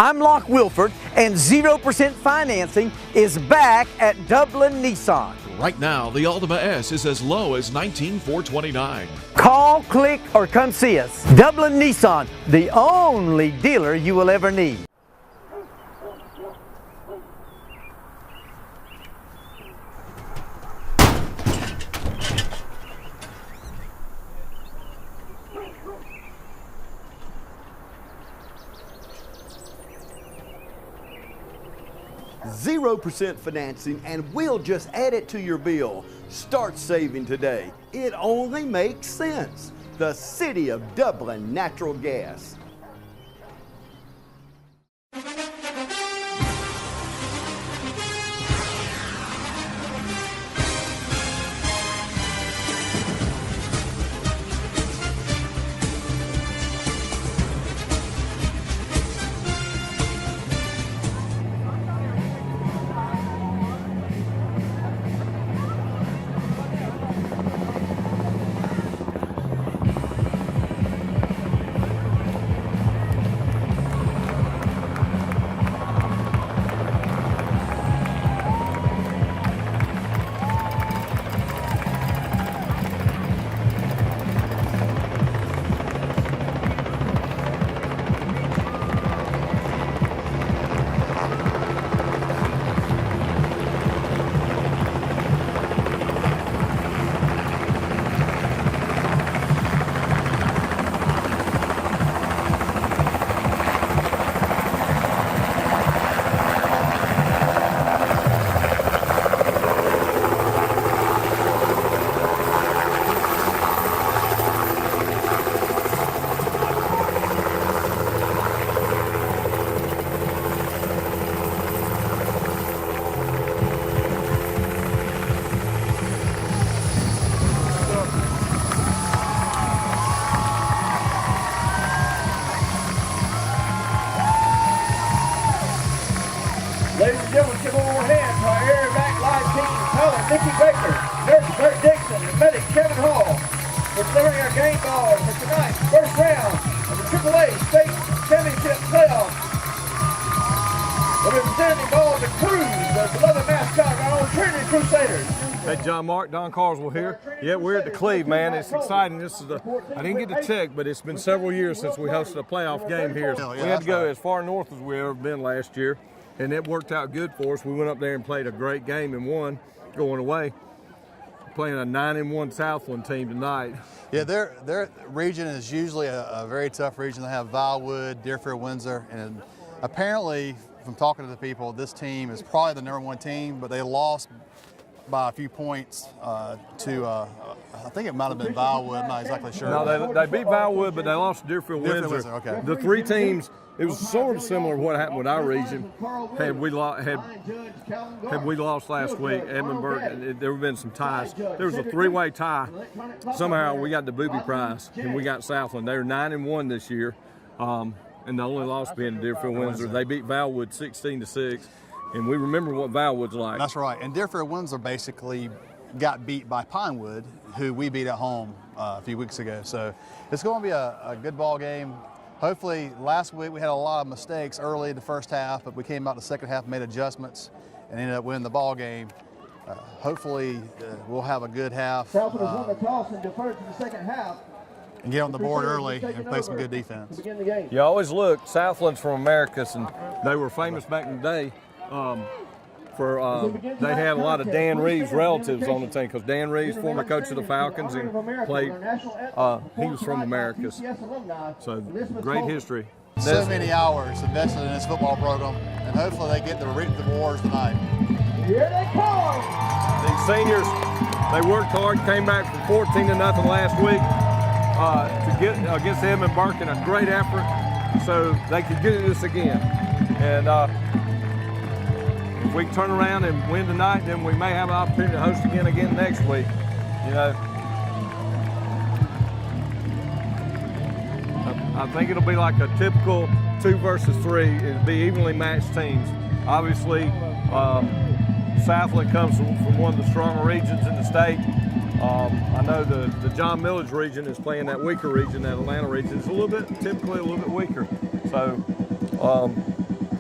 I'm Locke Wilford, and 0% financing is back at Dublin Nissan. Right now, the Altima S is as low as $19,429. Call, click, or come see us. Dublin Nissan, the only dealer you will ever need. %0 financing, and we'll just add it to your bill. Start saving today. It only makes sense. The City of Dublin Natural Gas. Ladies and gentlemen, give them a hand to our Air Back Live team, Colin, Nikki Baker, Nurse Bert Dixon, and Medic Kevin Hall, for delivering our game balls for tonight's first round of the AAA State Championship playoff. We'll be presenting balls to Cruz, the beloved mascot of our own Trinity Crusaders. Hey, John Mark, Don Carswell here. Yeah, we're at the Cleve, man. It's exciting. This is I didn't get to check, but it's been several years since we hosted a playoff game here. We had to go as far north as we ever been last year, and it worked out good for us. We went up there and played a great game and won, going away. Playing a 9-1 Southland team tonight. Yeah, their region is usually a very tough region. They have Vilewood, Deerfield, Windsor, and apparently, from talking to the people, this team is probably the #1 team, but they lost by a few points to, I think it might have been Vilewood, I'm not exactly sure. No, they beat Vilewood, but they lost to Deerfield, Windsor. Okay. The three teams, it was sort of similar to what happened with our region. Had we lost last week, Edmundburg, there would have been some ties. There was a three-way tie. Somehow we got the booby prize, and we got Southland. They were 9-1 this year, and the only loss being to Deerfield, Windsor. They beat Vilewood 16-6. And we remember what Vilewood's like. That's right. And Deerfield Windsor basically got beat by Pinewood, who we beat at home a few weeks ago. So it's going to be a good ball game. Hopefully, last week we had a lot of mistakes early in the first half, but we came out the second half, made adjustments, and ended up winning the ball game. Hopefully, we'll have a good half. Southland has won the toss and deferred to the second half. And get on the board early and play some good defense. You always look, Southland's from Americus, and they were famous back in the day. They had a lot of Dan Reeves relatives on the team, because Dan Reeves, former coach of the Falcons, and played. He was from Americus, so great history. So many hours invested in this football program, and hopefully they get to reap the rewards tonight. Here they come! These seniors, they worked hard, came back from 14-0 last week to get against Edmundburg in a great effort, so they could get this again. And if we can turn around and win tonight, then we may have an opportunity to host again next week. You know, I think it'll be like a typical 2 versus 3. It'll be evenly matched teams. Obviously, Southland comes from one of the stronger regions in the state. I know the John Millage region is playing that weaker region, that Atlanta region. It's typically a little bit weaker. So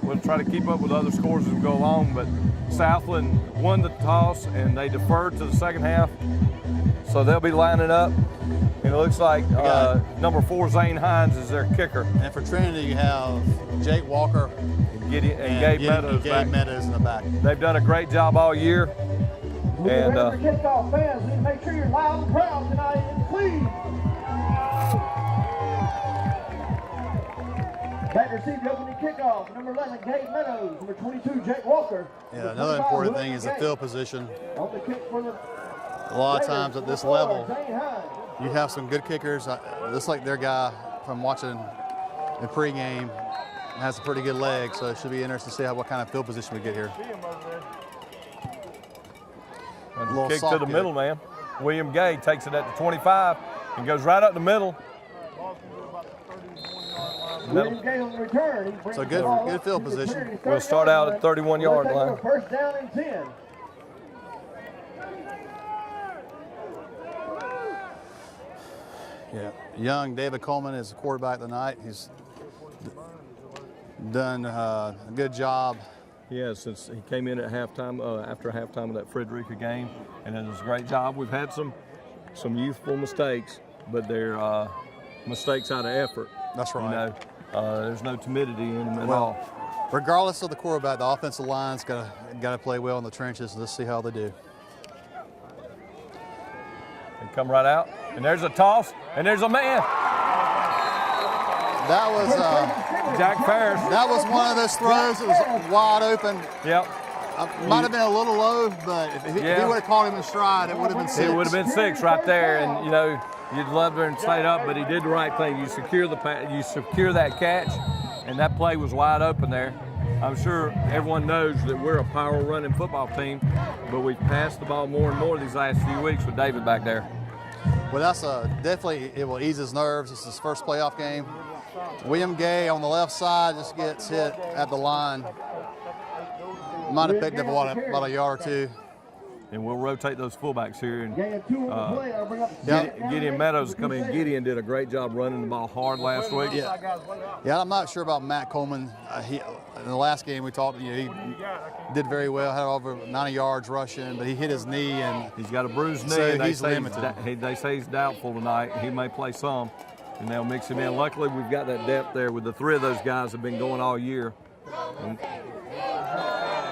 we'll try to keep up with other scores as we go along. But Southland won the toss and they deferred to the second half, so they'll be lining up. And it looks like number 4 Zane Hines is their kicker. And for Trinity, you have Jake Walker and Gabe Meadows. Gabe Meadows in the back. They've done a great job all year. And kickoff fans, need to make sure you're loud and proud tonight, please. Back to receive the opening kickoff. Number 11, Gabe Meadows. Number 22, Jake Walker. Yeah, another important thing is the field position. A lot of times at this level, you have some good kickers. Looks like their guy, from watching in pregame, has a pretty good leg, so it should be interesting to see what kind of field position we get here. Kick to the middle, man. William Gay takes it at the 25 and goes right up the middle. So good field position. We'll start out at 31-yard line. First down and 10. Yeah, young David Coleman is the quarterback tonight. He's done a good job. Yeah, since he came in at halftime, after halftime of that Frederica game, and it was a great job. We've had some youthful mistakes, but they're mistakes out of effort. That's right. You know, there's no timidity in them at all. Regardless of the quarterback, the offensive line's got to play well in the trenches. Let's see how they do. They come right out, and there's a toss, and there's a man. That was Jack Ferris. That was one of those throws that was wide open. Yep. Might have been a little low, but if he would have caught him in stride, it would have been 6. It would have been 6 right there, and you know you'd love to stay up, but he did the right thing. You secure that catch, and that play was wide open there. I'm sure everyone knows that we're a power running football team, but we've passed the ball more and more these last few weeks with David back there. Well, that's definitely, it will ease his nerves. This is his first playoff game. William Gay on the left side just gets hit at the line. Might have picked up about a yard or 2. And we'll rotate those fullbacks here. And Gideon Meadows come in. Gideon did a great job running the ball hard last week. Yeah, I'm not sure about Matt Coleman. In the last game we talked, he did very well, had over 90 yards rushing, but he hit his knee and he's got a bruised knee. So and he's limited. They say he's doubtful tonight. He may play some, and they'll mix him in. Luckily, we've got that depth there with the 3 of those guys have been going all year. And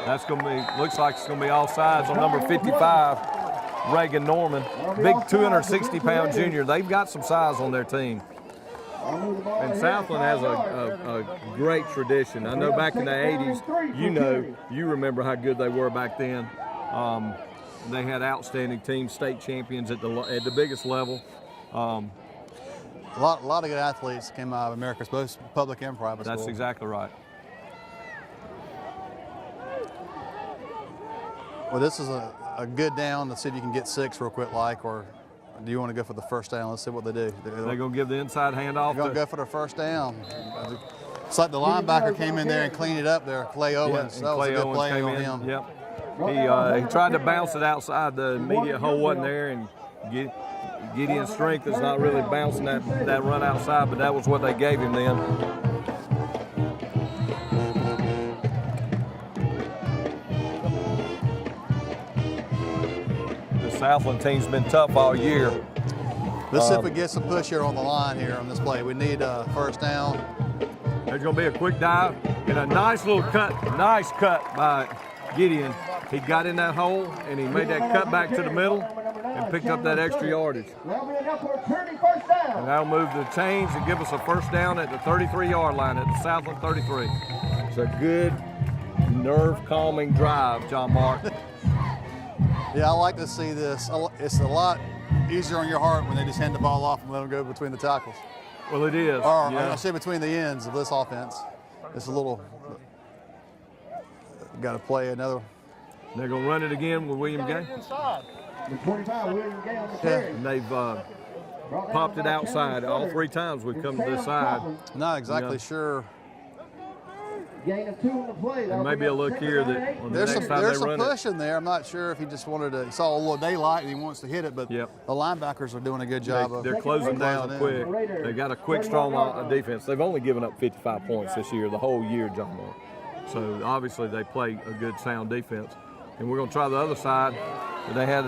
that's going to be, looks like it's going to be all sides on number 55, Reagan Norman. Big 260-pound junior. They've got some size on their team. And Southland has a great tradition. I know back in the 80s, you remember how good they were back then. They had outstanding teams, state champions at the biggest level. A lot of good athletes came out of America's both public and private schools. That's exactly right. Well, this is a good down. Let's see if you can get 6 real quick, or do you want to go for the first down? Let's see what they do. They're going to give the inside handoff. They're going to go for the first down. It's like the linebacker came in there and cleaned it up there, Clay Owens. That was a good play on him. Yep. He tried to bounce it outside. The immediate hole wasn't there, and Gideon's strength is not really bouncing that run outside, but that was what they gave him then. Southland team's been tough all year. Let's see if we get some push here on the line here on this play. We need a first down. There's going to be a quick dive and a nice little cut, nice cut by Gideon. He got in that hole and he made that cut back to the middle and picked up that extra yardage. And that'll move the chains and give us a first down at the 33-yard line at the Southland 33. It's a good nerve-calming drive, John Mark. Yeah, I like to see this. It's a lot easier on your heart when they just hand the ball off and let them go between the tackles. Well, it is. Or I say between the ends of this offense. It's a little, got to play another. They're going to run it again with William Gay. And they've popped it outside. All 3 times we've come to this side. Not exactly sure. Gain of 2 on the play. And maybe a look here that on the there's next some, time there's they run some push in there. I'm not sure if he just wanted to, he saw a little daylight and he wants to hit it, but the linebackers are doing a good job. They're closing down quick. They got a quick, strong defense. They've only given up 55 points this year, the whole year, John Moore. So obviously they play a good, sound defense. And we're going to try the other side. They had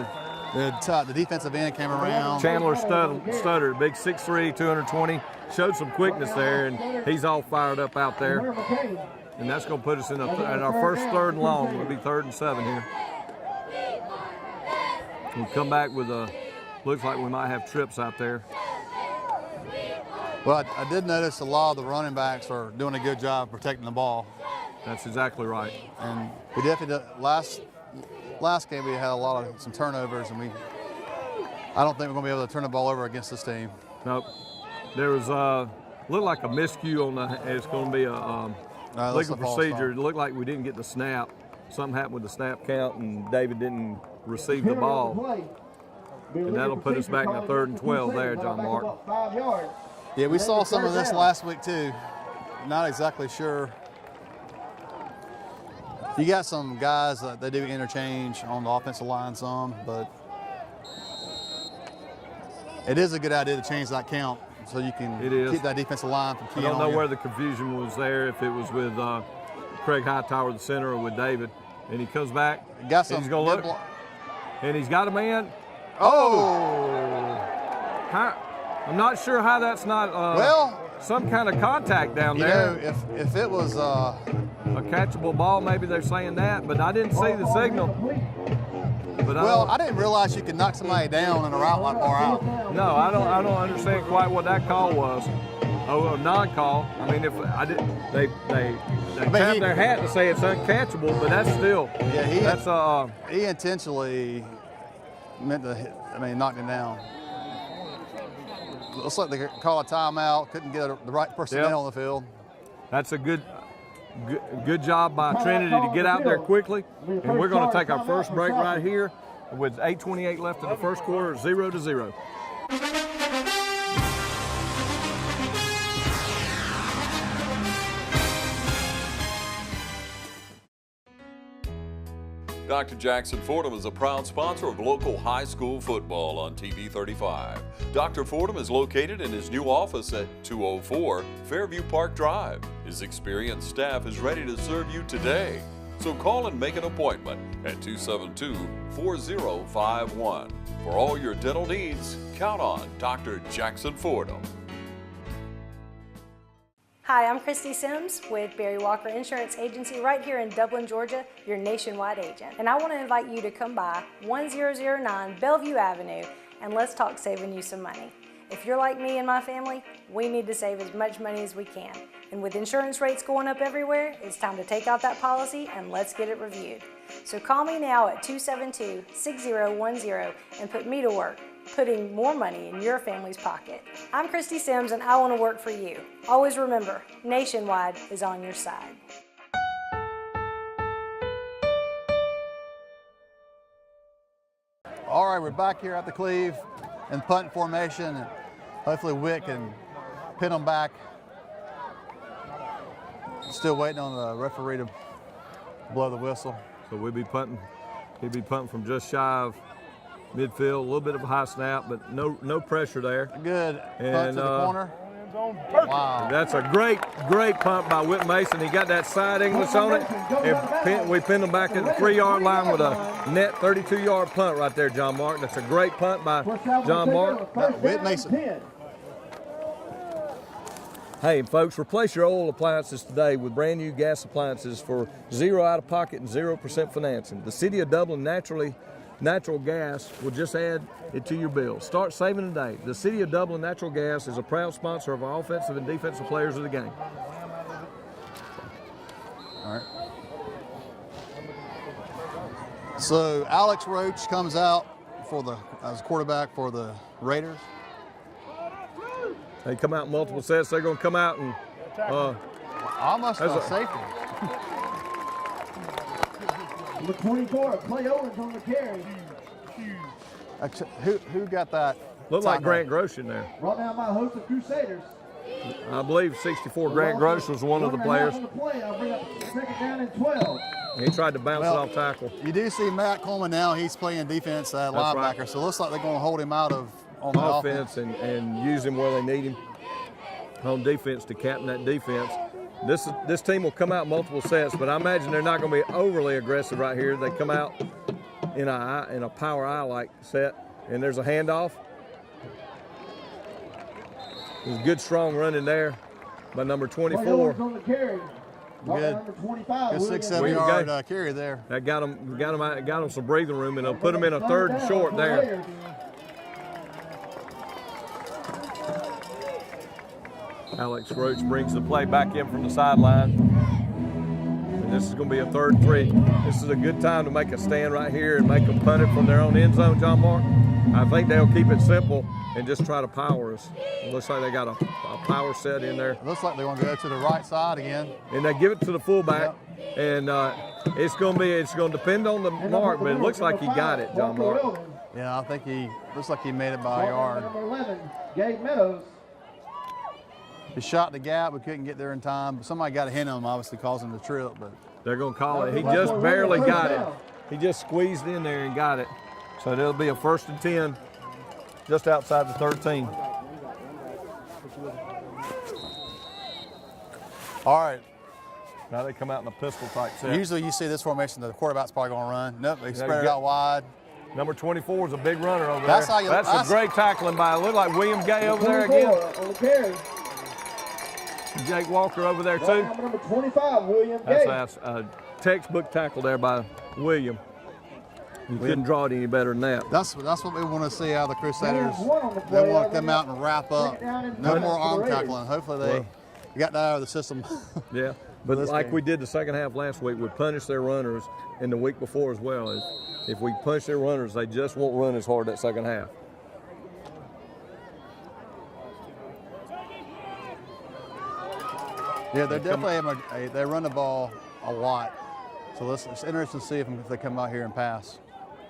The defensive end came around. Chandler Stutter, big 6'3", 220, showed some quickness there, and he's all fired up out there. And that's going to put us in our first 3rd and long. It'll be 3rd and 7 here. We'll come back with looks like we might have trips out there. Well, I did notice a lot of the running backs are doing a good job protecting the ball. That's exactly right. And we definitely last game we had some turnovers, and I don't think we're going to be able to turn the ball over against this team. Nope. There was looked like a miscue on it's going to be a legal procedure. It looked like we didn't get the snap. Something happened with the snap count, and David didn't receive the ball. And that'll put us back in the 3rd and 12 there, John Mark. Yeah, we saw some of this last week too. Not exactly sure. You got some guys that they do interchange on the offensive line some, but it is a good idea to change that count so you can keep that defensive line from keying on you. I don't know where the confusion was there, if it was with Craig Hightower, the center, or with David. And he comes back, he's going to look, and he's got a man. I'm not sure how that's not some kind of contact down there. You know, if it was a catchable ball, maybe they're saying that, but I didn't see the signal. But I didn't realize you could knock somebody down in a route like far out. No, I don't understand quite what that call was. A non-call. I mean, they tap their hat to say it's uncatchable, but that's still. Yeah, he intentionally meant to knock him down. Looks like they call a timeout. Couldn't get the right personnel on the field. That's a good job by Trinity to get out there quickly. And we're going to take our first break right here with 8:28 left in the first quarter, 0-0. Dr. Jackson Fordham is a proud sponsor of local high school football on TV 35. Dr. Fordham is located in his new office at 204 Fairview Park Drive. His experienced staff is ready to serve you today. So call and make an appointment at 272-4051. For all your dental needs, count on Dr. Jackson Fordham. Hi, I'm Christy Sims with Barry Walker Insurance Agency right here in Dublin, Georgia, your nationwide agent. And I want to invite you to come by 1009 Bellevue Avenue and let's talk saving you some money. If you're like me and my family, we need to save as much money as we can. And with insurance rates going up everywhere, it's time to take out that policy and let's get it reviewed. So call me now at 272-6010 and put me to work, putting more money in your family's pocket. I'm Christy Sims and I want to work for you. Always remember, Nationwide is on your side. All right, we're back here at the Cleve in punt formation, and hopefully Wick can pin them back. Still waiting on the referee to blow the whistle. So we'll be punting. He'll be punting from just shy of midfield, a little bit of a high snap, but no pressure there. Good punt to the corner. Wow. That's a great punt by Whit Mason. He got that side English on it, and we pinned him back at the 3-yard line with a net 32-yard punt right there, John Mark. That's a great punt by John Mark. Whit Mason. Hey, folks, replace your old appliances today with brand new gas appliances for zero out-of-pocket and 0% financing. The City of Dublin Natural Gas will just add it to your bill. Start saving today. The City of Dublin Natural Gas is a proud sponsor of our offensive and defensive players of the game. All right. So Alex Roach comes out as quarterback for the Raiders. They come out in multiple sets. They're going to come out and almost a safety. Number 24, Clay Owens on the carry. Who got that? Looked like Grant Grosh in there. Brought down by a host of Crusaders. I believe 64 Grant Grosh was one of the players. On the play, I'll bring up second down and 12. He tried to bounce it off tackle. You do see Matt Coleman now. He's playing defense at linebacker, right. So it looks like they're going to hold him out of on the offense and use him where they need him on defense to captain that defense. This team will come out multiple sets, but I imagine they're not going to be overly aggressive right here. They come out in a power I-like set, and there's a handoff. There's a good strong run in there by number 24. Good 6-7 yard carry there. That got him some breathing room, and they'll put him in a 3rd and short there. Alex Roach brings the play back in from the sideline. And this is going to be a 3rd and 3. This is a good time to make a stand right here and make them punt it from their own end zone, John Mark. I think they'll keep it simple and just try to power us. It looks like they got a power set in there. It looks like they want to go to the right side again. And they give it to the fullback, and it's going to depend on the mark, but it looks like he got it, John Mark. Yeah, I think looks like he made it by a yard. Number 11, Gabe Meadows. He shot the gap, but couldn't get there in time. But somebody got a hand on him, obviously causing the trip. But they're going to call it. He just barely got it. He just squeezed in there and got it. So it'll be a 1st and 10, just outside the 13. All right. Now they come out in a pistol type set. Usually you see this formation, the quarterback's probably going to run. Nope, they spread it out wide. Number 24 is a big runner over That's there. That's a great tackling by, look like William Gay over there again. On the carry. Jake Walker over there too. Number 25, William Gay. That's a textbook tackle there by William. You couldn't draw it any better than that. That's what we want to see out of the Crusaders. They want to come out and wrap up. No more arm tackling. Hopefully they got that out of the system. Yeah, but like we did the second half last week, we punished their runners, and the week before as well. If we punish their runners, they just won't run as hard that second half. Yeah, they're definitely they run the ball a lot. So it's interesting to see if they come out here and pass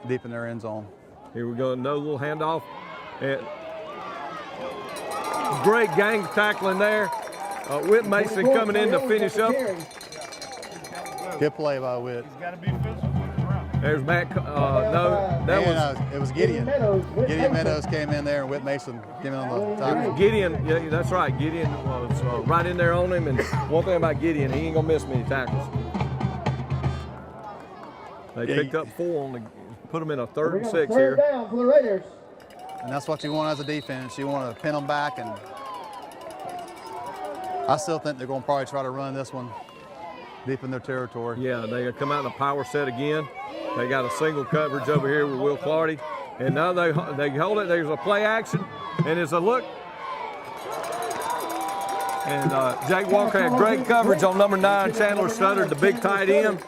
deep in their end zone. Here we go, no little handoff. And great gang tackling there. Whit Mason coming in to finish up. Good play by Whit. There's Matt. It was Gideon. Gideon Meadows came in there, and Whit Mason came in on the tackle. Gideon, yeah, that's right. Gideon was right in there on him. And one thing about Gideon, he ain't gonna miss many tackles. They picked up 4 put them in a 3rd and 6 here. Down for the Raiders. And that's what you want as a defense. You want to pin them back, and I still think they're going to probably try to run this one deep in their territory. Yeah, they come out in a power set again. They got a single coverage over here with Will Clardy. And now they hold it. There's a play action, and it's a look. And Jake Walker had great coverage on number 9, Chandler Studdard, the big tight end.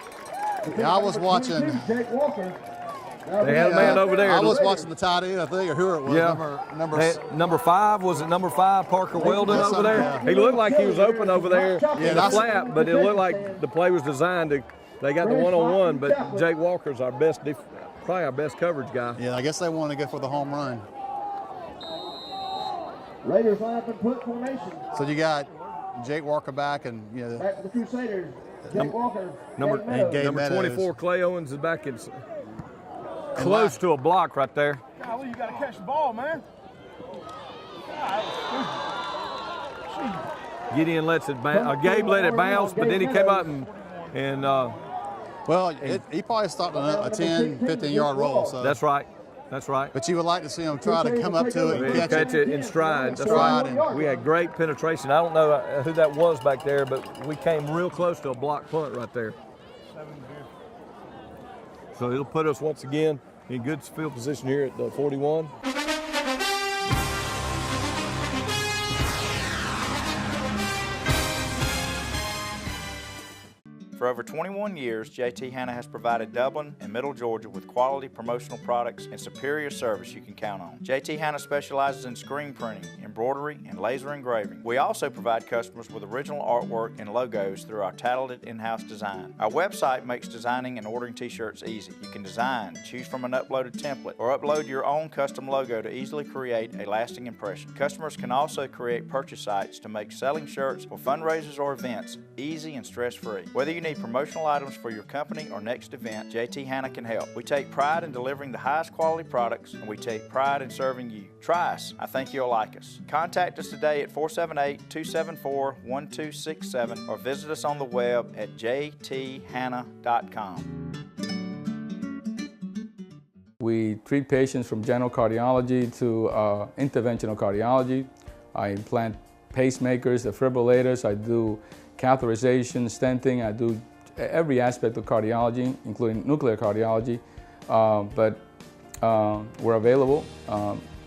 Yeah, I was watching. They had a man over there. I was watching the tight end, I think, or who it was. Yeah. Number 5, was it number 5, Parker Weldon over there? Yeah. He looked like he was open over there in the flat, but it looked like the play was designed to. They got the one-on-one, but Jake Walker's probably our best coverage guy. Yeah, I guess they want to go for the home run. Raiders line up in punt formation. So you got Jake Walker back, and back to the Crusaders. Jake Walker. Number 24, Clay Owens is back in close to a block right there. Golly, you got to catch the ball, man. Gideon lets it bounce. Gabe let it bounce, but then he came up and well, he probably stopped on a 10, 15-yard roll. So that's right. That's right. But you would like to see him try to come up to it and catch it in stride. That's right. We had great penetration. I don't know who that was back there, but we came real close to a block punt right there. So it'll put us once again in good field position here at the 41. For over 21 years, JT Hanna has provided Dublin and Middle Georgia with quality promotional products and superior service you can count on. JT Hanna specializes in screen printing, embroidery, and laser engraving. We also provide customers with original artwork and logos through our talented in-house design. Our website makes designing and ordering t-shirts easy. You can design, choose from an uploaded template, or upload your own custom logo to easily create a lasting impression. Customers can also create purchase sites to make selling shirts for fundraisers or events easy and stress-free. Whether you need need promotional items for your company or next event, JT Hanna can help. We take pride in delivering the highest quality products, and we take pride in serving you. Try us. I think you'll like us. Contact us today at 478-274-1267 or visit us on the web at jthanna.com. We treat patients from general cardiology to interventional cardiology. I implant pacemakers, defibrillators, I do catheterization, stenting, I do every aspect of cardiology, including nuclear cardiology, but we're available.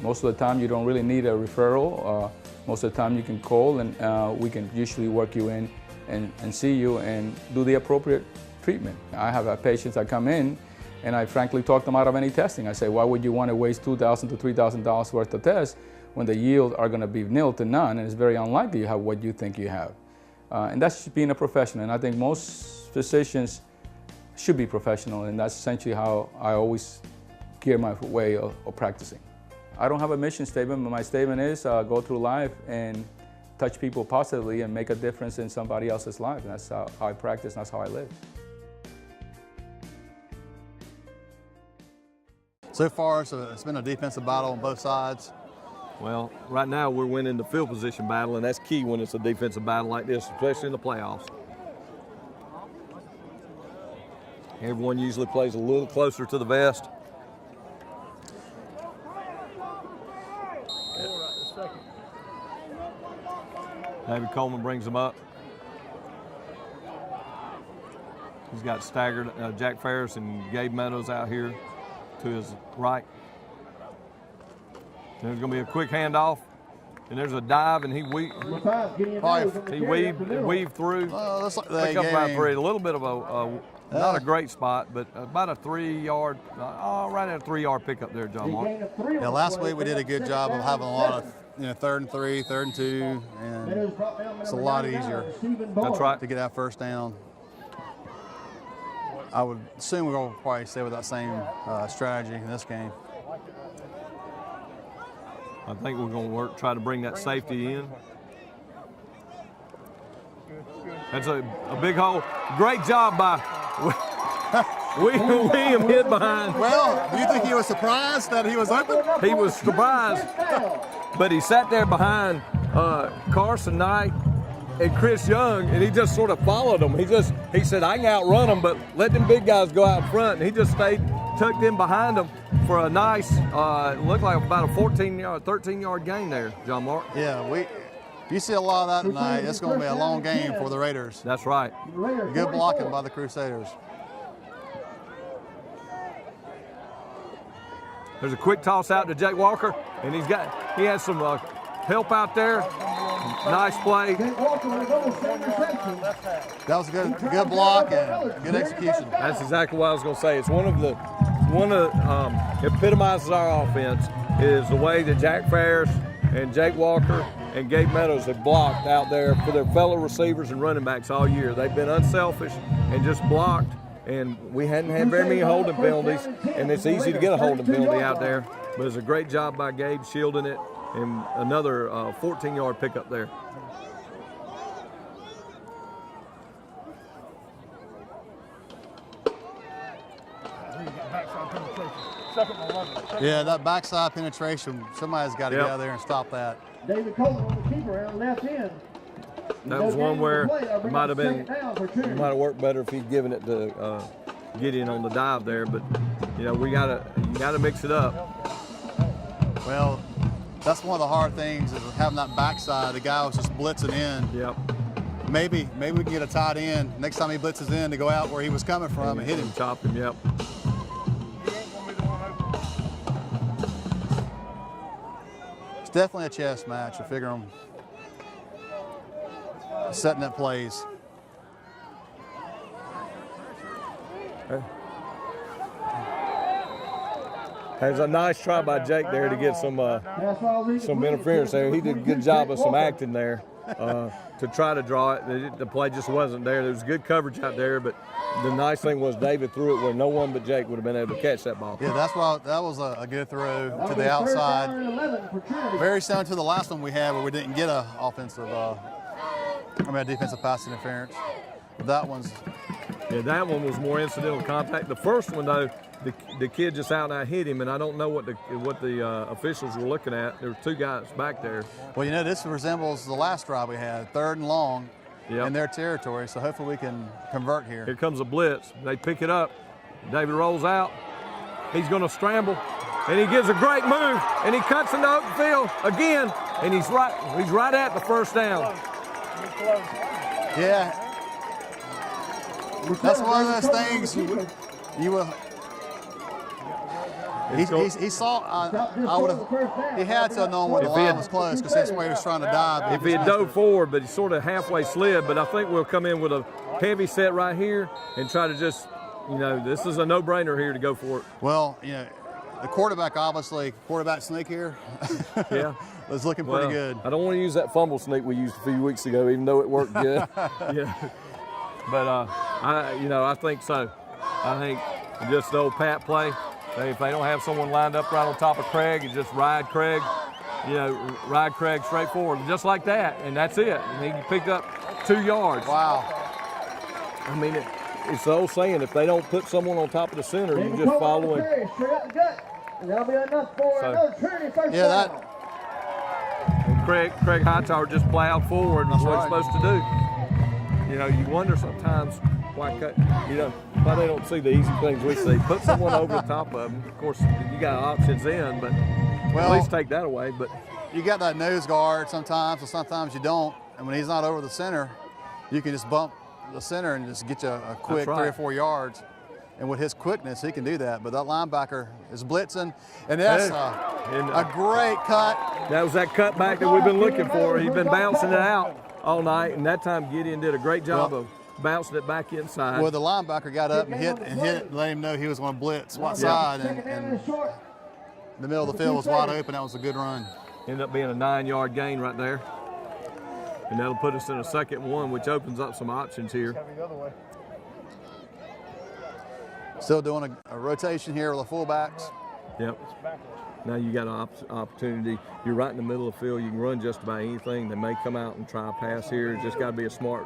Most of the time you don't really need a referral. Most of the time you can call and we can usually work you in and see you and do the appropriate treatment. I have patients that come in and I frankly talk them out of any testing. I say, why would you want to waste $2,000 to $3,000 worth of tests when the yield are going to be nil to none, and it's very unlikely you have what you think you have. And that's being a professional, and I think most physicians should be professional, and that's essentially how I always gear my way of practicing. I don't have a mission statement, but my statement is go through life and touch people positively and make a difference in somebody else's life. And that's how I practice, and that's how I live. So far, it's been a defensive battle on both sides. Well, right now we're winning the field position battle, and that's key when it's a defensive battle like this, especially in the playoffs. Everyone usually plays a little closer to the vest. David Coleman brings them up. He's got staggered Jack Ferris and Gabe Meadows out here to his right. There's going to be a quick handoff, and there's a dive, and he weaved through. Pick up about three. A little bit of a not a great spot, but about a 3-yard, right at a 3-yard pickup there, John Mark. Yeah, last week we did a good job of having a lot of 3rd and 3, 3rd and 2, and it's a lot easier. That's right. To get that first down. I would assume we're going to probably stay with that same strategy in this game. I think we're going to try to bring that safety in. That's a big hole. Great job by William hid behind. Well, do you think he was surprised that he was open? He was surprised, but he sat there behind Carson Knight and Chris Young, and he just sort of followed them. He said, I can outrun them, but let them big guys go out front. And he just stayed tucked in behind them for a nice, looked like about a 13-yard gain there, John Mark. Yeah, if you see a lot of that tonight, it's going to be a long game for the Raiders. That's right. Good blocking by the Crusaders. There's a quick toss out to Jake Walker, and he has some help out there. Nice play. That was a good block and good execution. That's exactly what I was going to say. It's one of epitomizes our offense is the way that Jack Ferris and Jake Walker and Gabe Meadows have blocked out there for their fellow receivers and running backs all year. They've been unselfish and just blocked, and we hadn't had very many holding penalties, and it's easy to get a holding penalty out there, but it's a great job by Gabe shielding it, and another 14-yard pickup there. Yeah, that backside penetration, somebody's got to get out there and stop that. David Coleman on the keeper on the left end. That was one where it might have worked better if he'd given it to Gideon on the dive there, but you gotta mix it up. Well, that's one of the hard things is having that backside. The guy was just blitzing in. Yep. Maybe we can get a tight end next time he blitzes in to go out where he was coming from and hit him. Chop him. Yep. It's definitely a chess match. I figure them setting up plays. There's a nice try by Jake there to get some interference there. He did a good job of some acting there to try to draw it. The play just wasn't there. There was good coverage out there, but the nice thing was David threw it where no one but Jake would have been able to catch that ball. Yeah, that was a good throw to the outside. Very similar to the last one we had where we didn't get a defensive pass interference. That one's... Yeah, that one was more incidental contact. The first one, though, the kid just out and out hit him, and I don't know what the officials were looking at. There were two guys back there. Well, you know, this resembles the last drive we had, 3rd and long in their territory, so hopefully we can convert here. Here comes a blitz. They pick it up. David rolls out. He's going to scramble, and he gives a great move, and he cuts into open field again, and he's right at the first down. Yeah. That's one of those things you will. He saw. He had to have known when the line was close because that's where he was trying to dive. If he had dove forward, but he sort of halfway slid. But I think we'll come in with a heavy set right here and try to just, you know, this is a no-brainer here to go for it. Well, you know, the quarterback sneak here. Yeah. Was looking pretty good. I don't want to use that fumble sneak we used a few weeks ago, even though it worked good. Yeah. But I think so. I think just the old pat play. If they don't have someone lined up right on top of Craig, you just ride Craig. You know, ride Craig straight forward, just like that, and that's it. And he picked up 2 yards. Wow. I mean, it's the old saying: if they don't put someone on top of the center, you just follow him. And that'll be enough for another Trinity first down. Craig Hightower just plowed forward. That's what he's supposed to do. You know, you wonder sometimes why they don't see the easy things we see. Put someone over the top of them. Of course, you got options in, but at least take that away. But you got that nose guard sometimes, and sometimes you don't. And when he's not over the center, you can just bump the center and just get you a quick 3 or 4 yards. And with his quickness, he can do that. But that linebacker is blitzing, and that's a great cut. That was that cutback that we've been looking for. He's been bouncing it out all night, and that time Gideon did a great job of bouncing it back inside. Well, the linebacker got up and hit it and let him know he was going to blitz what side, and the middle of the field was wide open. That was a good run. Ended up being a 9-yard gain right there. And that'll put us in a 2nd and 1, which opens up some options here. Still doing a rotation here with the fullbacks. Yep. Now you got an opportunity. You're right in the middle of the field. You can run just about anything. They may come out and try a pass here. It's just got to be a smart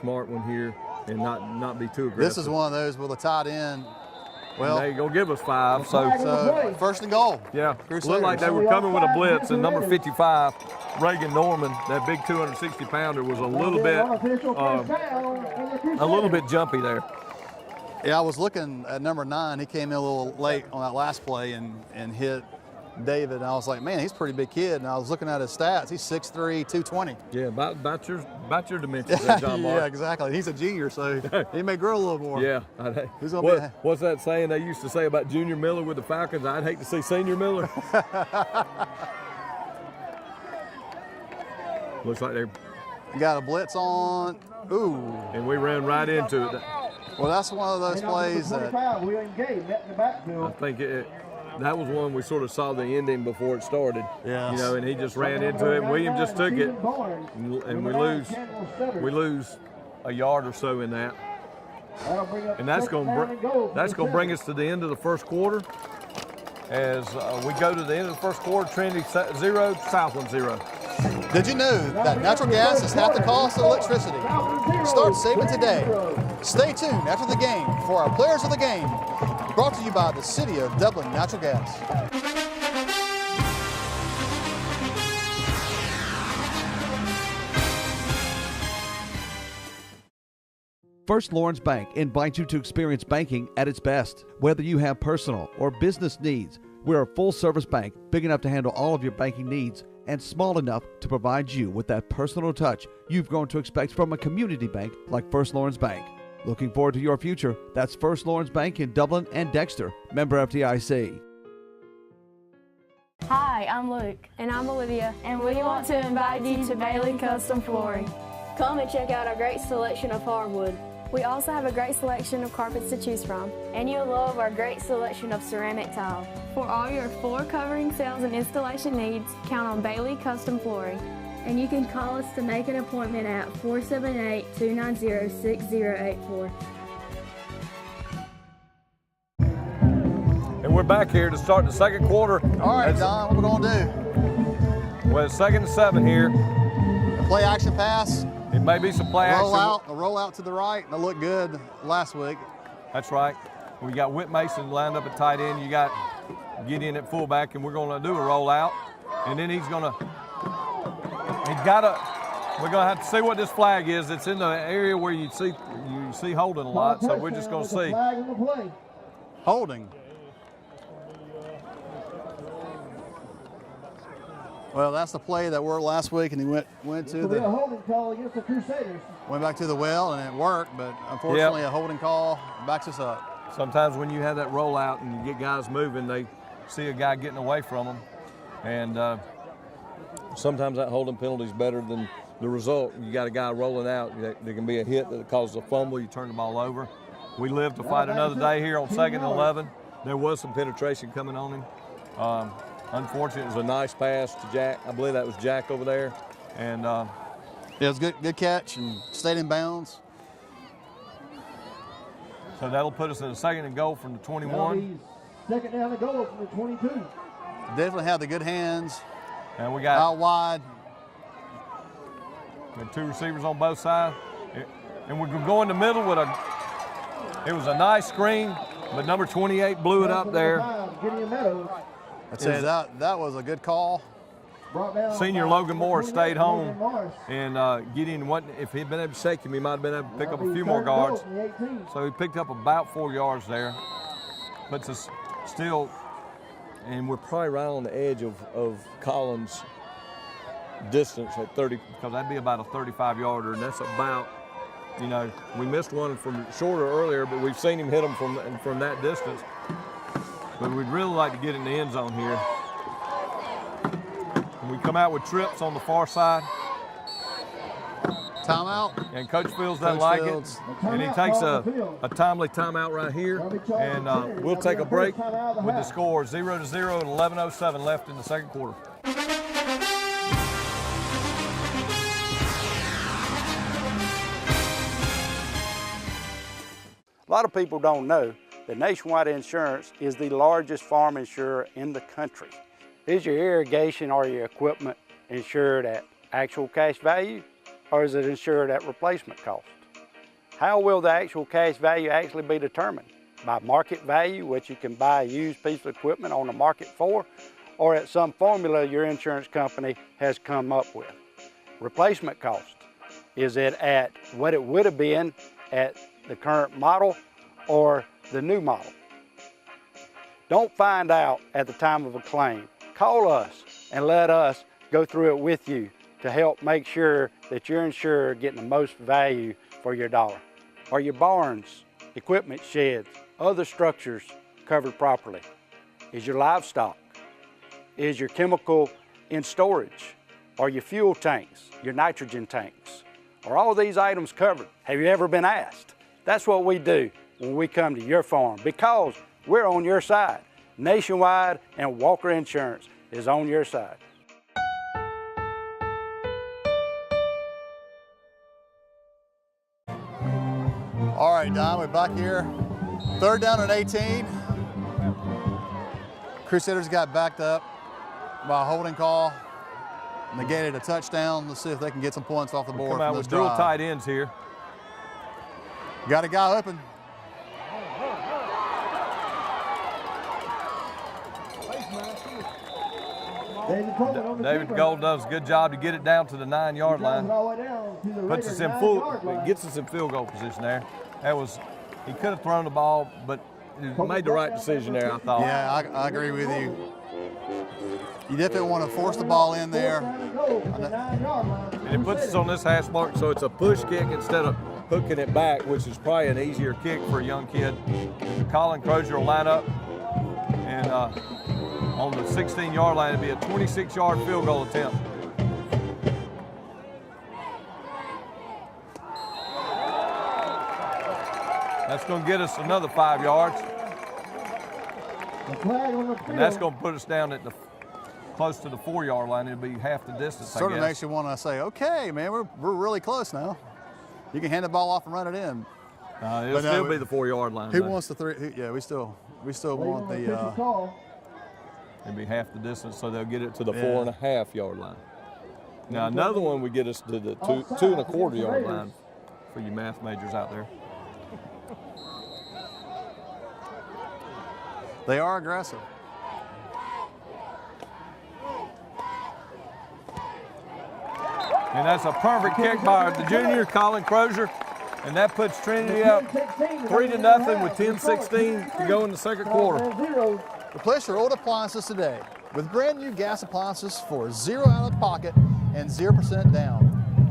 one here and not be too aggressive. This is one of those with a tight end. Well, they're going to give us 5. So 1st and goal. Yeah. It looked like they were coming with a blitz, and number 55, Reagan Norman, that big 260-pounder, was a little bit jumpy there. Yeah, I was looking at number 9. He came in a little late on that last play and hit David. And I was like, man, he's a pretty big kid. And I was looking at his stats. He's 6'3", 220. Yeah, about your dimensions there, John Mark. Yeah, exactly. He's a junior, so he may grow a little more. Yeah. What's that saying they used to say about Junior Miller with the Falcons? I'd hate to see Senior Miller. Looks like they got a blitz on. Ooh. And we ran right into it. Well, that's one of those plays that I think that was one we sort of saw the ending before it started. Yeah. You know, and he just ran into it. And William just took it, and we lose a yard or so in that. And that's going to bring us to the end of the first quarter. As we go to the end of the first quarter, Trinity 0, Southland 0. Did you know that natural gas is half the cost of electricity? Start saving today. Stay tuned after the game for our Players of the Game, brought to you by the City of Dublin Natural Gas. First Lawrence Bank invites you to experience banking at its best. Whether you have personal or business needs, we're a full-service bank big enough to handle all of your banking needs and small enough to provide you with that personal touch you've grown to expect from a community bank like First Lawrence Bank. Looking forward to your future. That's First Lawrence Bank in Dublin and Dexter. Member FDIC. Hi, I'm Luke. And I'm Olivia. And we want to invite you to Bailey Custom Flooring. Come and check out our great selection of hardwood. We also have a great selection of carpets to choose from. And you'll love our great selection of ceramic tile. For all your floor covering, sales, and installation needs, count on Bailey Custom Flooring. And you can call us to make an appointment at 478-290-6084. And we're back here to start the second quarter. All right, Don, what we're going to do? Well, it's 2nd and 7 here. Play action pass. It may be some play action. A roll out to the right. That looked good last week. That's right. We got Whit Mason lined up at tight end. You got Gideon at fullback, and we're going to do a rollout. And then we're going to have to see what this flag is. It's in the area where you see holding a lot, so we're just going to see. Holding. Well, that's the play that worked last week, and he went to the holding call against the Crusaders. Went back to the well, and it worked, but unfortunately a holding call backs us up. Sometimes when you have that rollout and you get guys moving, they see a guy getting away from them, and sometimes that holding penalty is better than the result. You got a guy rolling out, there can be a hit that causes a fumble, you turn the ball over. We live to fight another day here on 2nd and 11. There was some penetration coming on him. Unfortunately, it was a nice pass to Jack. I believe that was Jack over there. And yeah, it was good catch and stayed in bounds. So that'll put us in a 2nd and goal from the 21. 2nd down and goal from the 22. Definitely have the good hands. And we got out wide. With 2 receivers on both sides. And we could go in the middle with it was a nice screen, but number 28 blew it up there. I'd say that was a good call. Senior Logan Moore stayed home, and Gideon if he'd been able to shake him, he might have been able to pick up a few more yards. So he picked up about 4 yards there, but still, and we're probably right on the edge of Collins' distance at 30, because that'd be about a 35-yarder, and that's about, we missed one from shorter earlier, but we've seen him hit them from that distance. But we'd really like to get in the end zone here. And we come out with trips on the far side. Timeout. And Coach Fields doesn't like it. And he takes a timely timeout right here. And we'll take a break with the score 0-0 and 11:07 left in the 2nd quarter. A lot of people don't know that Nationwide Insurance is the largest farm insurer in the country. Is your irrigation or your equipment insured at actual cash value, or is it insured at replacement cost? How will the actual cash value actually be determined? By market value, which you can buy a used piece of equipment on the market for, or at some formula your insurance company has come up with? Replacement cost. Is it at what it would have been at the current model or the new model? Don't find out at the time of a claim. Call us and let us go through it with you to help make sure that you're insured getting the most value for your dollar. Are your barns, equipment sheds, other structures covered properly? Is your livestock? Is your chemical in storage? Are your fuel tanks, your nitrogen tanks? Are all these items covered? Have you ever been asked? That's what we do when we come to your farm, because we're on your side. Nationwide and Walker Insurance is on your side. All right, Don, we're back here. 3rd down and 18. Crusaders got backed up by a holding call, negated a touchdown. Let's see if they can get some points off the board. Come out with dual tight ends here. Got a guy open. David Gold does a good job to get it down to the 9-yard line. Puts us in gets us in field goal position there. He could have thrown the ball, but he made the right decision there, I thought. Yeah, I agree with you. You definitely want to force the ball in there. And it puts us on this hash mark, so it's a push kick instead of hooking it back, which is probably an easier kick for a young kid. Colin Crozier will line up, and on the 16-yard line, it'd be a 26-yard field goal attempt. That's going to get us another 5 yards. And that's going to put us down at close to the 4-yard line. It'll be half the distance, Sort of makes you want to say, okay, man, we're really close now. You can hand the ball off and run it in. It'll still be the 4-yard line. Who wants the 3? Yeah, we still want the. It'll be half the distance, so they'll get it to the 4.5-yard line. Now another one would get us to the 2 1/4 yard line for you math majors out there. They are aggressive. And that's a perfect kick by the junior, Colin Crozier. And that puts Trinity up 3-0 with 10:16 to go in the second quarter. Replace your old appliances today with brand new gas appliances for 0 out of pocket and 0% down.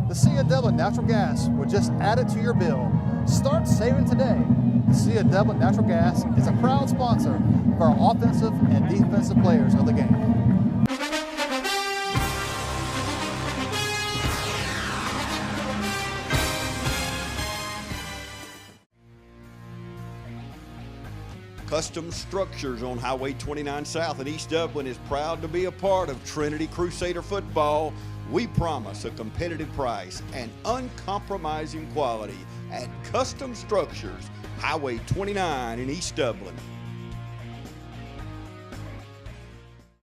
The City of Dublin Natural Gas will just add it to your bill. Start saving today. The City of Dublin Natural Gas is a proud sponsor for our offensive and defensive players of the game. Custom Structures on Highway 29 South in East Dublin is proud to be a part of Trinity Crusader football. We promise a competitive price and uncompromising quality at Custom Structures, Highway 29 in East Dublin.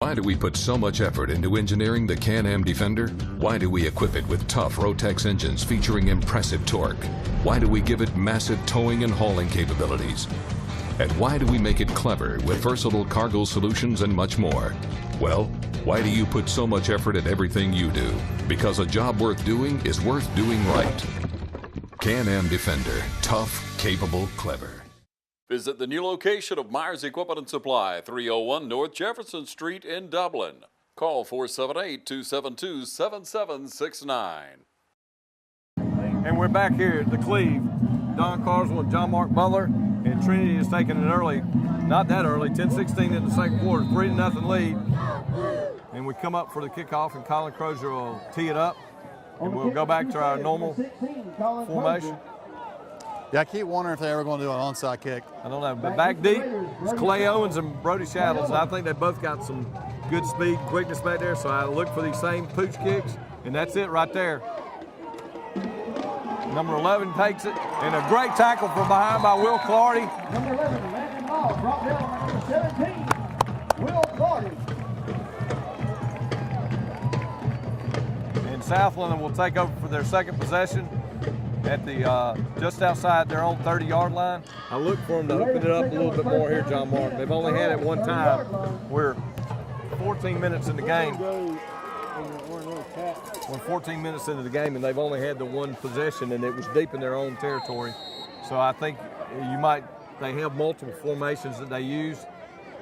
Why do we put so much effort into engineering the Can-Am Defender? Why do we equip it with tough Rotex engines featuring impressive torque? Why do we give it massive towing and hauling capabilities? And why do we make it clever with versatile cargo solutions and much more? Well, why do you put so much effort at everything you do? Because a job worth doing is worth doing right. Can-Am Defender. Tough, capable, clever. Visit the new location of Myers Equipment and Supply, 301 North Jefferson Street in Dublin. Call 478-272-7769. And we're back here at the Cleve. Don Carswell and John Mark Butler. And Trinity is taking an early, not that early, 10-16 in the second quarter, 3-0 lead. And we come up for the kickoff, and Colin Crozier will tee it up. And we'll go back to our normal formation. Yeah, I keep wondering if they're ever going to do an onside kick. I don't know, but back deep, it's Clay Owens and Brody Shaddles. And I think they both got some good speed, quickness back there, so I look for these same pooch kicks, and that's it right there. Number 11 takes it, and a great tackle from behind by Will Clardy. Number 11, Landon Ball, brought down by number 17, Will Clardy. And Southland will take over for their second possession at the just outside their own 30-yard line. I look for them to open it up a little bit more here, John Mark. They've only had it one time. We're 14 minutes in the game. We're 14 minutes into the game, and they've only had the one possession, and it was deep in their own territory. So I think they have multiple formations that they use,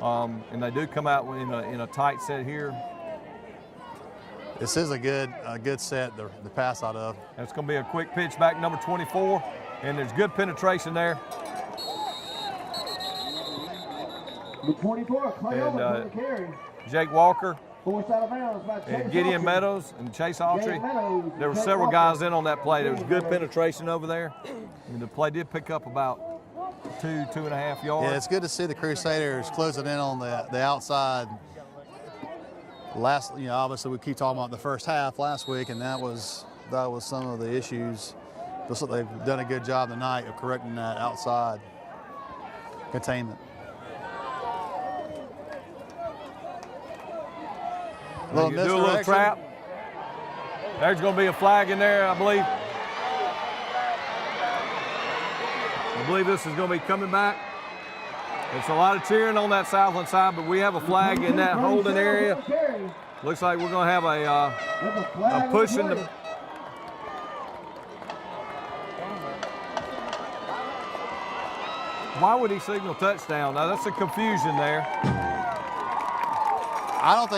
and they do come out in a tight set here. This is a good set to pass out of. That's going to be a quick pitch back, number 24, and there's good penetration there. The 24, Clay Owens on the carry. Jake Walker. Forced out of bounds by And Gideon Meadows and Chase Autry. There were several guys in on that play. There was good penetration over there. And the play did pick up about 2.5 yards. Yeah, it's good to see the Crusaders closing in on the outside. Obviously we keep talking about the first half last week, and that was some of the issues. Looks like they've done a good job tonight of correcting that outside containment. Do a little trap. There's going to be a flag in there, I believe. I believe this is going to be coming back. It's a lot of cheering on that Southland side, but we have a flag in that holding area. Looks like we're going to have a push in the. Why would he signal touchdown? Now that's a confusion there. I don't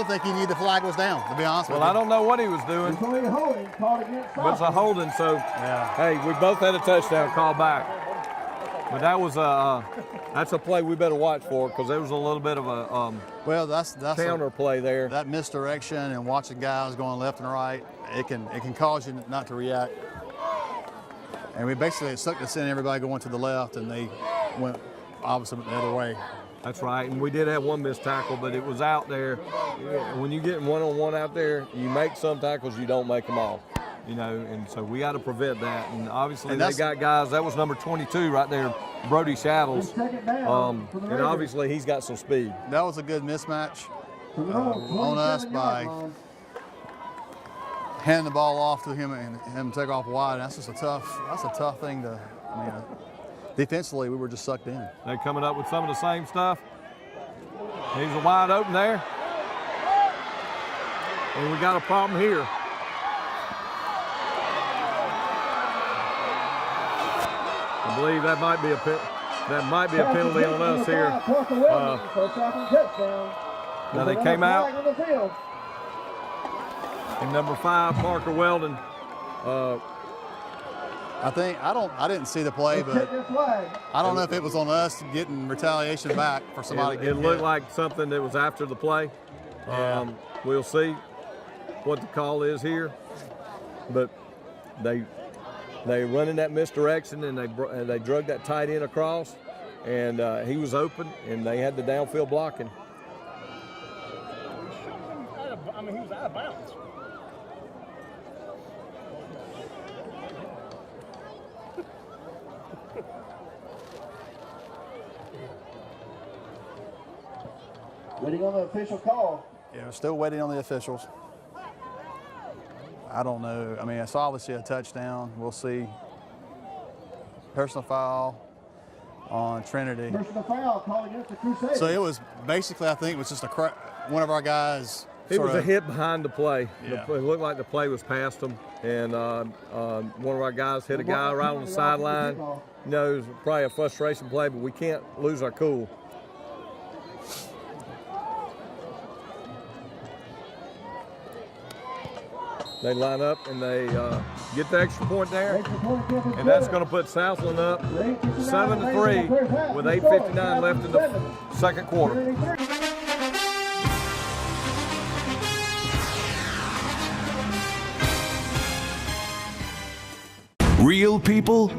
think he knew the flag was down, to be honest with you. Well, I don't know what he was doing. But it's a holding, so yeah. Hey, we both had a touchdown call back. But that's a play we better watch for, because there was a little bit of a that's counter play there. That misdirection and watching guys going left and right, it can cause you not to react. And we basically sucked us in, everybody going to the left, and they went obviously the other way. That's right, and we did have one missed tackle, but it was out there. When you get one-on-one out there, you make some tackles, you don't make them all. And so we got to prevent that. And obviously they got guys, that was number 22 right there, Brody Shaddles. And obviously he's got some speed. That was a good mismatch on us by hand the ball off to him and him take off wide. That's just a tough thing to, I mean, defensively, we were just sucked in. They're coming up with some of the same stuff. He's a wide open there. And we got a problem here. I believe that might be a penalty on us here. Now they came out. And number 5, Parker Weldon. I didn't see the play, but I don't know if it was on us getting retaliation back for somebody getting hit. It looked hit. like something that was after the play. Yeah. We'll see what the call is here, but they run in that misdirection and they drug that tight end across, and he was open and they had the downfield blocking. I mean, he was out of bounds. Waiting on the official call. Yeah, we're still waiting on the officials. I don't know. I mean, it's obviously a touchdown. We'll see. Personal foul on Trinity. Personal foul called against the Crusaders. So it was basically, I think it was just one of our guys. It was a hit behind the play. Yeah. It looked like the play was past him, and one of our guys hit a guy right on the sideline. You know, it was probably a frustration play, but we can't lose our cool. They line up and they get the extra point there, and that's going to put Southland up 7-3 with 8:59 left in the second quarter. Real people,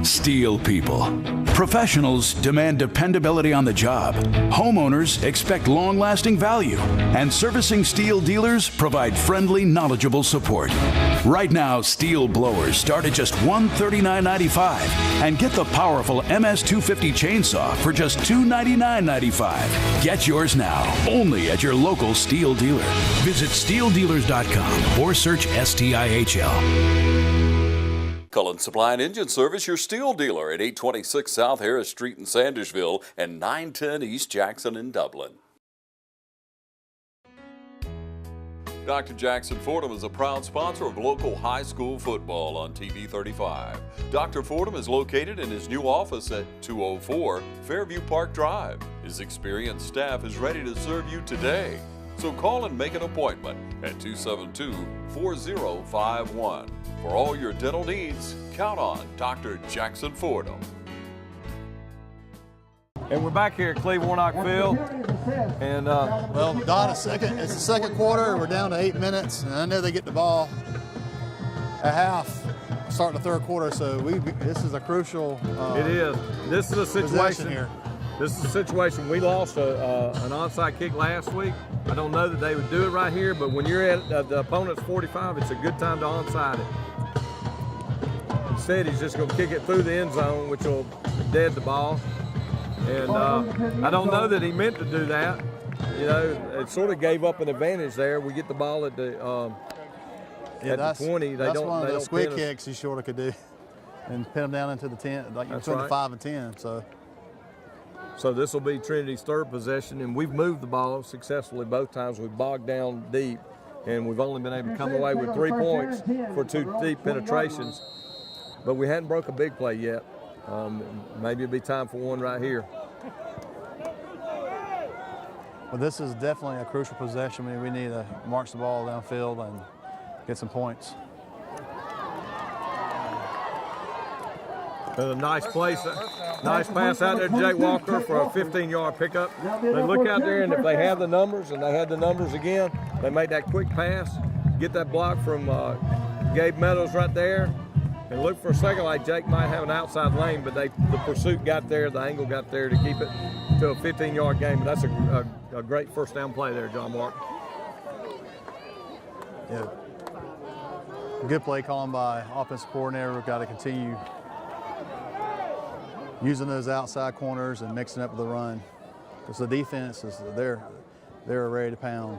steel people. Professionals demand dependability on the job. Homeowners expect long-lasting value. And servicing steel dealers provide friendly, knowledgeable support. Right now, steel blowers start at just $139.95 and get the powerful MS250 chainsaw for just $299.95. Get yours now, only at your local steel dealer. Visit steeldealers.com or search STIHL. Cullen Supply and Engine Service, your steel dealer at 826 South Harris Street in Sandersville and 910 East Jackson in Dublin. Dr. Jackson Fordham is a proud sponsor of local high school football on TV 35. Dr. Fordham is located in his new office at 204 Fairview Park Drive. His experienced staff is ready to serve you today. So call and make an appointment at 272-4051. For all your dental needs, count on Dr. Jackson Fordham. And we're back here at Cleve Warnock Field. And well, Don, it's the second quarter. We're down to 8 minutes, and I know they get the ball at half, starting the third quarter. So this is a crucial. It is. This is a situation here. This is a situation. We lost an onside kick last week. I don't know that they would do it right here, but when you're at the opponent's 45, it's a good time to onside it. Instead, he's just going to kick it through the end zone, which will dead the ball. And I don't know that he meant to do that. You know, it sort of gave up an advantage there. We get the ball at the 20. That's one of those squid kicks he sort of could do and pin them down into the 10, like between the 5 and 10. So this will be Trinity's third possession, and we've moved the ball successfully both times. We've bogged down deep, and we've only been able to come away with 3 points for 2 deep penetrations. But we hadn't broke a big play yet. Maybe it'll be time for one right here. Well, this is definitely a crucial possession. I mean, we need to march the ball downfield and get some points. There's a nice pass out there to Jake Walker for a 15-yard pickup. They look out there, and if they have the numbers, and they had the numbers again, they make that quick pass, get that block from Gabe Meadows right there, and look for a second like Jake might have an outside lane, but the pursuit got there, the angle got there to keep it to a 15-yard game. But that's a great first down play there, John Mark. Yeah. Good play calling by offensive coordinator. We've got to continue using those outside corners and mixing up with the run, because the defense they're ready to pound.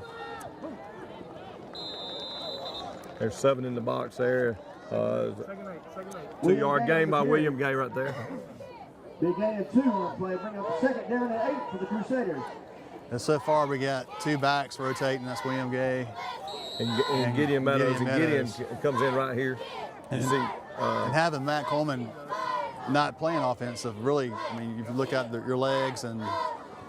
There's 7 in the box there. 2-yard gain by William Gay right there. Big gain of 2 on the play, bring up the 2nd down and 8 for the Crusaders. And so far we got 2 backs rotating. That's William Gay and Gideon Meadows. Gideon comes in right here. And having Matt Coleman not playing offensive, really, I mean, if you look at your legs and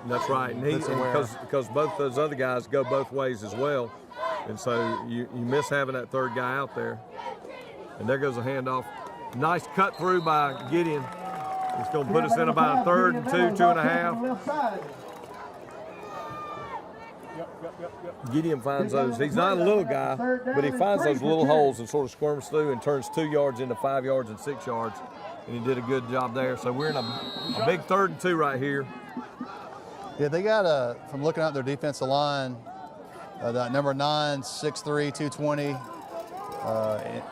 that's right, and because both those other guys go both ways as well, and so you miss having that 3rd guy out there. And there goes a handoff. Nice cut through by Gideon. It's going to put us in about a 3rd and 2, 2.5. Gideon finds those. He's not a little guy, but he finds those little holes and sort of squirms through and turns 2 yards into 5 yards and 6 yards. And he did a good job there. So we're in a big 3rd and 2 right here. Yeah, they got, from looking at their defensive line, that number 9, 6'3", 220.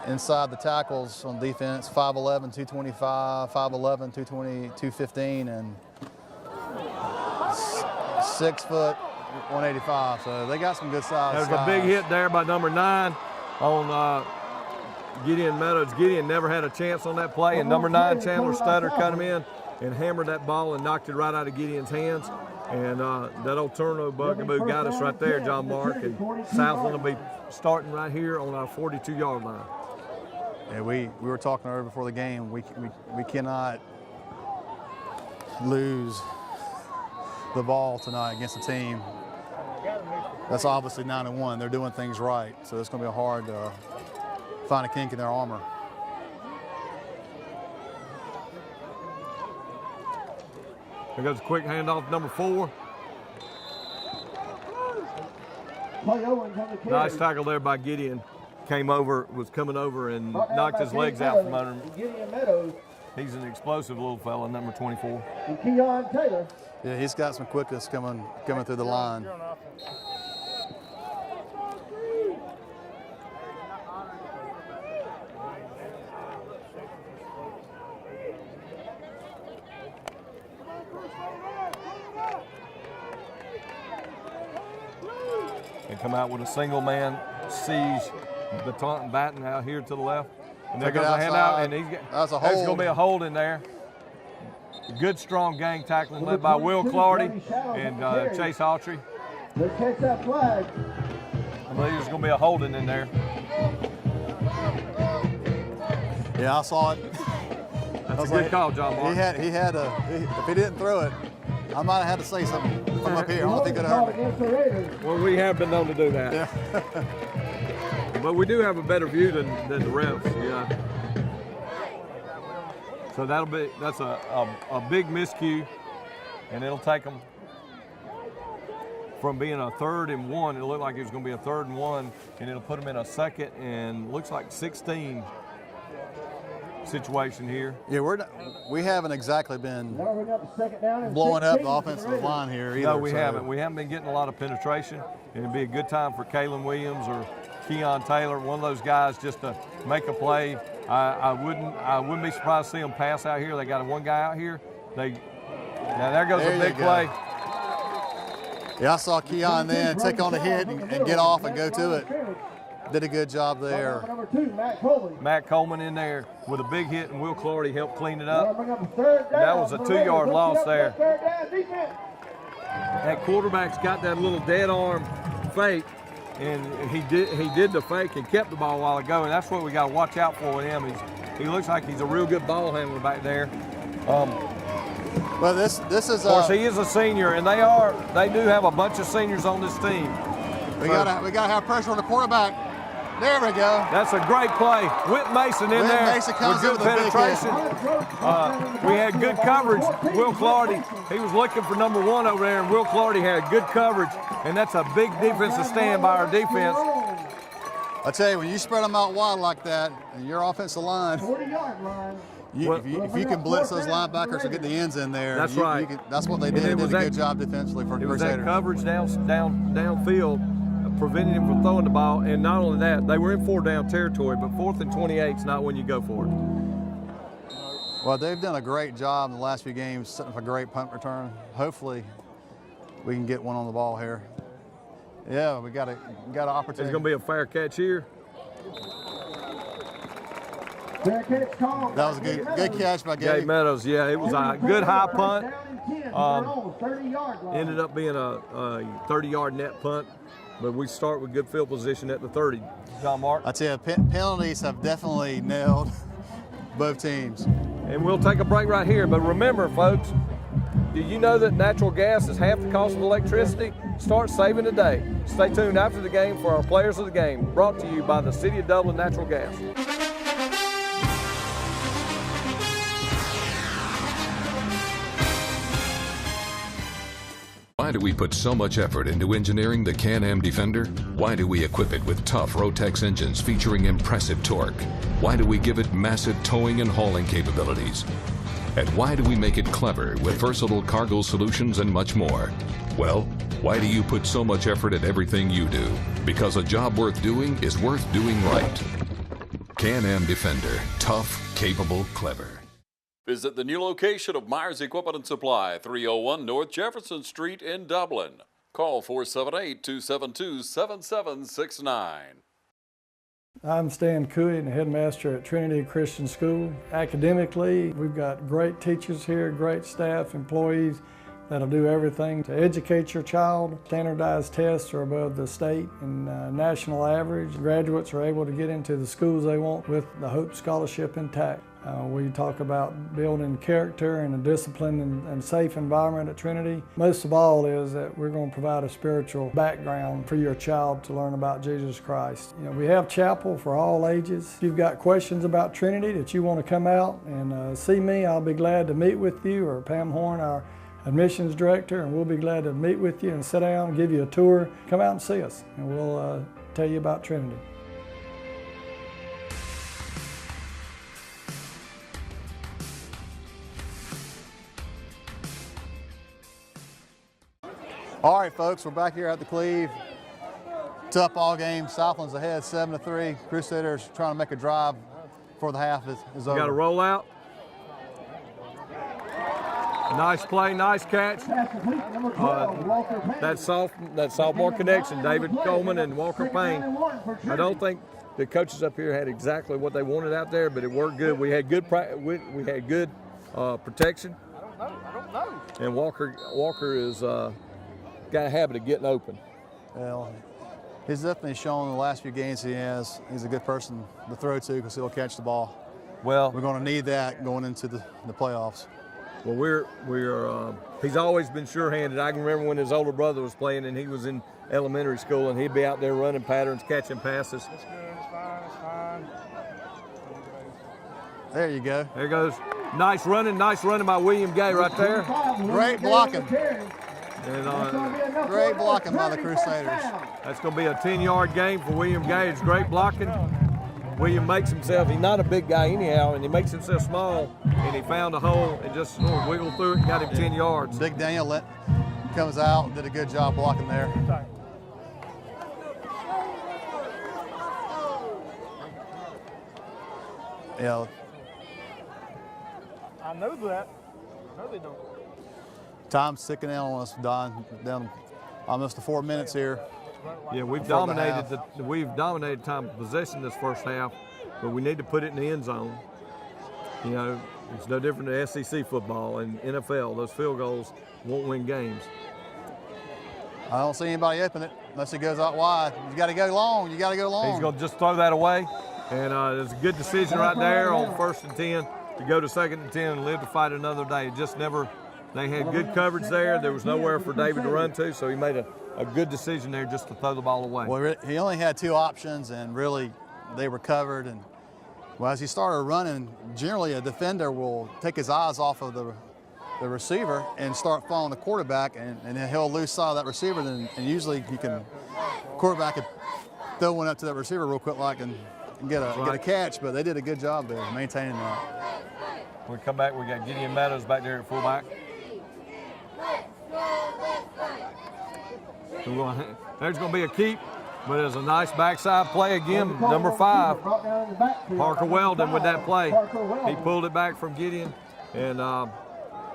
Inside the tackles on defense, 5'11", 225, 5'11", 220, 215, and 6 foot, 185. So they got some good size. There's a big hit there by number 9 on Gideon Meadows. Gideon never had a chance on that play, and number 9, Chandler Stutter, cut him in and hammered that ball and knocked it right out of Gideon's hands. And that old turnover bugaboo got us right there, John Mark. And Southland will be starting right here on our 42-yard line. Yeah, we were talking earlier before the game. We cannot lose the ball tonight against a team that's obviously 9-1. They're doing things right, so it's going to be hard to find a kink in their armor. There goes a quick handoff, number 4. Nice tackle there by Gideon. Was coming over and knocked his legs out from under him. He's an explosive little fella, number 24. And Keon Taylor. Yeah, he's got some quickness coming through the line. And come out with a single man siege, the Taunton batting out here to the left. And there goes a handout, and there's going to be a hold in there. Good, strong gang tackling led by Will Clardy and Chase Autry. Let's catch that flag. I believe there's going to be a holding in there. Yeah, I saw it. That's a good call, John Mark. If he didn't throw it, I might have had to say something from up here. I don't think it hurt me. Well, we have been known to do that. Yeah. But we do have a better view than the refs, yeah. So that's a big miscue, and it'll take them from being a 3rd and 1. It looked like it was going to be a 3rd and 1, and it'll put them in a 2nd and looks like 16 situation here. Yeah, we haven't exactly been blowing up the offensive line here either. No, we haven't. We haven't been getting a lot of penetration, and it'd be a good time for Kalen Williams or Keon Taylor, one of those guys, just to make a play. I wouldn't be surprised to see them pass out here. They got one guy out here. Now there goes a big play. Yeah, I saw Keon then take on the hit and get off and go to it. Did a good job there. Number 2, Matt Coleman. Matt Coleman in there with a big hit, and Will Clardy helped clean it up. That was a 2-yard loss there. That quarterback's got that little dead arm fake, and he did the fake and kept the ball a while ago, and that's what we got to watch out for with him. He looks like he's a real good ball handler back there. Well, this is. Of course, he is a senior, and they do have a bunch of seniors on this team. We gotta have pressure on the quarterback. There we go. That's a great play. Whit Mason in there with good penetration. We had good coverage. Will Clardy, he was looking for number 1 over there, and Will Clardy had good coverage, and that's a big defensive stand by our defense. I tell you, when you spread them out wide like that, and your offensive line, 40-yard line. If you can blitz those linebackers and get the ends in there, that's right. That's what they did. They did a good job defensively for the Crusaders. It was that coverage downfield, preventing him from throwing the ball, and not only that, they were in 4-down territory, but 4th and 28 is not when you go for it. Well, they've done a great job in the last few games, setting up a great punt return. Hopefully, we can get one on the ball here. Yeah, we got an opportunity. It's going to be a fair catch here. That was a good catch by Gabe Meadows. Yeah, it was a good high punt. 30-yard line. Ended up being a 30-yard net punt, but we start with good field position at the 30. John Mark? I tell you, penalties have definitely nailed both teams. And we'll take a break right here, but remember, folks, do you know that natural gas is half the cost of electricity? Start saving today. Stay tuned after the game for our Players of the Game, brought to you by the City of Dublin Natural Gas. Why do we put so much effort into engineering the Can-Am Defender? Why do we equip it with tough Rotex engines featuring impressive torque? Why do we give it massive towing and hauling capabilities? And why do we make it clever with versatile cargo solutions and much more? Well, why do you put so much effort at everything you do? Because a job worth doing is worth doing right. Can-Am Defender. Tough, capable, clever. Visit the new location of Myers Equipment and Supply, 301 North Jefferson Street in Dublin. Call 478-272-7769. I'm Stan Cooey, the headmaster at Trinity Christian School. Academically, we've got great teachers here, great staff, employees that'll do everything to educate your child. Standardized tests are above the state and national average. Graduates are able to get into the schools they want with the Hope Scholarship intact. We talk about building character and a disciplined and safe environment at Trinity. Most of all is that we're going to provide a spiritual background for your child to learn about Jesus Christ. You know, we have chapel for all ages. If you've got questions about Trinity that you want to come out and see me, I'll be glad to meet with you, or Pam Horn, our admissions director, and we'll be glad to meet with you and sit down and give you a tour. Come out and see us, and we'll tell you about Trinity. All right, folks, we're back here at the Cleve. Tough ball game. Southland's ahead 7-3. Crusaders trying to make a drive before the half is over. Got a rollout. Nice play, nice catch. That sophomore connection, David Coleman and Walker Payne. I don't think the coaches up here had exactly what they wanted out there, but it worked good. We had good protection. I don't know. And Walker is got a habit of getting open. Well, he's definitely shown in the last few games he's a good person to throw to because he'll catch the ball. Well, we're going to need that going into the playoffs. Well, he's always been sure-handed. I can remember when his older brother was playing and he was in elementary school and he'd be out there running patterns, catching passes. It's good, it's fine. There you go. There goes. Nice running by William Gay right there. Great blocking. And, great blocking by the Crusaders. That's going to be a 10-yard game for William Gay. It's great blocking. William makes himself, he's not a big guy anyhow, and he makes himself small, and he found a hole and just sort of wiggled through it and got him 10 yards. Big Daniel comes out and did a good job blocking there. Yeah. I know that. No, they don't. Time's ticking down on us, Don. Down almost to 4 minutes here. Yeah, we've dominated time of possession this first half, but we need to put it in the end zone. You know, it's no different than SEC football and NFL. Those field goals won't win games. I don't see anybody open it unless it goes out wide. You got to go long. You got to go long. He's going to just throw that away, and it's a good decision right there on 1st and 10 to go to 2nd and 10 and live to fight another day. It just never. They had good coverage there. There was nowhere for David to run to, so he made a good decision there just to throw the ball away. Well, he only had 2 options, and really they were covered. And well, as he started running, generally a defender will take his eyes off of the receiver and start following the quarterback, and then he'll lose sight of that receiver. And usually quarterback can throw one up to that receiver real quick and get a catch. But they did a good job there maintaining that. When we come back, we got Gideon Meadows back there at fullback. There's going to be a keep, but it's a nice backside play again. Number 5, Parker Weldon with that play. He pulled it back from Gideon, and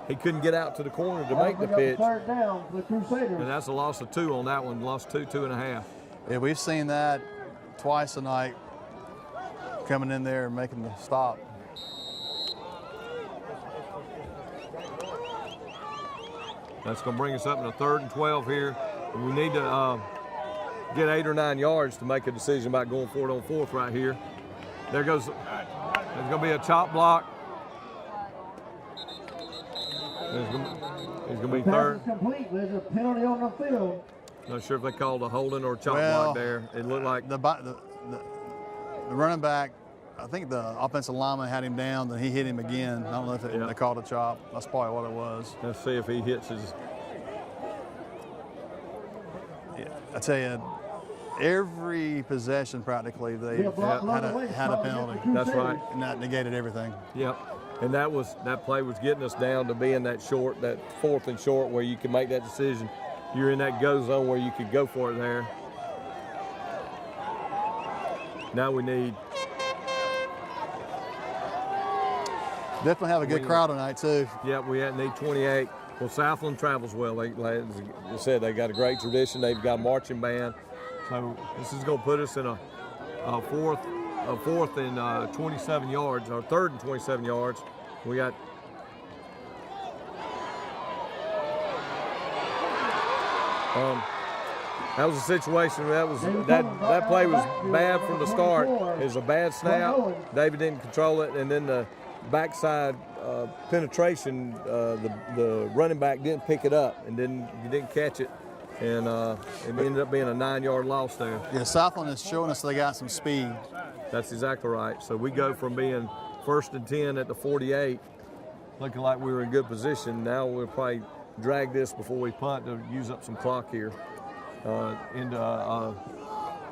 he couldn't get out to the corner to make the pitch. And that's a loss of 2 on that one. Lost 2.5. Yeah, we've seen that twice tonight. coming in there and making the stop. That's going to bring us up in a 3rd and 12 here. And we need to get 8 or 9 yards to make a decision about going for it on 4th right here. There goes, there's going to be a chop block. There's going to be 3rd. Complete. There's a penalty on the field. Not sure if they called a holding or a chop block there. It looked like the running back, I think the offensive lineman had him down, then he hit him again. I don't know if they called a chop. That's probably what it was. Let's see if he hits his. Yeah, I tell you, every possession practically they had a penalty. That's right. And that negated everything. Yep. And that play was getting us down to being that short, that 4th and short where you can make that decision. You're in that go zone where you could go for it there. Now we need. Definitely have a good crowd tonight too. Yep, we need 28. Well, Southland travels well. Like I said, they got a great tradition. They've got a marching band. So this is going to put us in a 4th and 27 yards, or 3rd and 27 yards. We got. That was a situation. That play was bad from the start. It was a bad snap. David didn't control it, and then the backside penetration, the running back didn't pick it up and didn't catch it, and it ended up being a 9-yard loss there. Yeah, Southland is showing us they got some speed. That's exactly right. So we go from being 1st and 10 at the 48, looking like we were in good position. Now we'll probably drag this before we punt to use up some clock here.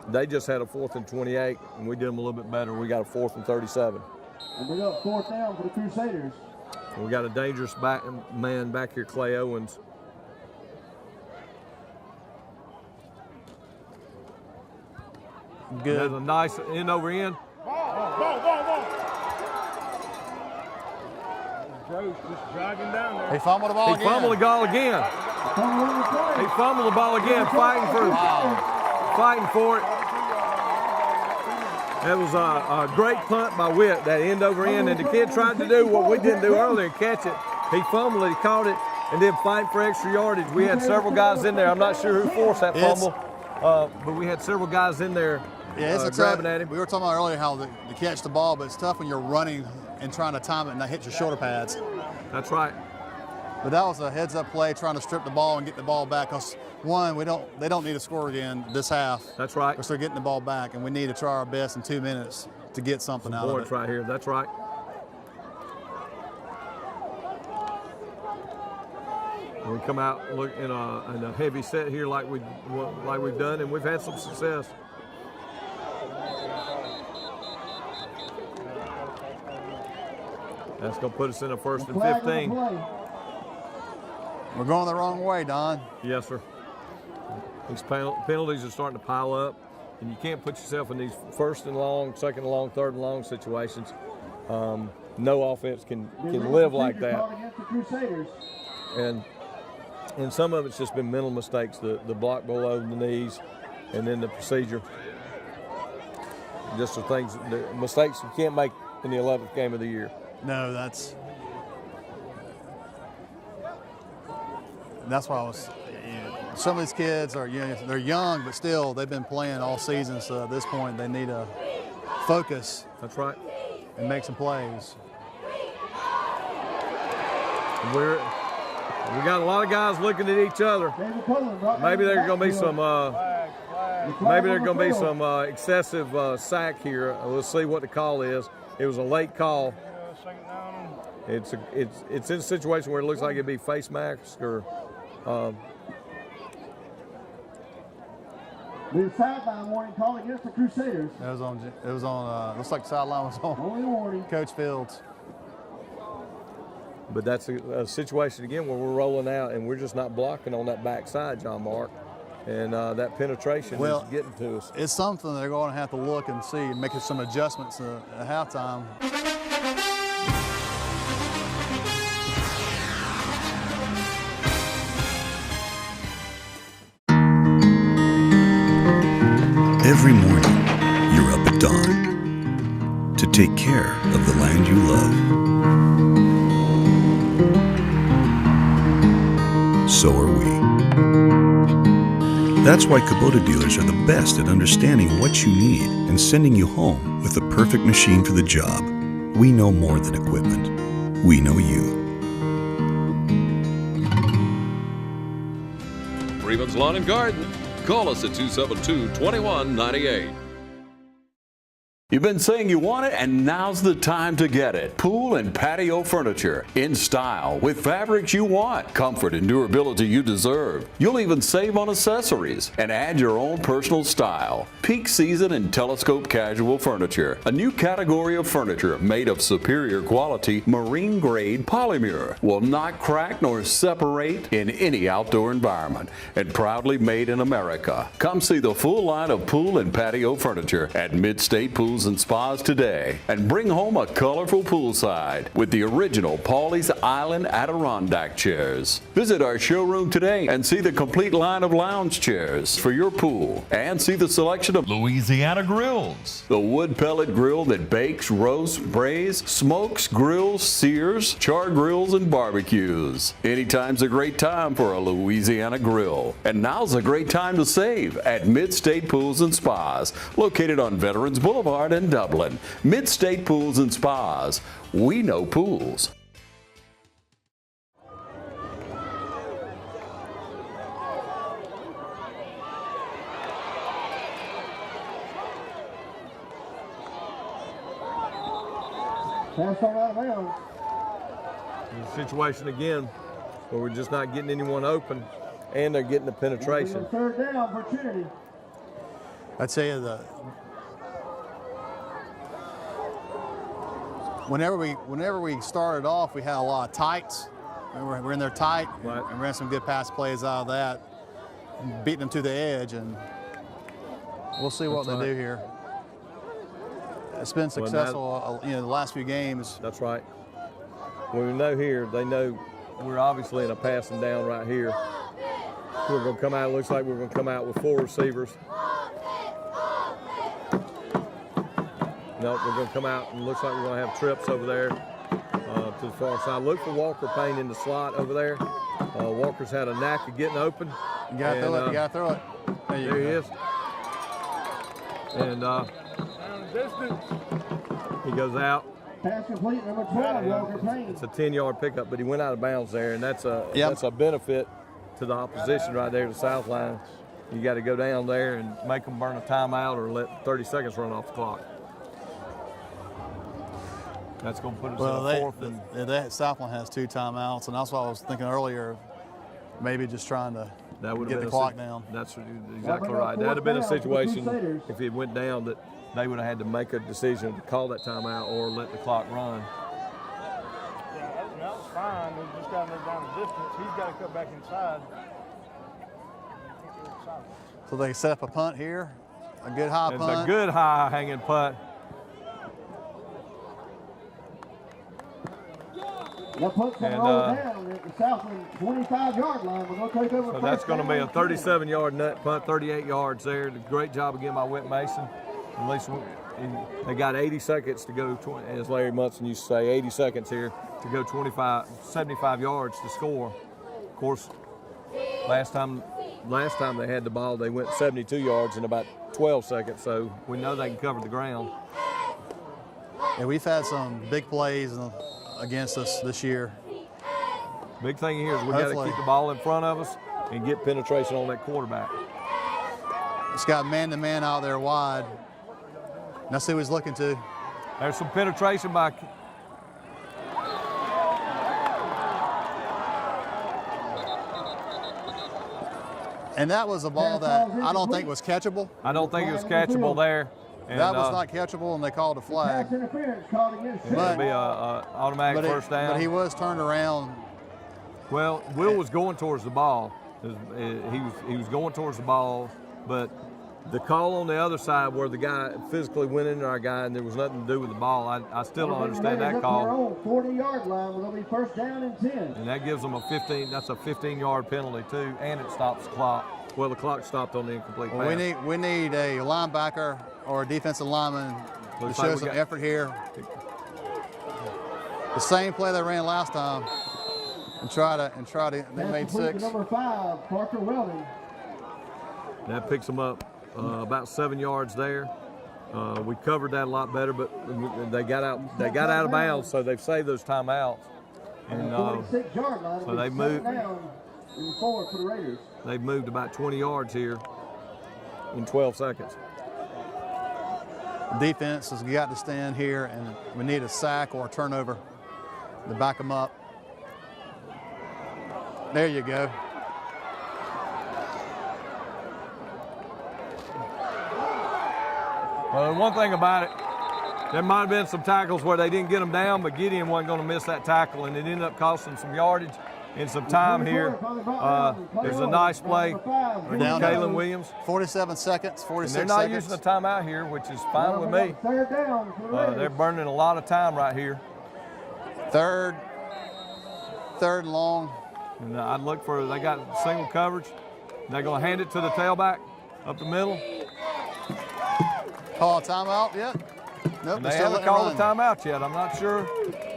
They just had a 4th and 28, and we did them a little bit better. We got a 4th and 37. And we got 4th down for the Crusaders. And we got a dangerous man back here, Clay Owens. Good. There's a nice end over end. Joe's just dragging down there. He fumbled the ball again. He fumbled the ball again. He fumbled the ball again, fighting for it. That was a great punt by Witt, that end over end, and the kid tried to do what we didn't do earlier and catch it. He fumbled it, he caught it, and then fighting for extra yardage. We had several guys in there. I'm not sure who forced that fumble, but we had several guys in there grabbing at him. We were talking about earlier how to catch the ball, but it's tough when you're running and trying to time it and not hit your shoulder pads. That's right. But that was a heads-up play, trying to strip the ball and get the ball back. Because one, they don't need to score again this half. That's right. Because they're getting the ball back, and we need to try our best in 2 minutes to get something out of it. Points right here. That's right. We come out look in a heavy set here like we've done, and we've had some success. That's going to put us in a 1st and 15. We're going the wrong way, Don. Yes, sir. These penalties are starting to pile up, and you can't put yourself in these 1st and long, 2nd and long, 3rd and long situations. No offense can live like that. And some of it's just been mental mistakes, the block below the knees, and then the procedure. Just the things, the mistakes you can't make in the 11th game of the year. No, that's why I was. Some of these kids are, they're young, but still they've been playing all season. So at this point, they need to focus. That's right. And make some plays. We got a lot of guys looking at each other. Maybe there's going to be some. Maybe there's going to be some excessive sack here. We'll see what the call is. It was a late call. It's in a situation where it looks like it'd be face mask or. The sideline warning call against the Crusaders. It was on. Looks like the sideline was on Coach Fields. But that's a situation again where we're rolling out and we're just not blocking on that backside, John Mark, and that penetration is getting to us. It's something they're going to have to look and see and make some adjustments at halftime. Every morning, you're up at dawn, take care of the land you love. So are we. That's why Kubota dealers are the best at understanding what you need and sending you home with the perfect machine for the job. We know more than equipment. We know you. Freeman's Lawn and Garden. Call us at 272-2198. You've been saying you want it, and now's the time to get it. Pool and patio furniture in style with fabrics you want, comfort and durability you deserve. You'll even save on accessories and add your own personal style. Peak season and telescope casual furniture, a new category of furniture made of superior quality marine grade polymer, will not crack nor separate in any outdoor environment, and proudly made in America. Come see the full line of pool and patio furniture at Mid-State Pools and Spas today, and bring home a colorful poolside with the original Pawleys Island Adirondack chairs. Visit our showroom today and see the complete line of lounge chairs for your pool, and see the selection of Louisiana grills, the wood pellet grill that bakes, roasts, braise, smokes, grills, sears, char grills, and barbecues. Anytime's a great time for a Louisiana grill, and now's a great time to save at Mid-State Pools and Spas, located on Veterans Boulevard in Dublin. Mid-State Pools and Spas. We know pools. Pass on out of bounds. The situation again where we're just not getting anyone open, and they're getting the penetration. Third down for Trinity. I'd say whenever we started off, we had a lot of tights. We're in there tight, right, and ran some good pass plays out of that, beating them to the edge, and we'll see what they do here. It's been successful, the last few games. That's right. Well, we know here, they know we're obviously in a passing down right here. We're going to come out, it looks like we're going to come out with 4 receivers. No, we're going to come out and looks like we're going to have trips over there to the far side. Look for Walker Payne in the slot over there. Walker's had a knack of getting open. You got to throw it. You got to throw it. There he is. And he goes out. Pass complete, number 12, Walker Payne. It's a 10-yard pickup, but he went out of bounds there, and that's a benefit to the opposition right there, the Southland. You got to go down there and make them burn a timeout or let 30 seconds run off the clock. That's going to put us in a fourth. Southland has 2 timeouts, and that's what I was thinking earlier, maybe just trying to get the clock down. That's exactly right. That would have been a situation if it went down that they would have had to make a decision to call that timeout or let the clock run. Yeah, that was fine. We just got to move down the distance. He's got to cut back inside. So they set up a punt here, a good high punt. It's a good high hanging punt. That punt's going to roll down at the Southland 25-yard line. We're going to take over. So that's going to be a 37-yard nut punt, 38 yards there. Great job again by Whit Mason. At least they got 80 seconds to go, as Larry Munson used to say, 80 seconds here to go 75 yards to score. Of course, last time they had the ball, they went 72 yards in about 12 seconds, so we know they can cover the ground. Yeah, we've had some big plays against us this year. Big thing here is we got to keep the ball in front of us and get penetration on that quarterback. It's got man-to-man out there wide. That's who he's looking to. There's some penetration by. And that was a ball that I don't think was catchable. I don't think it was catchable there. And, that was not catchable, and they called a flag. It'll be an automatic first down. But he was turned around. Well, Will was going towards the ball. He was going towards the ball, but the call on the other side where the guy physically went into our guy and there was nothing to do with the ball, I still don't understand that call. 40-yard line, will be first down and 10. And that gives them a 15-yard penalty too, and it stops the clock. Well, the clock stopped on the incomplete pass. We need a linebacker or a defensive lineman to show some effort here. The same play they ran last time, and try to. They made 6. Number 5, Parker Welding. That picks them up about 7 yards there. We covered that a lot better, but they got out of bounds, so they've saved those timeouts. And so they moved. Forward for the Raiders. They've moved about 20 yards here in 12 seconds. Defense has got to stand here, and we need a sack or a turnover to back them up. There you go. Well, one thing about it, there might have been some tackles where they didn't get them down, but Gideon wasn't going to miss that tackle, and it ended up costing some yardage and some time here. There's a nice play. We're down Kalen Williams. 47 seconds, 46 and they're not seconds. using a timeout here, which is fine with me. They're burning a lot of time right here. Third and long. And I'd look for, they got single coverage. They're going to hand it to the tailback up the middle. Call a timeout yet? Nope. And they haven't called a timeout yet. I'm not sure.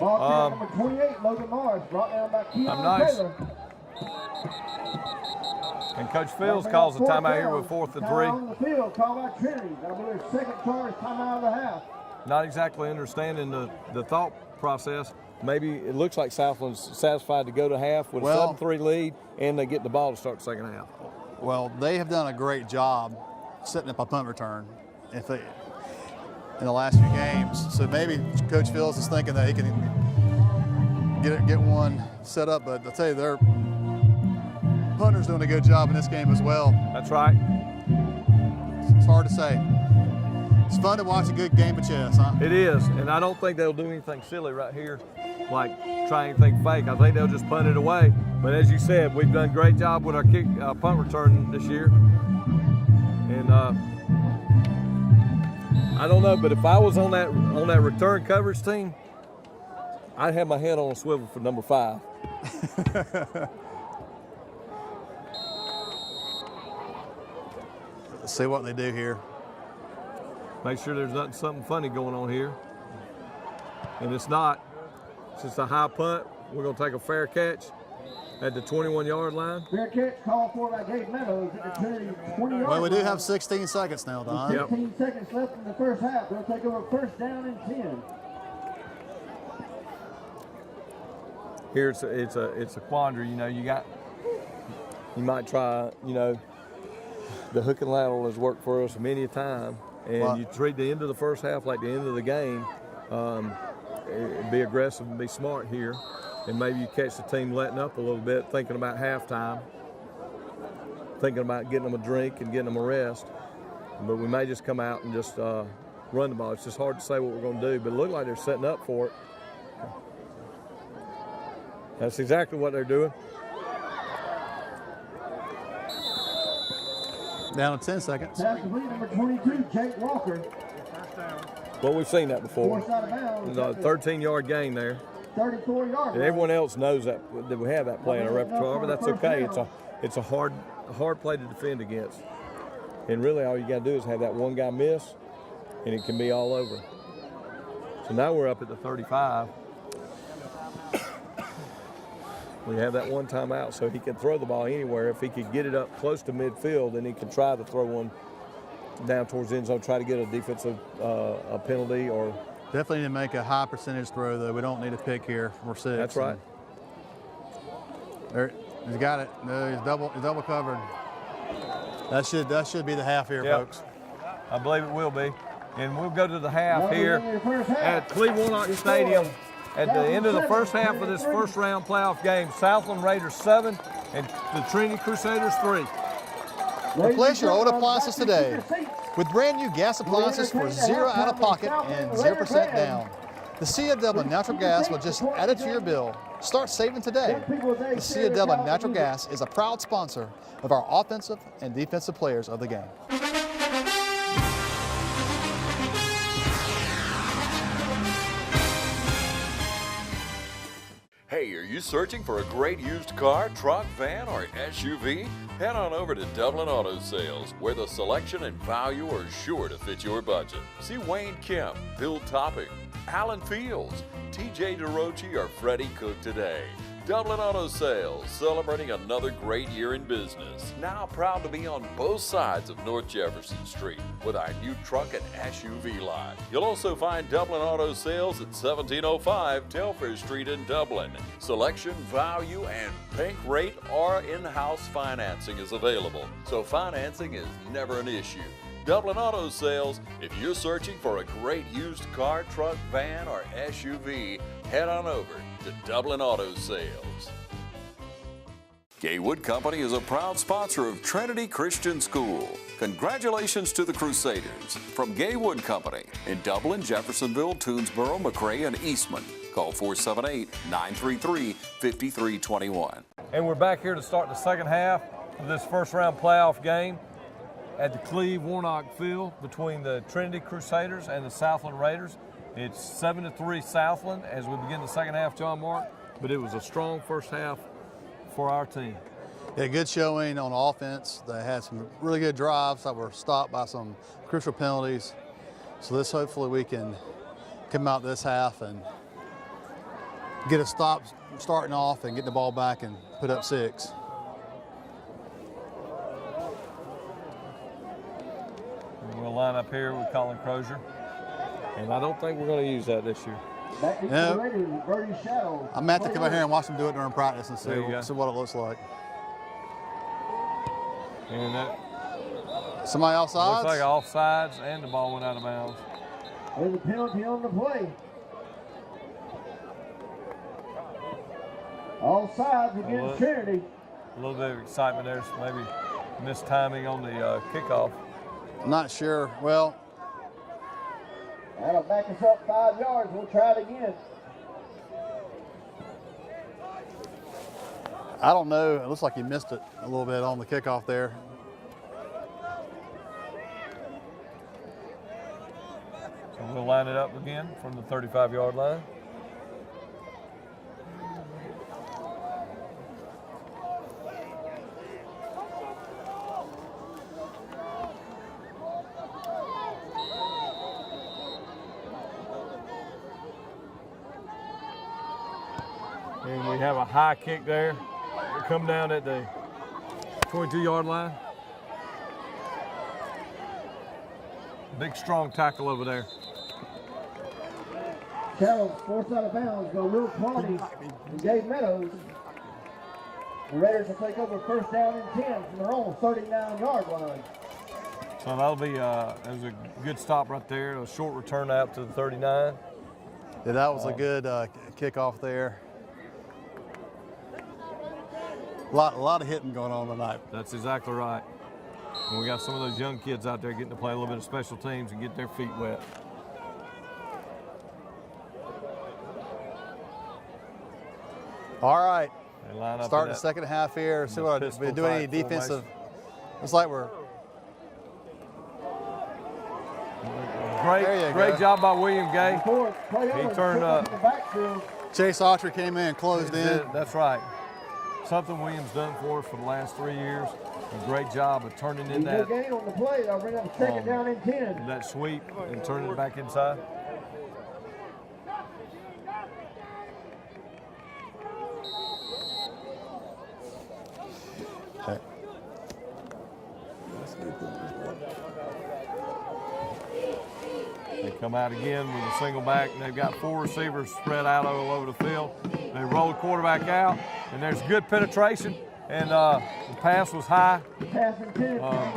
Number 28, Logan Morris, brought down by Keon Taylor. And Coach Fields calls a timeout here with 4th and 3. On the field, called by Trinity. That'll be their second charge timeout of the half. Not exactly understanding the thought process. Maybe it looks like Southland's satisfied to go to half with a 7-3 lead, and they get the ball to start the second half. Well, they have done a great job setting up a punt return in the last few games. So maybe Coach Fields is thinking that he can get one set up, but I'll tell you, their punter's doing a good job in this game as well. That's right. It's hard to say. It's fun to watch a good game of chess, huh? It is, and I don't think they'll do anything silly right here, like try anything fake. I think they'll just punt it away. But as you said, we've done a great job with our punt return this year. And I don't know, but if I was on that return coverage team, I'd have my head on a swivel for number 5. Let's see what they do here. Make sure there's something funny going on here. And it's not. It's just a high punt. We're going to take a fair catch at the 21-yard line. Fair catch called for by Gabe Meadows at the 20-yard line. Well, we do have 16 seconds now, Don. 16 seconds left in the first half. They'll take over first down and 10. Here it's a quandary. You know, you might try. You know, the hook and lateral has worked for us many a time. And you treat the end of the first half like the end of the game. Be aggressive and be smart here. And maybe you catch the team letting up a little bit, thinking about halftime, thinking about getting them a drink and getting them a rest. But we may just come out and just run the ball. It's just hard to say what we're going to do, but it looks like they're setting up for it. That's exactly what they're doing. Down to 10 seconds. Pass complete, number 22, Jake Walker. Well, we've seen that before. Forced out of bounds. A 13-yard gain there. 34 yards. And everyone else knows that we have that play in our repertoire, but that's okay. It's a hard play to defend against. And really all you got to do is have that one guy miss, and it can be all over. So now we're up at the 35. We have that one timeout, so he can throw the ball anywhere. If he could get it up close to midfield, then he can try to throw one down towards the end zone, try to get a defensive a penalty or. Definitely need to make a high percentage throw, though. We don't need a pick here. We're 6. That's right. There, he's got it. No, he's double covered. That should be the half here, folks. I believe it will be. And we'll go to the half here at Cleveland Stadium. At the end of the first half of this first round playoff game, Southland Raiders 7 and the Trinity Crusaders 3. Replace your old appliances today with brand new gas appliances for 0 out of pocket and 0% down. The Sea of Dublin Natural Gas will just add it to your bill. Start saving today. The Sea of Dublin Natural Gas is a proud sponsor of our offensive and defensive players of the game. Hey, are you searching for a great used car, truck, van, or SUV? Head on over to Dublin Auto Sales, where the selection and value are sure to fit your budget. See Wayne Kemp, Bill Topping, Alan Fields, TJ DeRochi, or Freddie Cook today. Dublin Auto Sales, celebrating another great year in business. Now proud to be on both sides of North Jefferson Street with our new truck and SUV lot. You'll also find Dublin Auto Sales at 1705 Telfair Street in Dublin. Selection, value, and pink rate or in-house financing is available, so financing is never an issue. Dublin Auto Sales, if you're searching for a great used car, truck, van, or SUV, head on over to Dublin Auto Sales. Gay Wood Company is a proud sponsor of Trinity Christian School. Congratulations to the Crusaders from Gay Wood Company in Dublin, Jeffersonville, Toonsboro, McRae, and Eastman. Call 478-933-5321. And we're back here to start the second half of this first round playoff game at the Cleve Warnock Field between the Trinity Crusaders and the Southland Raiders. It's 7-3 Southland as we begin the second half, John Mark, but it was a strong first half for our team. Yeah, good showing on offense. They had some really good drives that were stopped by some crucial penalties. So this, hopefully we can come out this half and get a stop starting off and get the ball back and put up 6. We'll line up here with Colin Crozier. And I don't think we're going to use that this year. Yeah. I'm going to have to come out here and watch them do it during practice and see what it looks like. And that somebody offsides? Looks like offsides, and the ball went out of bounds. There's a penalty on the play. All sides against Trinity. A little bit of excitement there, so maybe missed timing on the kickoff. I'm not sure. Well, that'll back us up 5 yards. We'll try it again. I don't know. It looks like he missed it a little bit on the kickoff there. So we'll line it up again from the 35-yard line. And we have a high kick there. We come down at the 22-yard line. Big, strong tackle over there. Shallow forced out of bounds. Go Will Quality and Dave Meadows. The Raiders will take over first down and 10 from their own 39-yard line. So that'll be that was a good stop right there. A short return out to the 39. Yeah, that was a good kickoff there. A lot of hitting going on tonight. That's exactly right. And we got some of those young kids out there getting to play a little bit of special teams and get their feet wet. All right. They line up starting the second half here. See what we're doing any defensive. Looks like we're. Great job by William Gay. He turned up. Chase Autry came in, closed in. That's right. Something Williams done for us for the last 3 years. A great job of turning in that. Gain on the play. They'll bring up second down and 10. That sweep and turning it back inside. Okay. They come out again with a single back, and they've got 4 receivers spread out all over the field. They roll the quarterback out, and there's good penetration, and the pass was high.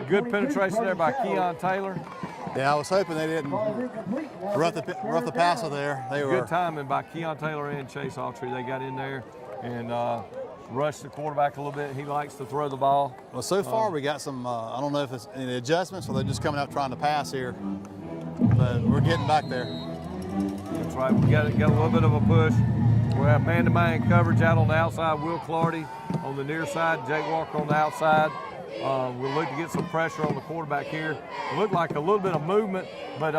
Good penetration there by Keon Taylor. Yeah, I was hoping they didn't rough the passer there. They were good timing by Keon Taylor and Chase Autry. They got in there and rushed the quarterback a little bit. He likes to throw the ball. Well, so far we got some, I don't know if it's any adjustments or they're just coming out trying to pass here, but we're getting back there. That's right, we got a little bit of a push. We have man-to-man coverage out on the outside. Will Clardy on the near side, Jake Walker on the outside. We'll look to get some pressure on the quarterback here. It looked like a little bit of movement, but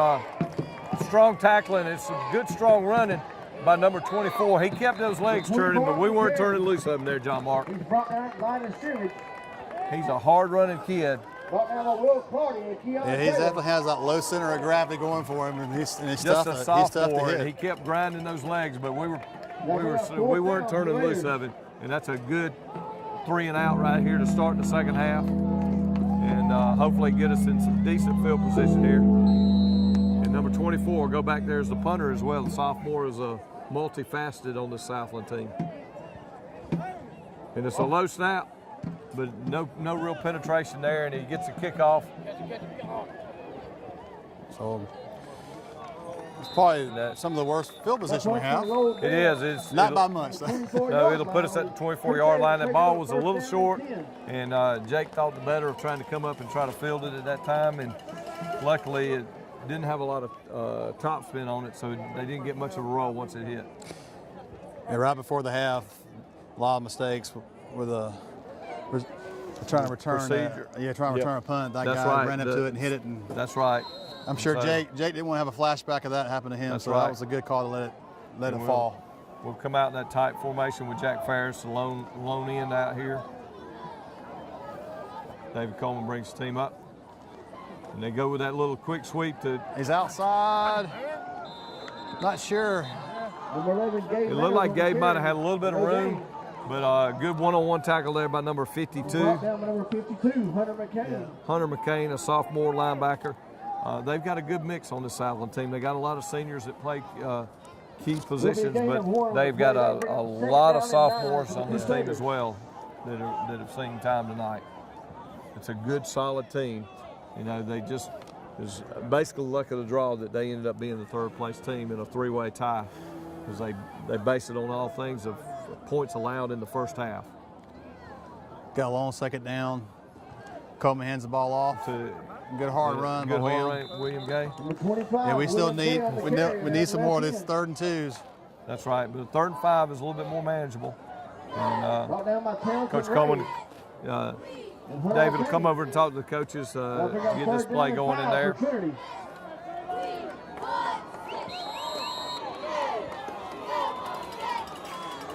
strong tackling. It's some good, strong running. by number 24. He kept those legs turning, but we weren't turning loose of him there, John Mark. He's brought down line of scrimmage. He's a hard-running kid. Brought down by Will Clardy and Keon Yeah, he Taylor. definitely has that low center of gravity going for him, and he's Just tough. a He's tough to sophomore, hit. and he kept grinding those legs, but we weren't turning loose of him. And that's a good 3 and out right here to start the second half, and hopefully get us in some decent field position here. And number 24, go back there as the punter as well. The sophomore is a multifaceted on the Southland team. And it's a low snap, but no real penetration there, and he gets a kickoff. So it's probably some of the worst field position we have. It is. It's not by much. No, it'll put us at the 24-yard line. That ball was a little short, and Jake thought the better of trying to come up and try to field it at that time, and luckily it didn't have a lot of top spin on it, so they didn't get much of a roll once it hit. And right before the half, a lot of mistakes with trying to return procedure. Trying to return a punt. That That's guy right. ran up to it and hit it. And that's right. I'm sure So- Jake didn't want to have a flashback of that happen to him. That's So right. that was a good call to let it And fall. We'll come out in that tight formation with Jack Ferris, the lone end out here. David Coleman brings the team up. And they go with that little quick sweep to. He's outside. Not sure. It looked like Gabe might have had a little bit of room, but a good one-on-one tackle there by number 52. Brought down by number 52, Hunter McCain. Hunter McCain, a sophomore linebacker. They've got a good mix on this Southland team. They got a lot of seniors that play key positions, but they've got a lot of sophomores on this team as well that have seen time tonight. It's a good, solid team. You know, they just is basically luck of the draw that they ended up being the third-place team in a three-way tie, because they base it on all things of points allowed in the first half. Got a long second down. Coleman hands the ball off. Good hard run by William Gay. Yeah, we still need some more of these 3rd and 2s. That's right, but 3rd and 5 is a little bit more manageable. And Coach Coleman, David will come over and talk to the coaches to get this play going in there.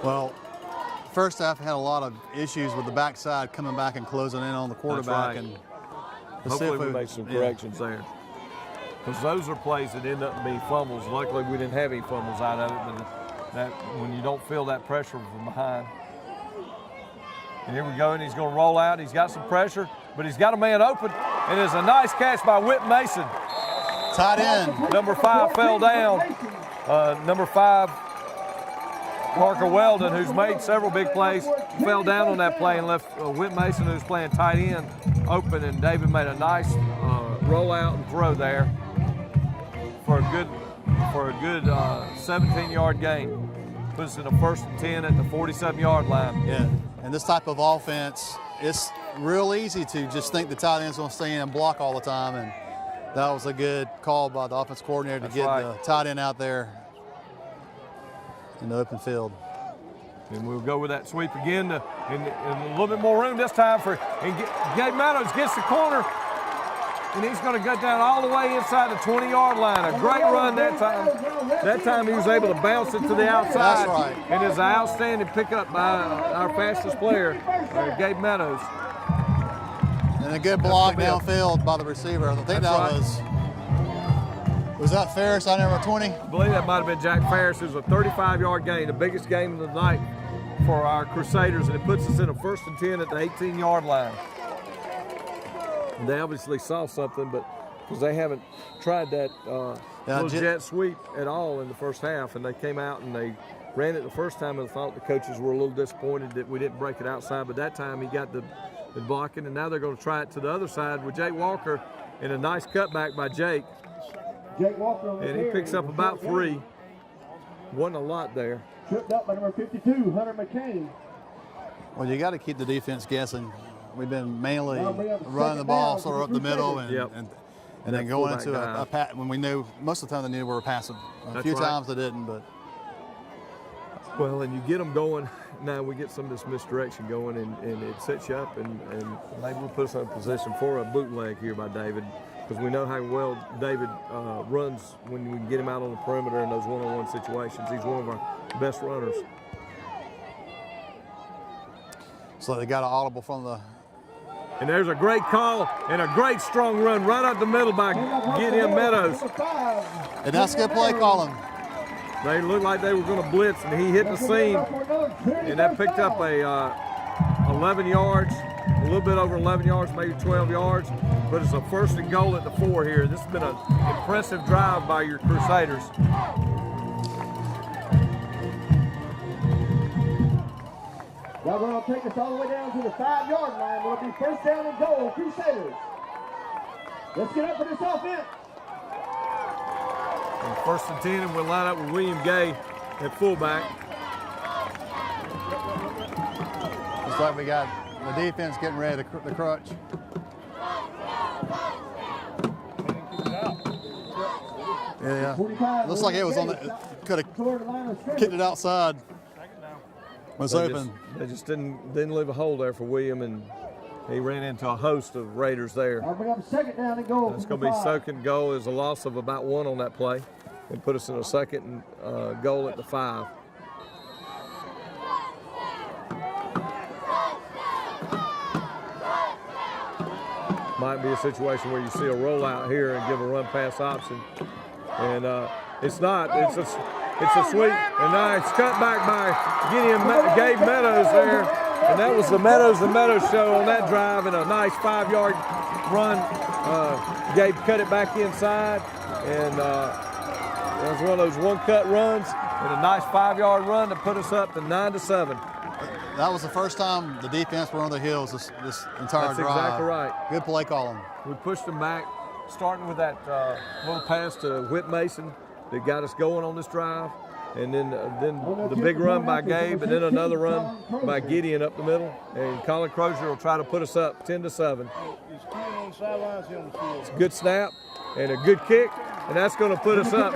Well, first half had a lot of issues with the backside coming back and closing in on the quarterback. Right. And hopefully we make some corrections there. Because those are plays that end up being fumbles. Luckily, we didn't have any fumbles out of it, but that when you don't feel that pressure from behind. And here we go, and he's going to roll out. He's got some pressure, but he's got a man open, and it's a nice catch by Whit Mason. Tight end. Number 5 fell down. Number 5, Parker Weldon, who's made several big plays, fell down on that play and left Whit Mason, who's playing tight end, open, and David made a nice rollout and throw there for a good 17-yard gain. Puts us in a 1st and 10 at the 47-yard line. Yeah, and this type of offense, it's real easy to just think the tight end's going to stay in and block all the time, and that was a good call by the offense coordinator to get the tight end out there in the open field. And we'll go with that sweep again, and a little bit more room this time Gabe Meadows gets the corner, and he's going to go down all the way inside the 20-yard line. A great run that time. That time he was able to bounce it to the outside. That's right. And it's an outstanding pickup by our fastest player, Gabe Meadows. And a good block downfield by the receiver. I think was that Ferris on number 20? I believe that might have been Jack Ferris. It was a 35-yard gain, the biggest game of the night for our Crusaders, and it puts us in a 1st and 10 at the 18-yard line. And they obviously saw something, but because they haven't tried that little jet sweep at all in the first half, and they came out and they ran it the first time, and I thought the coaches were a little disappointed that we didn't break it outside, but that time he got the blocking, and now they're going to try it to the other side with Jake Walker, and a nice cutback by Jake. Jake Walker and he picks up about 3. Wasn't a lot there. Tripped up by number 52, Hunter McCain. Well, you got to keep the defense guessing. We've been mainly running the ball sort of up the middle and then going into a pat when we knew most of the time they knew we were passing. A few times they didn't, but. Well, and you get them going. Now we get some of this misdirection going, and it sets you up, and maybe we'll put us in a position for a bootleg here by David. because we know how well David runs when we can get him out on the perimeter in those one-on-one situations. He's one of our best runners. So they got an audible from the... And there's a great call and a great strong run right up the middle by Gideon Meadows. And that's good play calling. They looked like they were going to blitz, and he hit the seam, and that picked up a 11 yards, a little bit over 11 yards, maybe 12 yards, but it's a 1st and goal at the 4 here. This has been an impressive drive by your Crusaders. Now we're going to take us all the way down to the 5-yard line. It'll be 1st down and goal, Crusaders. Let's get up for this offense. And 1st and 10, and we'll line up with William Gay at fullback. Looks like we got the defense getting ready to the crutch. Yeah. Looks like it was on the, could have kicked it outside. Was open. They just didn't leave a hole there for William, and he ran into a host of Raiders there. We have a 2nd down and goal. It's going to be 2nd goal. Is a loss of about 1 on that play, and put us in a 2nd goal at the 5. Might be a situation where you see a rollout here and give a run pass option, and it's not. It's a sweep, and now it's cut back by Gabe Meadows there, and that was the Meadows and Meadows show on that drive, and a nice 5-yard run. Gabe cut it back inside, and it was one of those one-cut runs, and a nice 5-yard run to put us up to 9-7. That was the first time the defense were on the heels this entire That's drive. That's exactly right. Good play calling. We pushed them back, starting with that little pass to Whit Mason that got us going on this drive, and then the big run by Gabe, and then another run by Gideon up the middle, and Colin Crozier will try to put us up 10-7. It's a good snap and a good kick, and that's going to put us up.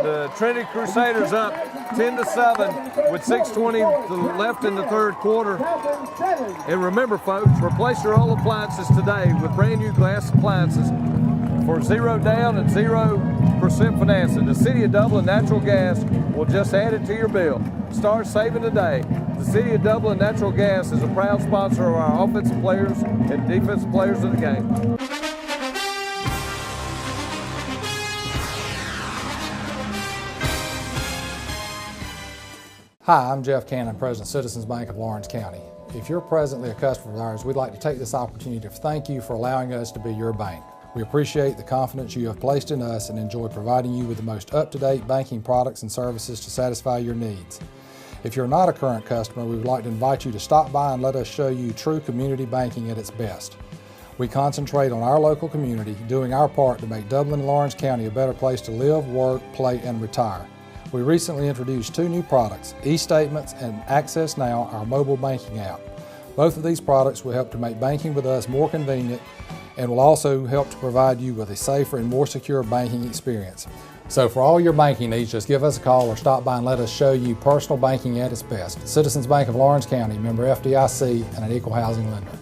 The Trinity Crusaders up 10-7 with 6:20 left in the 3rd quarter. And remember, folks, replace your old appliances today with brand new glass appliances for 0 down and 0% financing. The City of Dublin Natural Gas will just add it to your bill. Start saving today. The City of Dublin Natural Gas is a proud sponsor of our offensive players and defensive players of the game. Hi, I'm Jeff Cannon, President of Citizens Bank of Lawrence County. If you're presently a customer of ours, we'd like to take this opportunity to thank you for allowing us to be your bank. We appreciate the confidence you have placed in us and enjoy providing you with the most up-to-date banking products and services to satisfy your needs. If you're not a current customer, we would like to invite you to stop by and let us show you true community banking at its best. We concentrate on our local community, doing our part to make Dublin and Lawrence County a better place to live, work, play, and retire. We recently introduced 2 new products, eStatements and Access Now, our mobile banking app. Both of these products will help to make banking with us more convenient and will also help to provide you with a safer and more secure banking experience. So for all your banking needs, just give us a call or stop by and let us show you personal banking at its best. Citizens Bank of Lawrence County, member FDIC, and an equal housing lender.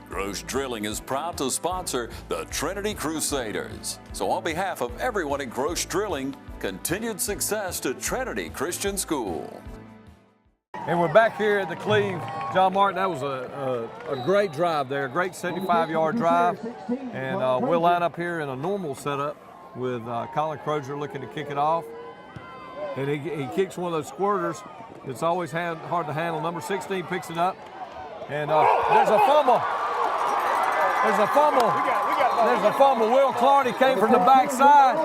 Gross Drilling is proud to sponsor the Trinity Crusaders. So on behalf of everyone at Gross Drilling, continued success to Trinity Christian School. And we're back here at the Cleve. John Martin, that was a great drive there, a great 75-yard drive. And we'll line up here in a normal setup with Colin Crozier looking to kick it off. And he kicks one of those squirters that's always hard to handle. Number 16 picks it up. And there's a fumble. There's a fumble. There's a fumble. Will Clardy came from the backside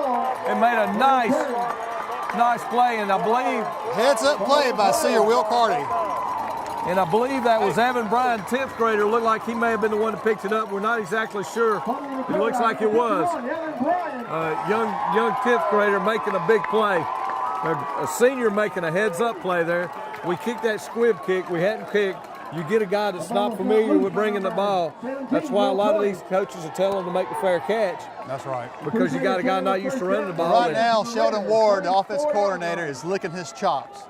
and made a nice play, and I believe heads up play by senior Will Clardy. And I believe that was Evan Bryan, 10th grader. Looked like he may have been the one that picked it up. We're not exactly sure. It looks like it was. Young 10th grader making a big play. A senior making a heads up play there. We kicked that squib kick. We hadn't kicked. You get a guy that's not familiar with bringing the ball. That's why a lot of these coaches are telling them to make the fair catch. That's right. Because you got a guy not used to running the ball. Right now, Sheldon Ward, the offense coordinator, is licking his chops.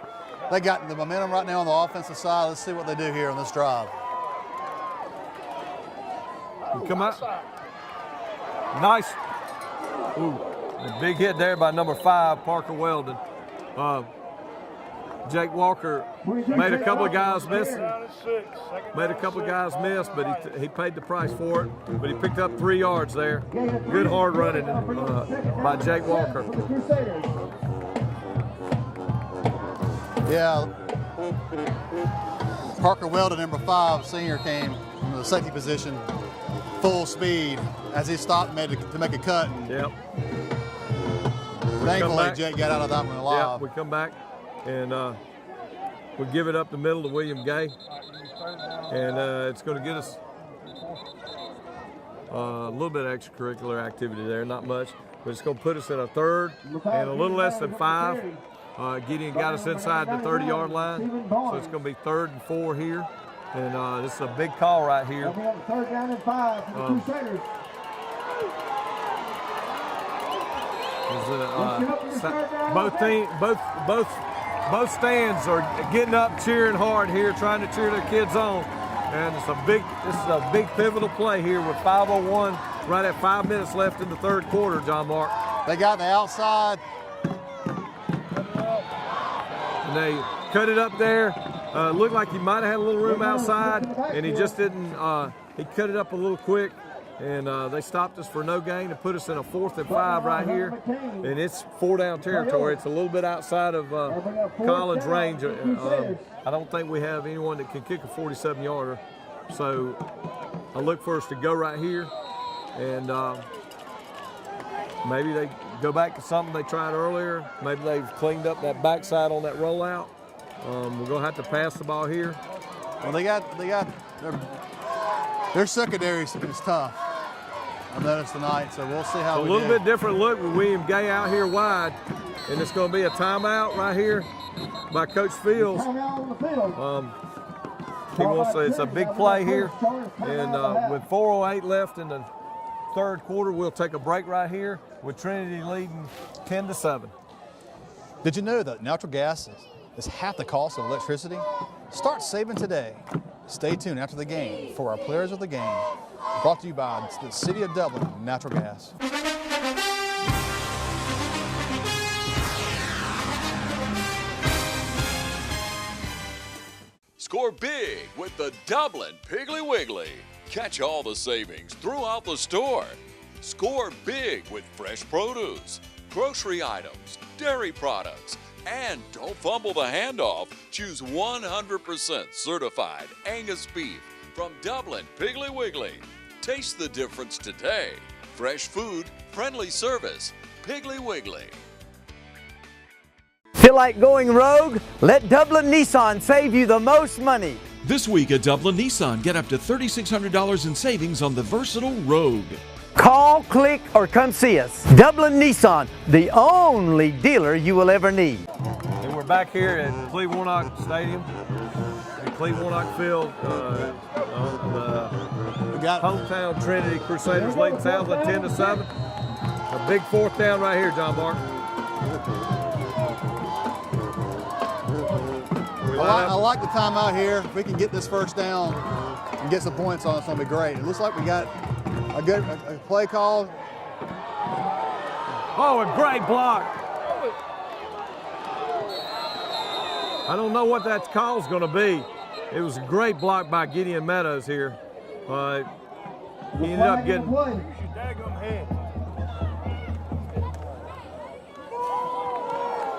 They got the momentum right now on the offensive side. Let's see what they do here on this drive. Come out. Nice. Ooh, a big hit there by number 5, Parker Weldon. Jake Walker made a couple of guys miss. But he paid the price for it. But he picked up 3 yards there. Good hard running by Jake Walker. Yeah. Parker Weldon, number 5, senior, came from the safety position, full speed, as he stopped to make a cut. Yep. Thankfully, Jake got out of that one alive. Yeah, we come back and we give it up the middle to William Gay. And it's going to get us a little bit of extracurricular activity there, not much. But it's going to put us in a 3rd and a little less than 5. Gideon got us inside the 30-yard line. So it's going to be 3rd and 4 here. And this is a big call right here. 3rd down and 5 for the Crusaders. Both stands are getting up, cheering hard here, trying to cheer their kids on. And this is a big pivotal play here with 5:01, right at 5 minutes left in the 3rd quarter, John Mark. They got the outside. And they cut it up there. Looked like he might have had a little room outside, and he just didn't. He cut it up a little quick. And they stopped us for no gain and put us in a 4th and 5 right here. And it's 4-down territory. It's a little bit outside of Collins' range. I don't think we have anyone that can kick a 47-yarder. So I look for us to go right here. And maybe they go back to something they tried earlier. Maybe they've cleaned up that backside on that rollout. We're going to have to pass the ball here. Well, they got their secondary is tough. I've noticed tonight, so we'll see how a little bit different look with William Gay out here wide, and it's going to be a timeout right here by Coach Fields. He wants to, it's a big play here, and with 4:08 left in the 3rd quarter, we'll take a break right here with Trinity leading 10-7. Did you know that natural gas is half the cost of electricity? Start saving today. Stay tuned after the game for our Players of the Game, brought to you by the City of Dublin Natural Gas. Score big with the Dublin Piggly Wiggly. Catch all the savings throughout the store. Score big with fresh produce, grocery items, dairy products, and don't fumble the handoff. Choose 100% certified Angus beef from Dublin Piggly Wiggly. Taste the difference today. Fresh food, friendly service. Piggly Wiggly. Feel like going rogue? Let Dublin Nissan save you the most money. This week at Dublin Nissan, get up to $3,600 in savings on the versatile Rogue. Call, click, or come see us. Dublin Nissan, the only dealer you will ever need. And we're back here at Cleve Warnock Stadium, at Cleve Warnock Field, on the hometown Trinity Crusaders leading Southland 10-7. A big 4th down right here, John Mark. I like the timeout here. If we can get this 1st down and get some points on it, it's going to be great. It looks like we got a good play call. Oh, a great block. I don't know what that call's going to be. It was a great block by Gideon Meadows here. He ended up getting...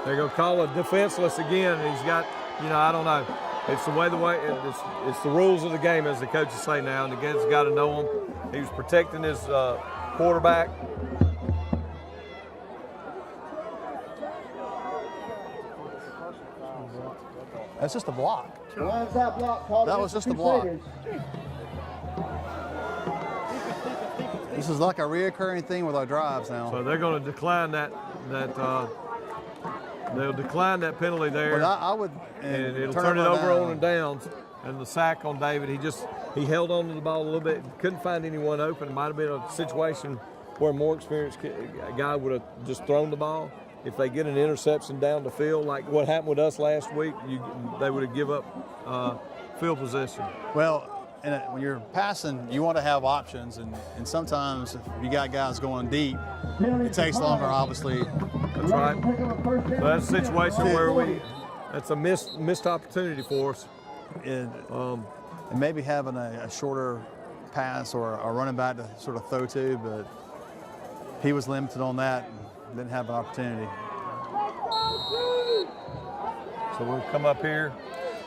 They're going to call it defenseless again. And he's got, I don't know. It's it's the rules of the game, as the coaches say now, and the kid's got to know them. He was protecting his quarterback. That's just a block. That was just a block. This is like a reoccurring thing with our drives now. So they're going to decline they'll decline that penalty there. But I would, and it'll turn it over on and downs. And the sack on David, he held on to the ball a little bit, couldn't find anyone open. It might have been a situation where a more experienced guy would have just thrown the ball. If they get an interception down the field, like what happened with us last week, they would have give up field possession. Well, when you're passing, you want to have options, and sometimes if you got guys going deep, it takes longer, obviously. That's right. So that's a situation where that's a missed opportunity for us. And maybe having a shorter pass or a running back to sort of throw to, but he was limited on that and didn't have an opportunity. So we'll come up here,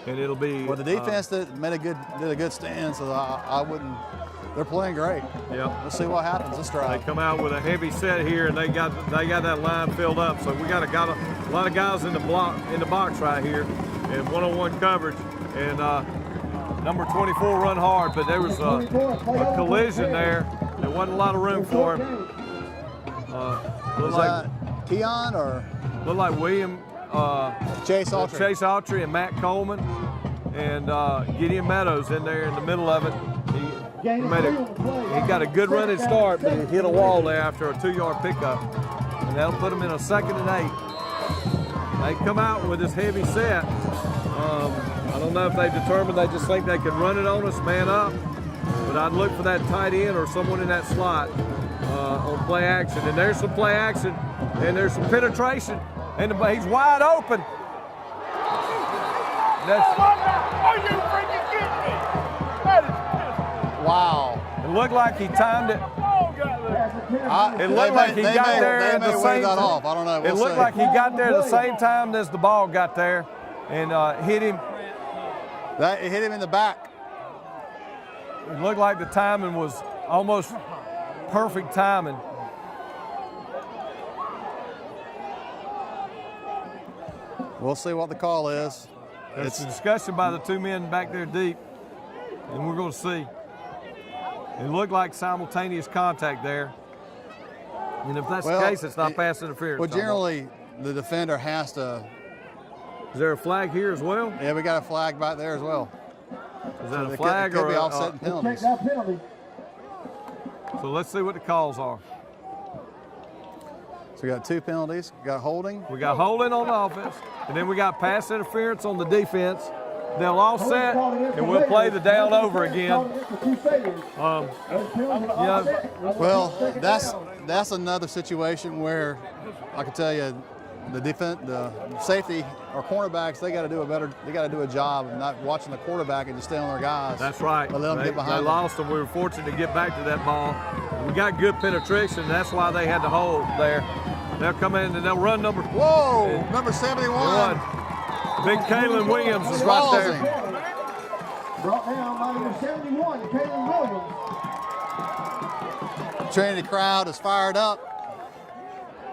and it'll be. Well, the defense did a good stand, so I wouldn't. They're playing great. Yep. Let's see what happens this drive. They come out with a heavy set here, and they got that line filled up. So we got a lot of guys in the box right here, and one-on-one coverage. And number 24 run hard, but there was a collision there. There wasn't a lot of room for him. Was that Keon or? Looked like William. Chase Autry. Chase Autry and Matt Coleman, and Gideon Meadows in there in the middle of it. He got a good running start, but he hit a wall there after a 2-yard pickup, and that'll put him in a 2nd and 8. They come out with this heavy set. I don't know if they determined they just think they can run it on us, man up, but I'd look for that tight end or someone in that slot on play action. And there's some play action, and there's some penetration, and he's wide open. Are you freaking kidding me? That is wow. It looked like he timed it. It looked like he got there at the same time. I don't know. It looked like he got there at the same time as the ball got there and hit him. It hit him in the back. It looked like the timing was almost perfect timing. We'll see what the call is. It's a discussion by the 2 men back there deep, and we're going to see. It looked like simultaneous contact there. And if that's the case, it's not pass interference. Well, generally, the defender has to. Is there a flag here as well? Yeah, we got a flag back there as well. Is that a flag could or be offsetting penalties? So let's see what the calls are. So we got 2 penalties. We got holding. We got holding on the offense, and then we got pass interference on the defense. They'll offset, and we'll play the down over again. Well, that's another situation where I can tell you, the safety or cornerbacks, they got to do a job of not watching the quarterback and just stay on their guys. That's right. Let them get behind they lost them. We were fortunate to get back to that ball. We got good penetration. That's why they had to hold there. They'll come in and they'll run number. Whoa, number 71. Big Kalen Williams is right there. Brought down by number 71, Kalen Williams. Trinity crowd is fired up.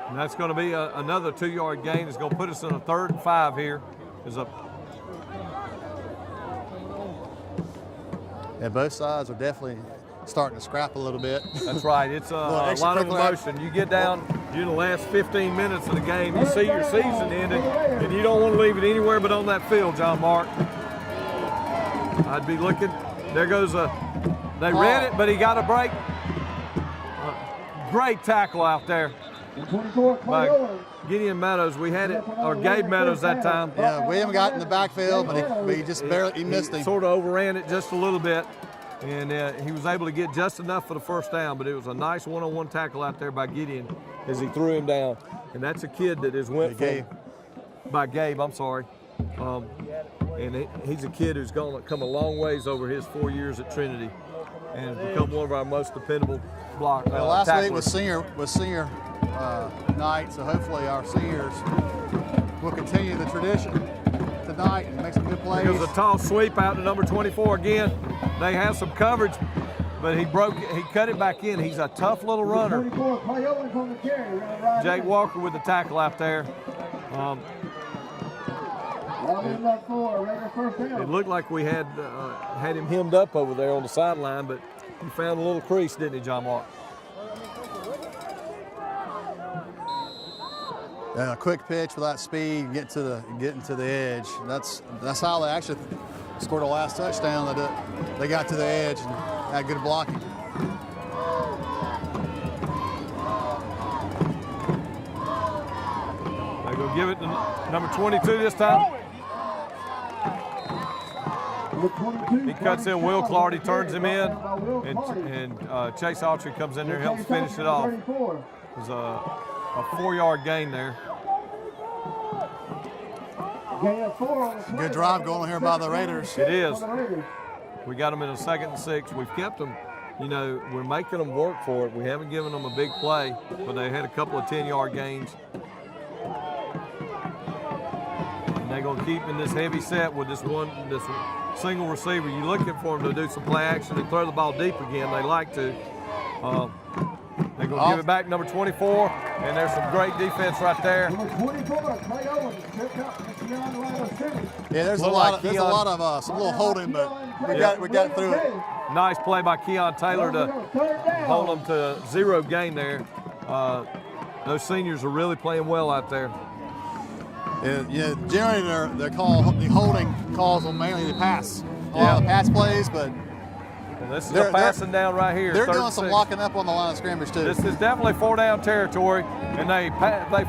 And that's going to be another 2-yard gain. It's going to put us in a 3rd and 5 here. Yeah, both sides are definitely starting to scrap a little bit. That's right. It's a lot of emotion. You get down, you're in the last 15 minutes of the game. You see your season ending, and you don't want to leave it anywhere but on that field, John Mark. I'd be looking. There goes they read it, but he got a break. Great tackle out there by Gideon Meadows. We had it, or Gabe Meadows that time. Yeah, William got in the backfield, but he just barely missed him. Sort of overran it just a little bit, and he was able to get just enough for the first down, but it was a nice one-on-one tackle out there by Gideon as he threw him down. And that's a kid that has went by Gabe, I'm sorry. And he's a kid who's going to come a long ways over his 4 years at Trinity and become one of our most dependable last tacklers. week was senior night, so hopefully our seniors will continue the tradition tonight and make some good plays. There's a tall sweep out to number 24 again. They have some coverage, but he cut it back in. He's a tough little runner. Jake Walker with the tackle out there. It looked like we had him hemmed up over there on the sideline, but he found a little crease, didn't he, John Mark? A quick pitch with that speed, getting to the edge. That's how they actually scored the last touchdown. They got to the edge and had good blocking. They're going to give it to number 22 this time. He cuts in Will Clardy, turns him in, and Chase Autry comes in there and helps finish it off. It was a 4-yard gain there. Good drive going here by the Raiders. It is. We got them in a 2nd and 6. We've kept them, you know, we're making them work for it. We haven't given them a big play, but they had a couple of 10-yard gains. And they're going to keep in this heavy set with this single receiver. You're looking for them to do some play action and throw the ball deep again. They like to. They're going to give it back, number 24, and there's some great defense right there. Yeah, there's a lot of some little holding, but we got through it. Nice play by Keon Taylor to hold them to 0 gain there. Those seniors are really playing well out there. Yeah, generally the holding calls them mainly the pass. All the pass plays, but this is a passing down right here. They're doing some locking up on the line of scrimmage too. This is definitely 4-down territory, and they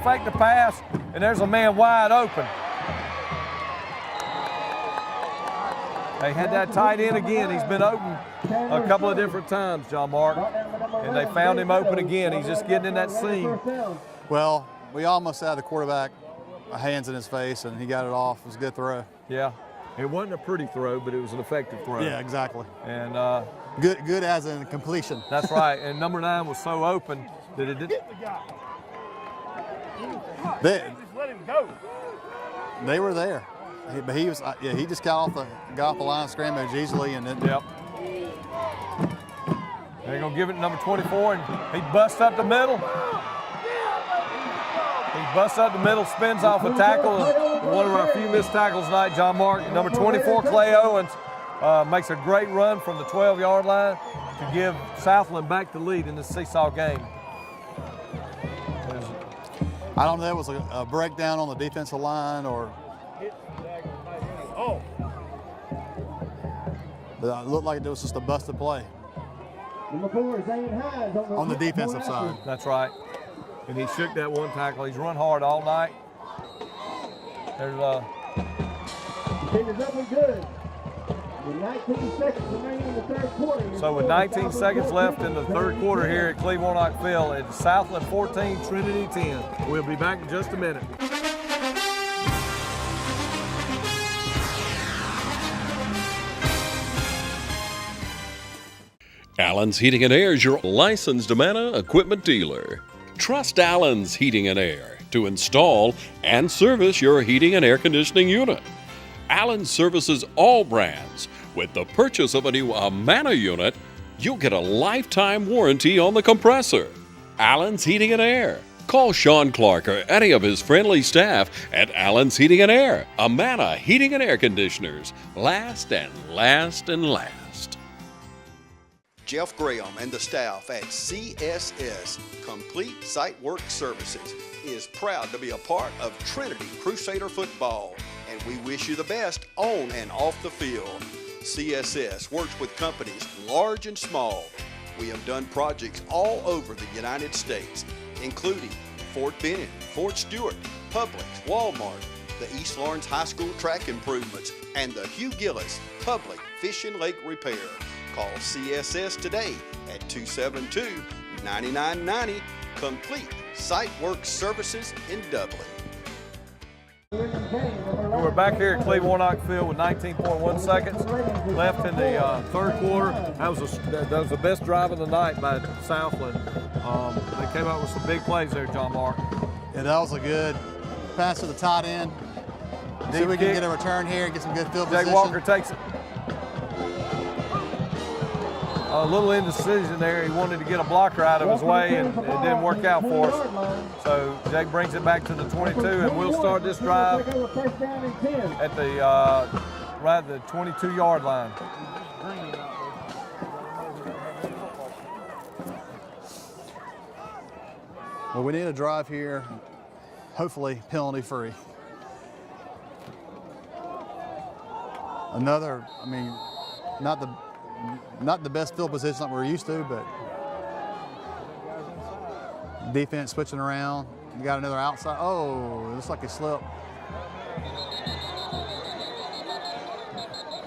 fake the pass, and there's a man wide open. They had that tight end again. He's been open a couple of different times, John Mark, and they found him open again. He's just getting in that seam. Well, we almost had the quarterback hands in his face, and he got it off. It was a good throw. Yeah. It wasn't a pretty throw, but it was an effective throw. Yeah, exactly. And good as in completion. That's right. And number 9 was so open that it didn't. They were there, but he was. He just got off the line of scrimmage easily, and then. Yep. They're gonna give it to number 24, and he busts up the middle. He busts up the middle, spins off a tackle. One of our few missed tackles tonight, John Mark. Number 24, Clay Owens, makes a great run from the 12-yard line to give Southland back the lead in this seesaw game. I don't know if it was a breakdown on the defensive line or. But it looked like it was just a busted play. On the defensive side. That's right. And he shook that one tackle. He's run hard all night. There's With 19 seconds remaining in the 3rd quarter. So with 19 seconds left in the 3rd quarter here at Cleve-Warnock Field, it's Southland 14, Trinity 10. We'll be back in just a minute. Allen's Heating and Air is your licensed Amana equipment dealer. Trust Allen's Heating and Air to install and service your heating and air conditioning unit. Allen services all brands. With the purchase of a new Amana unit, you'll get a lifetime warranty on the compressor. Allen's Heating and Air. Call Sean Clark or any of his friendly staff at Allen's Heating and Air. Amana Heating and Air Conditioners. Last and last and last. Jeff Graham and the staff at CSS, Complete Site Work Services, is proud to be a part of Trinity Crusader football, and we wish you the best on and off the field. CSS works with companies large and small. We have done projects all over the United States, including Fort Benning, Fort Stewart, Publix, Walmart, the East Lawrence High School track improvements, and the Hugh Gillis Public Fish and Lake Repair. Call CSS today at 272-9990, Complete Site Work Services in Dublin. We're back here at Cleve-Warnock Field with 19.1 seconds left in the 3rd quarter. That was the best drive of the night by Southland. They came out with some big plays there, John Mark. Yeah, that was a good pass to the tight end. See if we can get a return here and get some good field position. Jake Walker takes it. A little indecision there. He wanted to get a blocker out of his way, and it didn't work out for us. So Jake brings it back to the 22, and we'll start this drive at the right at the 22-yard line. Well, we need a drive here, hopefully penalty-free. Another, I mean, not the best field position that we're used to, but defense switching around. We got another outside. Oh, it looks like he slipped.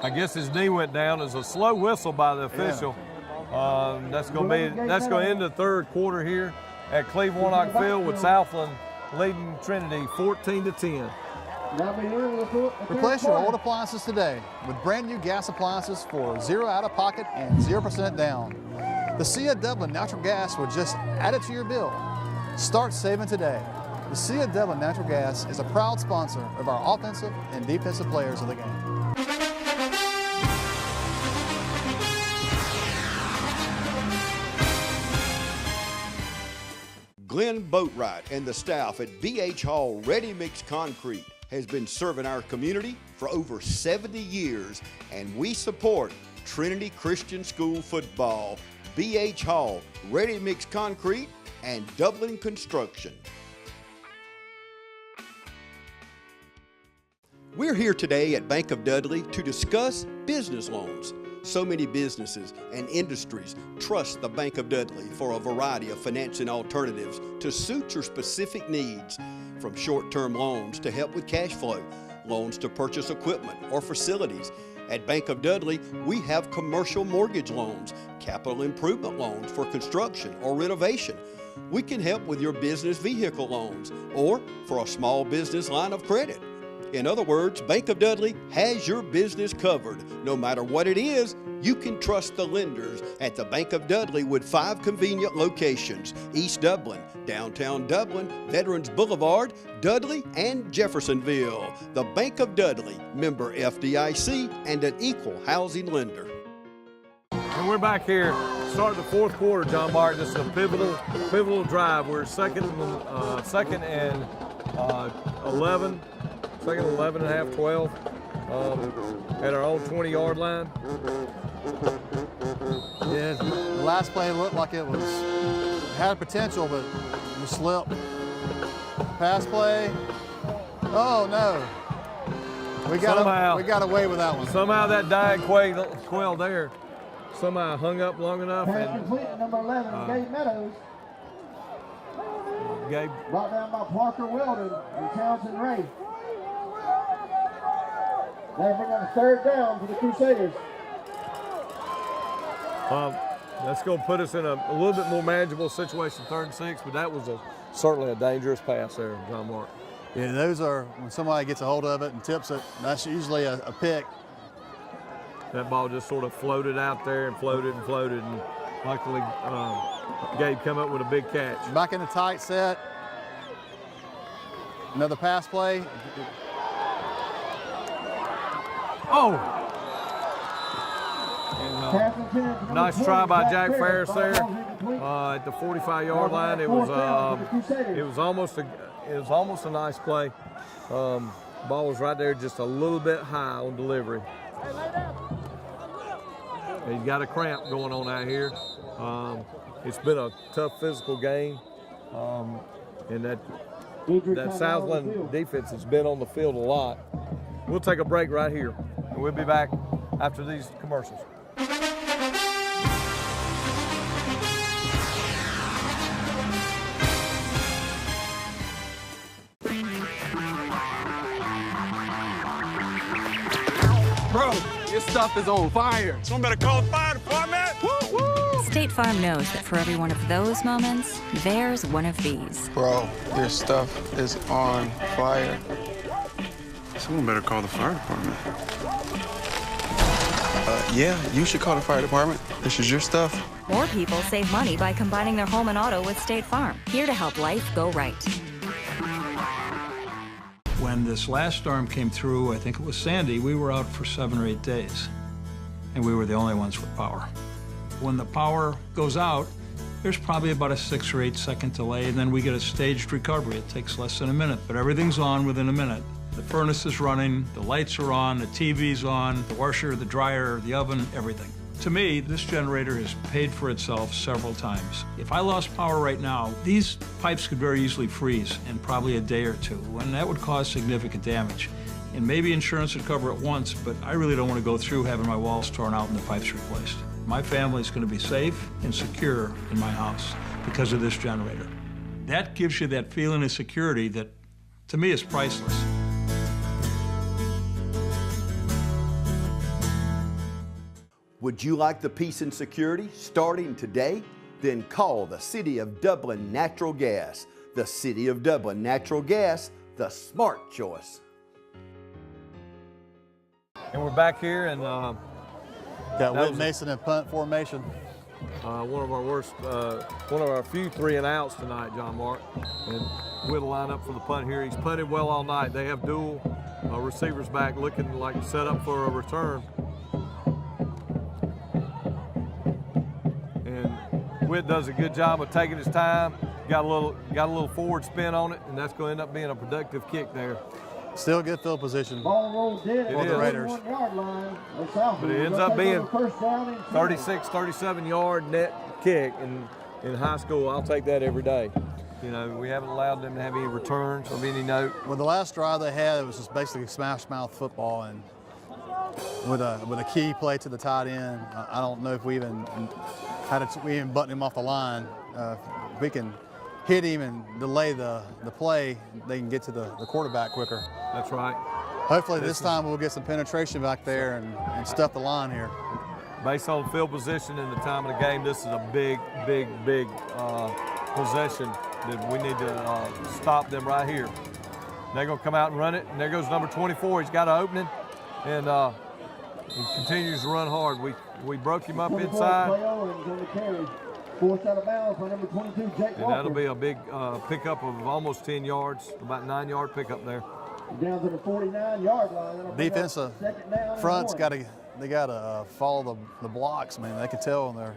I guess his knee went down. It's a slow whistle by the official. That's going to end the third quarter here at Cleve Warnock Field with Southland leading Trinity 14-10. Replace your old appliances today with brand new gas appliances for 0 out-of-pocket and 0% down. The Sea of Dublin Natural Gas will just add it to your bill. Start saving today. The Sea of Dublin Natural Gas is a proud sponsor of our offensive and defensive players of the game. Glenn Boatwright and the staff at BH Hall Ready Mix Concrete has been serving our community for over 70 years, and we support Trinity Christian School football, BH Hall Ready Mix Concrete, and Dublin Construction. We're here today at Bank of Dudley to discuss business loans. So many businesses and industries trust the Bank of Dudley for a variety of financing alternatives to suit your specific needs, from short-term loans to help with cash flow, loans to purchase equipment or facilities. At Bank of Dudley, we have commercial mortgage loans, capital improvement loans for construction or renovation. We can help with your business vehicle loans or for a small business line of credit. In other words, Bank of Dudley has your business covered. No matter what it is, you can trust the lenders at the Bank of Dudley with 5 convenient locations: East Dublin, downtown Dublin, Veterans Boulevard, Dudley, and Jeffersonville. The Bank of Dudley, member FDIC, and an equal housing lender. And we're back here, starting the fourth quarter, John Martin. This is a pivotal drive. We're second and 11. Second 11 and a half, 12, at our own 20-yard line. Yeah, the last play looked like it had potential, but it slipped. Pass play. Oh no. We got away with that one. Somehow that dying quail there somehow hung up long enough. And number 11, Gabe Meadows. Gabe. Brought down by Parker Weldon and Townsend Ray. They'll bring on a third down for the Crusaders. That's going to put us in a little bit more manageable situation, 3rd and 6, but that was certainly a dangerous pass there, John Mark. Yeah, those are, when somebody gets a hold of it and tips it, that's usually a pick. That ball just sort of floated out there and floated, and luckily Gabe come up with a big catch. Back in the tight set. Another pass play. Oh! And, nice try by Jack Ferris there at the 45-yard line. It was almost a nice play. Ball was right there, just a little bit high on delivery. He's got a cramp going on out here. It's been a tough physical game, and that Southland defense has been on the field a lot. We'll take a break right here, and we'll be back after these commercials. Bro, your stuff is on fire. Someone better call the fire department. Woo, woo. State Farm knows that for every one of those moments, there's one of these. Bro, your stuff is on fire. Someone better call the fire department. Yeah, you should call the fire department. This is your stuff. More people save money by combining their home and auto with State Farm. Here to help life go right. When this last storm came through, I think it was Sandy, we were out for 7 or 8 days. And we were the only ones with power. When the power goes out, there's probably about a 6 or 8 second delay, and then we get a staged recovery. It takes less than a minute, but everything's on within a minute. The furnace is running, the lights are on, the TV's on, the washer, the dryer, the oven, everything. To me, this generator has paid for itself several times. If I lost power right now, these pipes could very easily freeze in probably a day or two, and that would cause significant damage. And maybe insurance would cover it once, but I really don't want to go through having my walls torn out and the pipes replaced. My family's going to be safe and secure in my house because of this generator. That gives you that feeling of security that, to me, is priceless. Would you like the peace and security starting today? Then call the City of Dublin Natural Gas. The City of Dublin Natural Gas, the smart choice. And we're back here and got Whit Mason in punt formation. One of our few 3 and outs tonight, John Mark. And Whit will line up for the punt here. He's punted well all night. They have dual receivers back looking like set up for a return. And Whit does a good job of taking his time. Got a little forward spin on it, and that's going to end up being a productive kick there. Still good field position for the Raiders. But it ends up being 36, 37-yard net kick in high school. I'll take that every day. You know, we haven't allowed them to have any returns of any note. Well, the last drive they had, it was just basically smash mouth football, and with a key play to the tight end. I don't know if we even button him off the line. If we can hit him and delay the play, they can get to the quarterback quicker. That's right. Hopefully this time we'll get some penetration back there and stuff the line here. Based on field position and the time of the game, this is a big possession that we need to stop them right here. They're going to come out and run it, and there goes number 24. He's got an opening, and he continues to run hard. We broke him up inside. Forced out of bounds by number 22, Jake and that'll be a big pickup of almost 10 yards, about 9-yard pickup there. Down to the 49-yard line. Defensive front's got to follow the blocks, man. They can tell when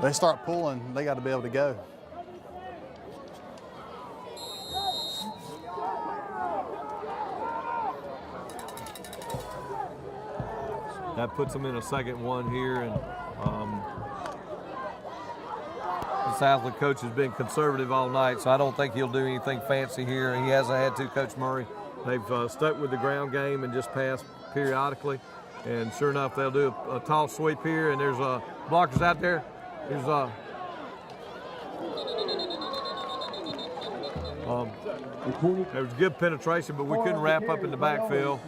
they start pulling, they got to be able to go. That puts them in a second one here, and the Southland coach has been conservative all night, so I don't think he'll do anything fancy here. He hasn't had to, Coach Murray. They've stuck with the ground game and just passed periodically. And sure enough, they'll do a toss sweep here, and there's blockers out there. There's there was good penetration, but we couldn't wrap up in the backfield.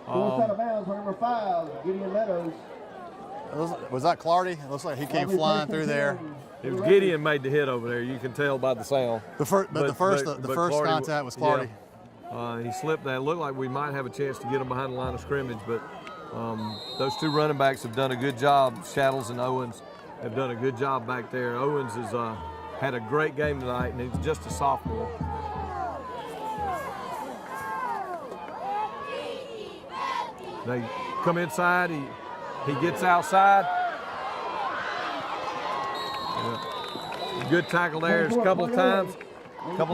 Forced out of bounds by number 5, Gideon Meadows. Was that Clardy? It looks like he came flying through there. It was Gideon made the hit over there. You can tell by the sound. The first contact was Clardy. Yeah. He slipped that. It looked like we might have a chance to get him behind the line of scrimmage, but those 2 running backs have done a good job. Shaddles and Owens have done a good job back there. Owens has had a great game tonight, and he's just a sophomore. They come inside. He gets outside. Yeah. Good tackle there. There's a couple of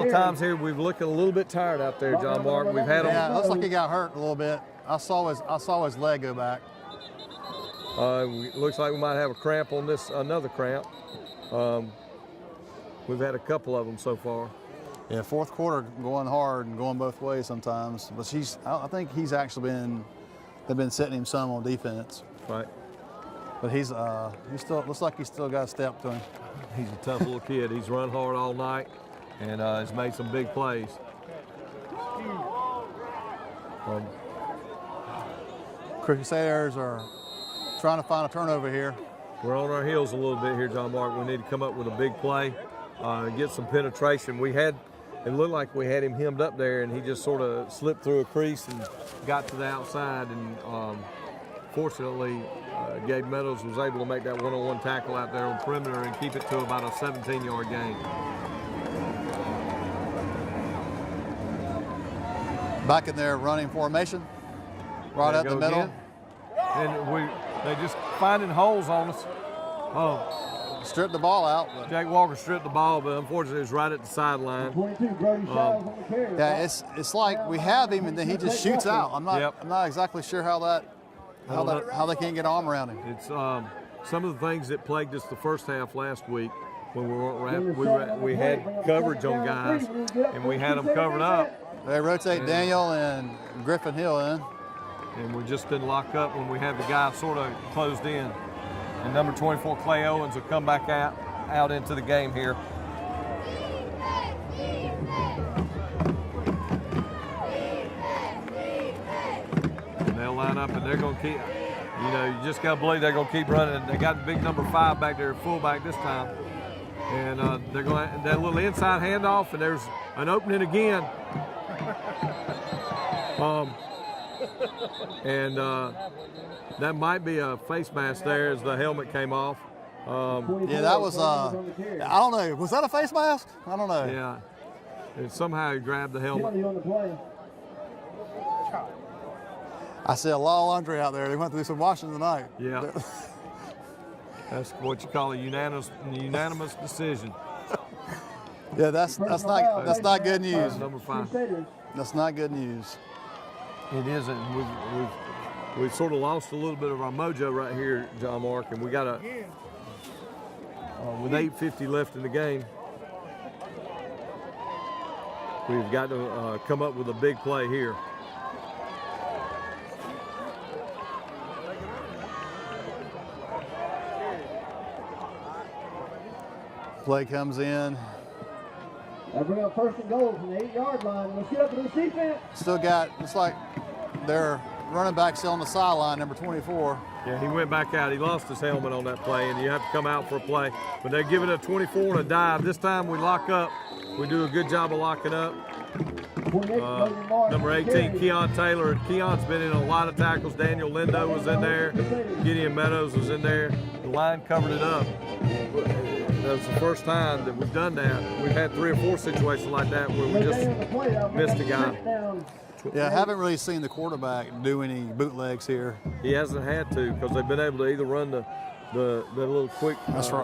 times here we've looked a little bit tired out there, John Mark. We've had him. Yeah, it looks like he got hurt a little bit. I saw his leg go back. Looks like we might have a cramp on this, another cramp. We've had a couple of them so far. Yeah, fourth quarter going hard and going both ways sometimes. But I think he's actually they've been setting him some on defense. Right. But he still looks like he's still got a step to him. He's a tough little kid. He's run hard all night and has made some big plays. Crusaders are trying to find a turnover here. We're on our heels a little bit here, John Mark. We need to come up with a big play, get some penetration. It looked like we had him hemmed up there, and he just sort of slipped through a crease and got to the outside. And fortunately, Gabe Meadows was able to make that one-on-one tackle out there on perimeter and keep it to about a 17-yard gain. Back in their running formation, right up the middle. Again. And they just finding holes on us. Stripped the ball out. Jack Walker stripped the ball, but unfortunately it was right at the sideline. Yeah, it's like we have him and then he just shoots out. I'm not exactly sure how they can't get an arm around him. It's some of the things that plagued us the first half last week when we weren't we had coverage on guys and we had them covered up. They rotate Daniel and Griffin Hill in. And we just didn't lock up when we had the guy sort of closed in. And number 24, Clay Owens, will come back out into the game here. And they'll line up and they're going to keep. you know, you just got to believe they're going to keep running. They got the big number 5 back there, fullback this time. And they're going to that little inside handoff, and there's an opening again. That might be a face mask there as the helmet came off. Yeah, that was, I don't know, was that a face mask? I don't know. Yeah, and somehow he grabbed the helmet. I see a lot of laundry out there. They went through some washing tonight. Yeah. That's what you call a unanimous decision. Yeah, that's not good news. Number 5. That's not good news. It isn't. We've sort of lost a little bit of our mojo right here, John Mark, and we got a with 8:50 left in the game. We've got to come up with a big play here. Play comes in. Now bring up 1st and goal from the 8-yard line. Let's get up to the defense. Still got, it's like their running back still on the sideline, number 24. Yeah, he went back out. He lost his helmet on that play, and you have to come out for a play. But they're giving a 24 and a dive. This time we lock up. We do a good job of locking up. Number 18, Keon Taylor. Keon's been in a lot of tackles. Daniel Lindo was in there. Gideon Meadows was in there. The line covered it up. That was the first time that we've done that. We've had 3 or 4 situations like that where we just missed a guy. Yeah, I haven't really seen the quarterback do any bootlegs here. He hasn't had to because they've been able to either run the little quick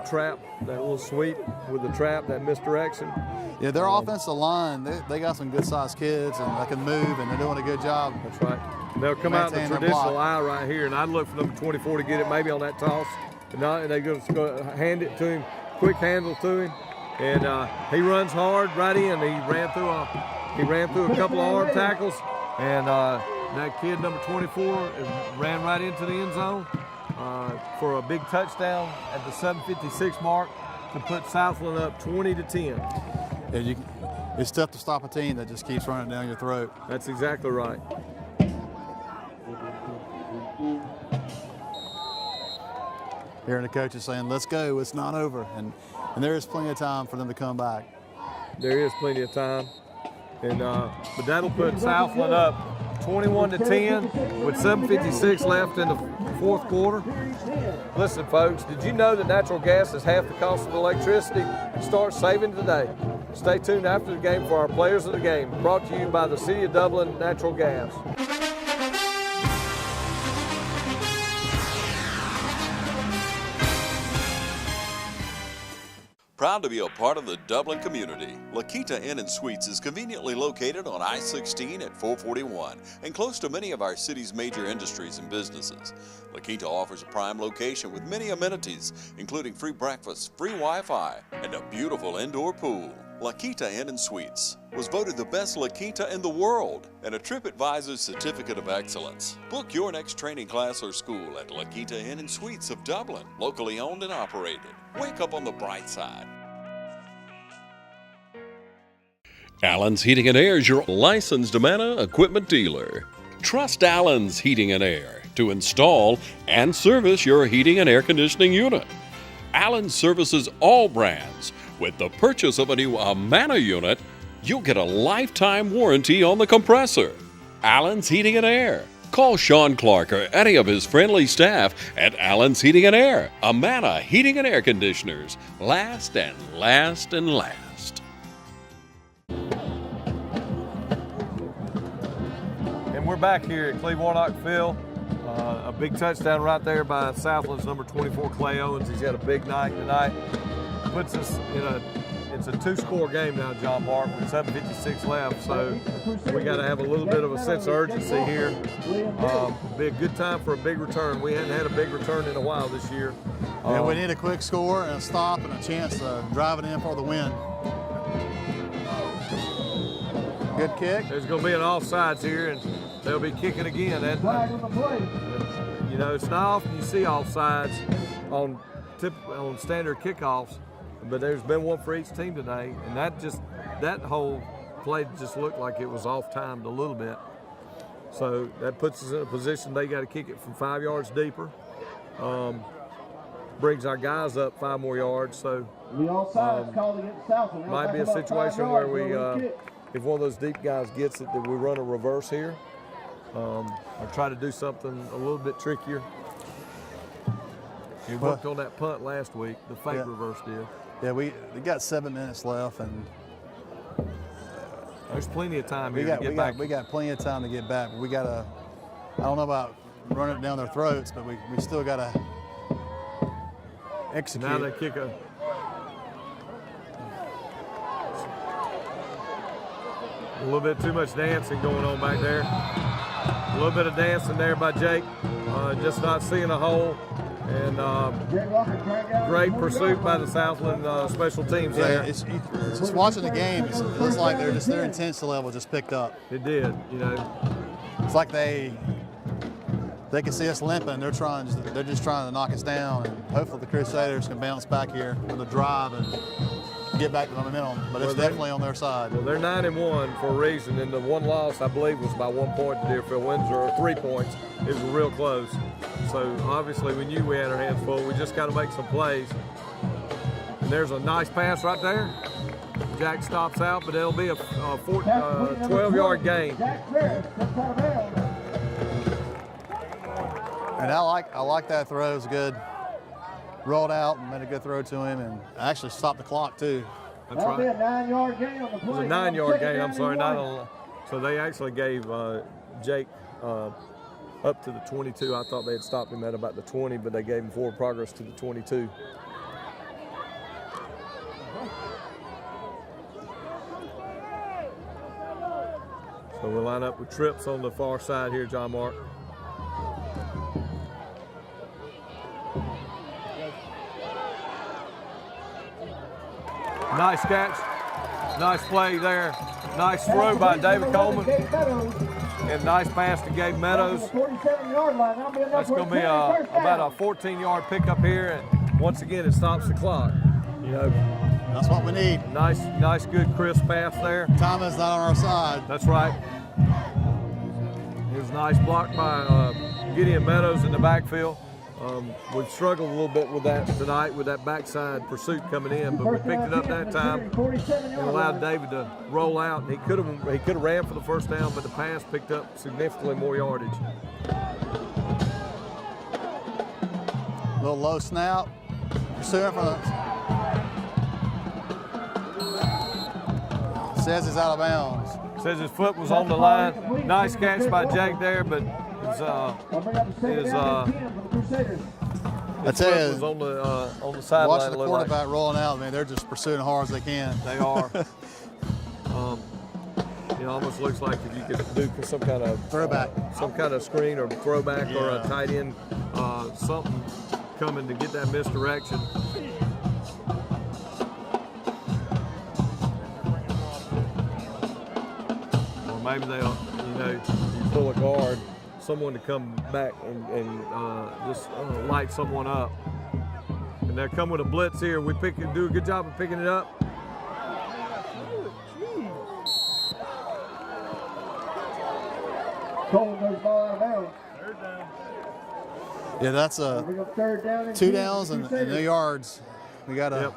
trap, that little sweep with the trap, that misdirection. Yeah, their offensive line, they got some good-sized kids, and they can move, and they're doing a good job. That's right. They'll come out in the traditional eye right here, and I'd look for number 24 to get it maybe on that toss. And they're going to hand it to him, quick handle to him, and he runs hard right in. He ran through a couple of arm tackles, and that kid, number 24, ran right into the end zone for a big touchdown at the 7:56 mark to put Southland up 20-10. Yeah, it's tough to stop a team that just keeps running down your throat. That's exactly right. Hearing the coaches saying, let's go, it's not over. And there is plenty of time for them to come back. There is plenty of time. And but that'll put Southland up 21-10 with 7:56 left in the 4th quarter. Listen, folks, did you know that natural gas is half the cost of electricity? Start saving today. Stay tuned after the game for our Players of the Game, brought to you by the City of Dublin Natural Gas. Proud to be a part of the Dublin community, La Quinta Inn and Suites is conveniently located on I-16 at 441 and close to many of our city's major industries and businesses. La Quinta offers a prime location with many amenities, including free breakfast, free Wi-Fi, and a beautiful indoor pool. La Quinta Inn and Suites was voted the best La Quinta in the world and a TripAdvisor's Certificate of Excellence. Book your next training class or school at La Quinta Inn and Suites of Dublin, locally owned and operated. Wake up on the bright side. Allen's Heating and Air is your licensed Amana equipment dealer. Trust Allen's Heating and Air to install and service your heating and air conditioning unit. Allen services all brands. With the purchase of a new Amana unit, you'll get a lifetime warranty on the compressor. Allen's Heating and Air. Call Sean Clark or any of his friendly staff at Allen's Heating and Air. Amana Heating and Air Conditioners. Last and last and last. And we're back here at Cleve Warnock Field. A big touchdown right there by Southland's number 24, Clay Owens. He's had a big night tonight. Puts us in it's a 2-score game now, John Mark, with 7:56 left, so we got to have a little bit of a sense of urgency here. Be a good time for a big return. We hadn't had a big return in a while this year. Yeah, we need a quick score and a stop and a chance to drive it in for the win. Good kick. There's going to be an offsides here, and they'll be kicking again. You know, it's not often you see offsides on standard kickoffs, but there's been one for each team today, and that whole play just looked like it was off-timed a little bit. So that puts us in a position they got to kick it from 5 yards deeper. Brings our guys up 5 more yards. So might be a situation where we, if one of those deep guys gets it, that we run a reverse here. Or try to do something a little bit trickier. We worked on that punt last week, the fake reverse did. Yeah, we got 7 minutes left, and there's plenty of time here to get back. We got plenty of time to get back. But we got to, I don't know about running it down their throats, but we still got to execute. Now they kick a. A little bit too much dancing going on back there. A little bit of dancing there by Jake, just not seeing a hole. And great pursuit by the Southland special teams there. It's just watching the game. It looks like their intensity level just picked up. It did, you know. It's like they can see us limping. They're just trying to knock us down. And hopefully the Crusaders can bounce back here with a drive and get back to the momentum. But it's definitely on their side. Well, they're 9-1 for a reason, and the one loss I believe was by 1 point to Deerfield Windsor, or 3 points. It was real close. So obviously we knew we had our hands full. We just got to make some plays. And there's a nice pass right there. Jack stops out, but it'll be a 12-yard gain. And I like that throw. It was good. Rolled out and made a good throw to him, and actually stopped the clock too. That's right. That'll be a 9-yard gain on the play. It was a 9-yard gain. I'm sorry, not on. So they actually gave Jake up to the 22. I thought they had stopped him at about the 20, but they gave him forward progress to the 22. So we'll line up with trips on the far side here, John Mark. Nice catch, nice play there. Nice throw by David Coleman. And nice pass to Gabe Meadows. That's going to be about a 14-yard pickup here, and once again it stops the clock. You know, that's what we need. Nice, good, crisp pass there. Time is not on our side. That's right. It was a nice block by Gideon Meadows in the backfield. We've struggled a little bit with that tonight, with that backside pursuit coming in, but we picked it up that time and allowed David to roll out. And he could have ran for the first down, but the pass picked up significantly more yardage. A little low snap. Pursuing from the. Says it's out of bounds. Says his foot was on the line. Nice catch by Jake there, but I tell you, was on the sideline. Watching the quarterback rolling out, man, they're just pursuing hard as they can. They are. It almost looks like if you could do some kind of throwback, some kind of screen or throwback, or a tight end, something coming to get that misdirection. Or maybe they'll, you pull a guard, someone to come back and just light someone up. And they'll come with a blitz here. We do a good job of picking it up. Yeah, that's a 2 downs and no yards. We got to. Yep.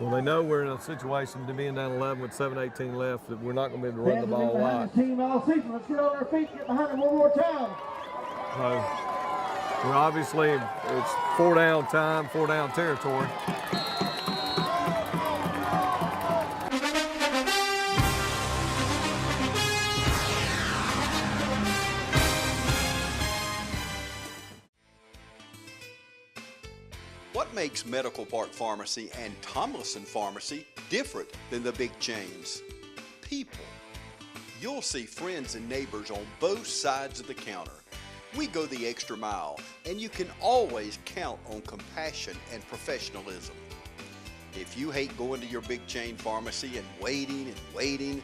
Well, they know we're in a situation to being down 11 with 7:18 left that we're not going to be able to run the ball a lot. Let's get on our feet, get behind it one more time. So, we're obviously, it's 4 down time, 4 down territory. What makes Medical Park Pharmacy and Tomlinson Pharmacy different than the big chains? People. You'll see friends and neighbors on both sides of the counter. We go the extra mile, and you can always count on compassion and professionalism. If you hate going to your big chain pharmacy and waiting,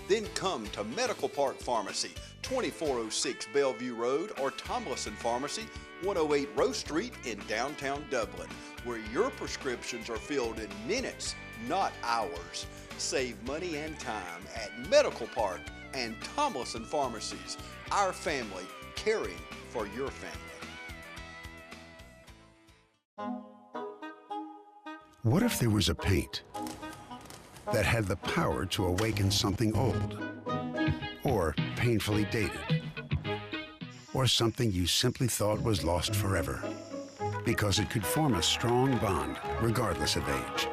then come to Medical Park Pharmacy, 2406 Bellevue Road, or Tomlinson Pharmacy, 108 Rose Street in downtown Dublin, where your prescriptions are filled in minutes, not hours. Save money and time at Medical Park and Tomlinson Pharmacies. Our family, caring for your family. What if there was a paint that had the power to awaken something old, or painfully dated, or something you simply thought was lost forever, because it could form a strong bond regardless of age?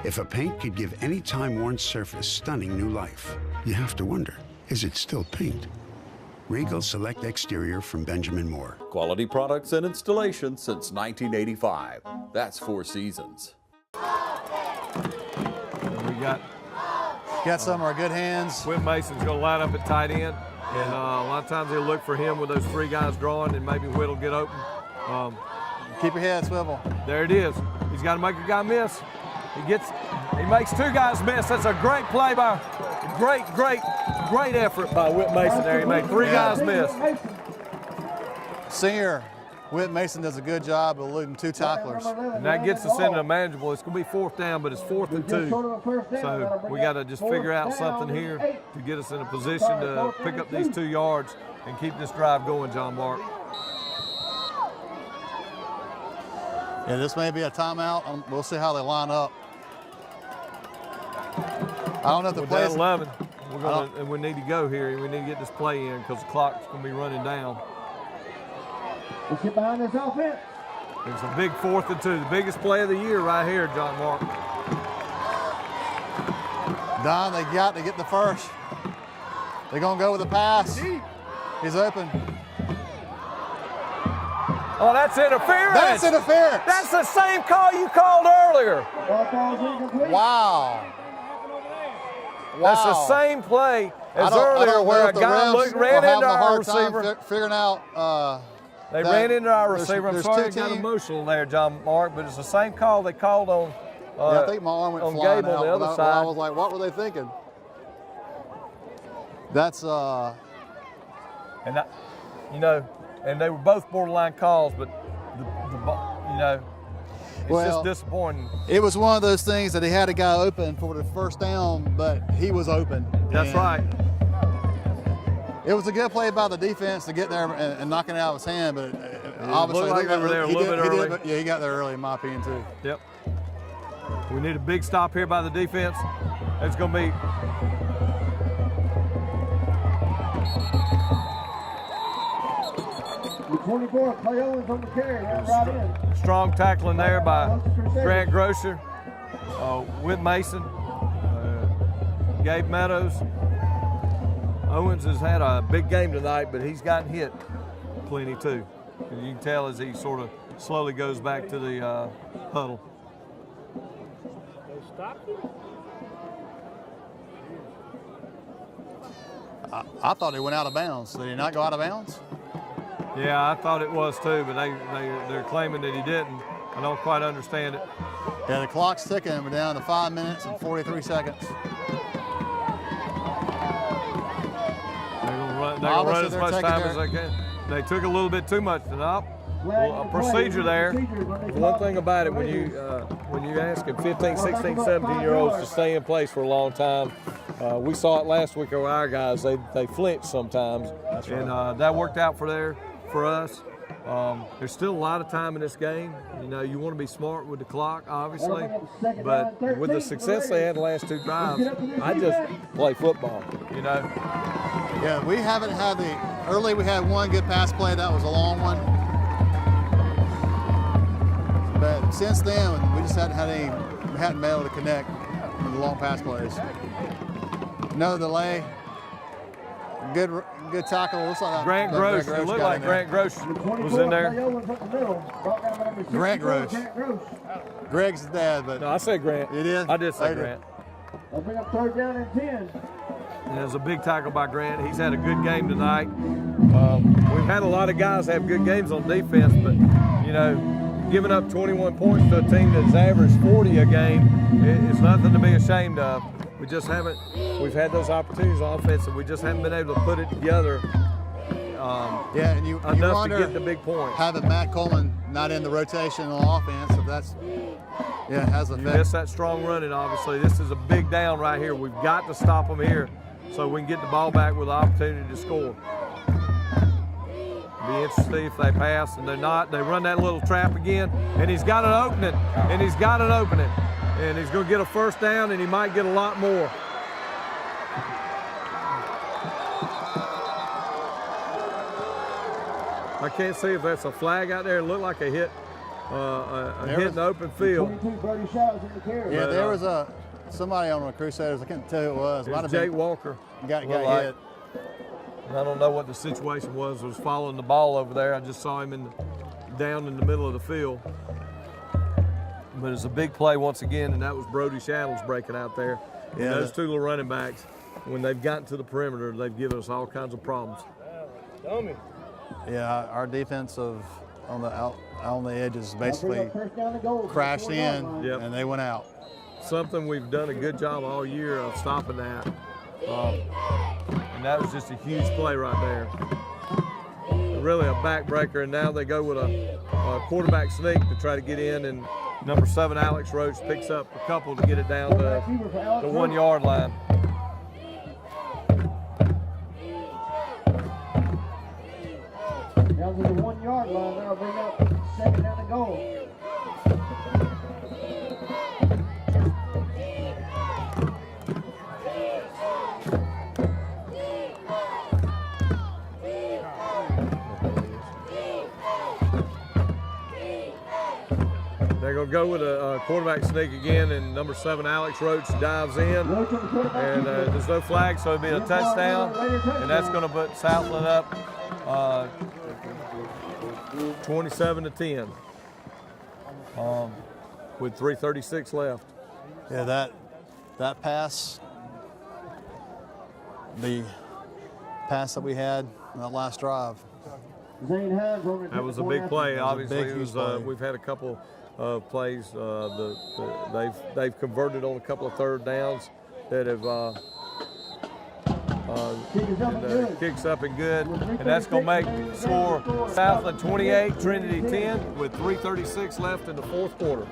If a paint could give any time-worn surface stunning new life, you have to wonder, is it still paint? Regal Select Exterior from Benjamin Moore. Quality products and installation since 1985. That's 4 Seasons. And we got some of our good hands. Whit Mason's going to line up at tight end, and a lot of times they'll look for him with those 3 guys drawing, and maybe Whit will get open. Keep your head swivel. There it is. He's got to make a guy miss. He makes 2 guys miss. That's a great play by, great effort by Whit Mason there. He made 3 guys miss. Senior Whit Mason does a good job of eluding 2 tacklers. And that gets us into manageable. It's going to be 4th down, but it's 4th and 2. So we got to just figure out something here to get us in a position to pick up these 2 yards and keep this drive going, John Mark. Yeah, this may be a timeout. We'll see how they line up. I don't know if the play is 11. And we need to go here. We need to get this play in because the clock's going to be running down. Let's get behind this offense. It's a big 4th and 2, the biggest play of the year right here, John Mark. Don, they got to get the first. They're going to go with the pass. He's open. Oh, that's interference. That's interference. That's the same call you called earlier. Wow. That's the same play as earlier where a guy ran into our receiver. Figuring out. They ran into our receiver. I'm sorry I got emotional there, John Mark, but it's the same call they called on. Yeah, I think my arm went on flying Gabe out, on the other side. I was like, what were they thinking? That's And you know, and they were both borderline calls, but you know, it's just disappointing. It was one of those things that he had a guy open for the first down, but he was open. That's right. It was a good play by the defense to get there and knock it out of his hand, but obviously looked like they were there a little bit early. Yeah, he got there early in my opinion too. Yep. We need a big stop here by the defense. It's going to be The 24, Clay Owens on the carry, right in. Strong tackling there by Grant Grosser, Whit Mason, Gabe Meadows. Owens has had a big game tonight, but he's gotten hit plenty too. And you can tell as he sort of slowly goes back to the huddle. I thought he went out of bounds. Did he not go out of bounds? Yeah, I thought it was too, but they're claiming that he didn't. I don't quite understand it. Yeah, the clock's ticking. We're down to 5 minutes and 43 seconds. They're going to run as much time as they can. They took a little bit too much tonight. Well, a procedure there. One thing about it, when you ask 15, 16, 17-year-olds to stay in place for a long time, we saw it last week with our guys. They flinch sometimes, and that worked out for us. There's still a lot of time in this game. You know, you want to be smart with the clock, obviously, but with the success they had the last 2 drives, I just play football, you know. Yeah, we haven't had early we had one good pass play. That was a long one. But since then, we just hadn't been able to connect with the long pass plays. No delay. Good tackle. Looks like Grant Gross. It looked like Grant Gross was in there. Grant Gross. Greg's dad, but no, I said Grant. You did? I did say Grant. They'll bring up 3rd down and 10. And there's a big tackle by Grant. He's had a good game tonight. We've had a lot of guys have good games on defense, but you know, giving up 21 points to a team that's averaged 40 a game is nothing to be ashamed of. We just haven't. We've had those opportunities on offense, and we just haven't been able to put it together. Yeah, and you enough wonder, to get the big points. Having Matt Coleman not in the rotation on offense, so that's has an effect. You miss that strong running, obviously. This is a big down right here. We've got to stop them here. so we can get the ball back with the opportunity to score. Be interested if they pass, and they're not. They run that little trap again, and he's got an opening, and he's got an opening. And he's going to get a first down, and he might get a lot more. I can't see if that's a flag out there. It looked like a hit, hit in the open field. Yeah, there was somebody on the Crusaders. I can't tell who it was. It was Jake Walker. Got hit. I don't know what the situation was. Was following the ball over there. I just saw him down in the middle of the field. But it's a big play once again, and that was Brody Shadows breaking out there. Yeah, and those two little running backs, when they've gotten to the perimeter, they've given us all kinds of problems. Yeah, our defensive on the edges basically crashed in, and they went out. Something we've done a good job all year of stopping that. And that was just a huge play right there. Really a backbreaker, and now they go with a quarterback sneak to try to get in, and number 7, Alex Roach, picks up a couple to get it down to the 1 yard line. Down to the 1 yard line, that'll bring up 2nd down to goal. They're going to go with a quarterback sneak again, and number 7, Alex Roach, dives in. And there's no flag, so it'll be a touchdown. And that's going to put Southland up 27-10 with 3:36 left. Yeah, that pass, the pass that we had in that last drive. That was a big play. Obviously, we've had a couple plays. They've converted on a couple of 3rd downs that have kicks up and good, and that's going to make score Southland 28, Trinity 10, with 3:36 left in the 4th quarter.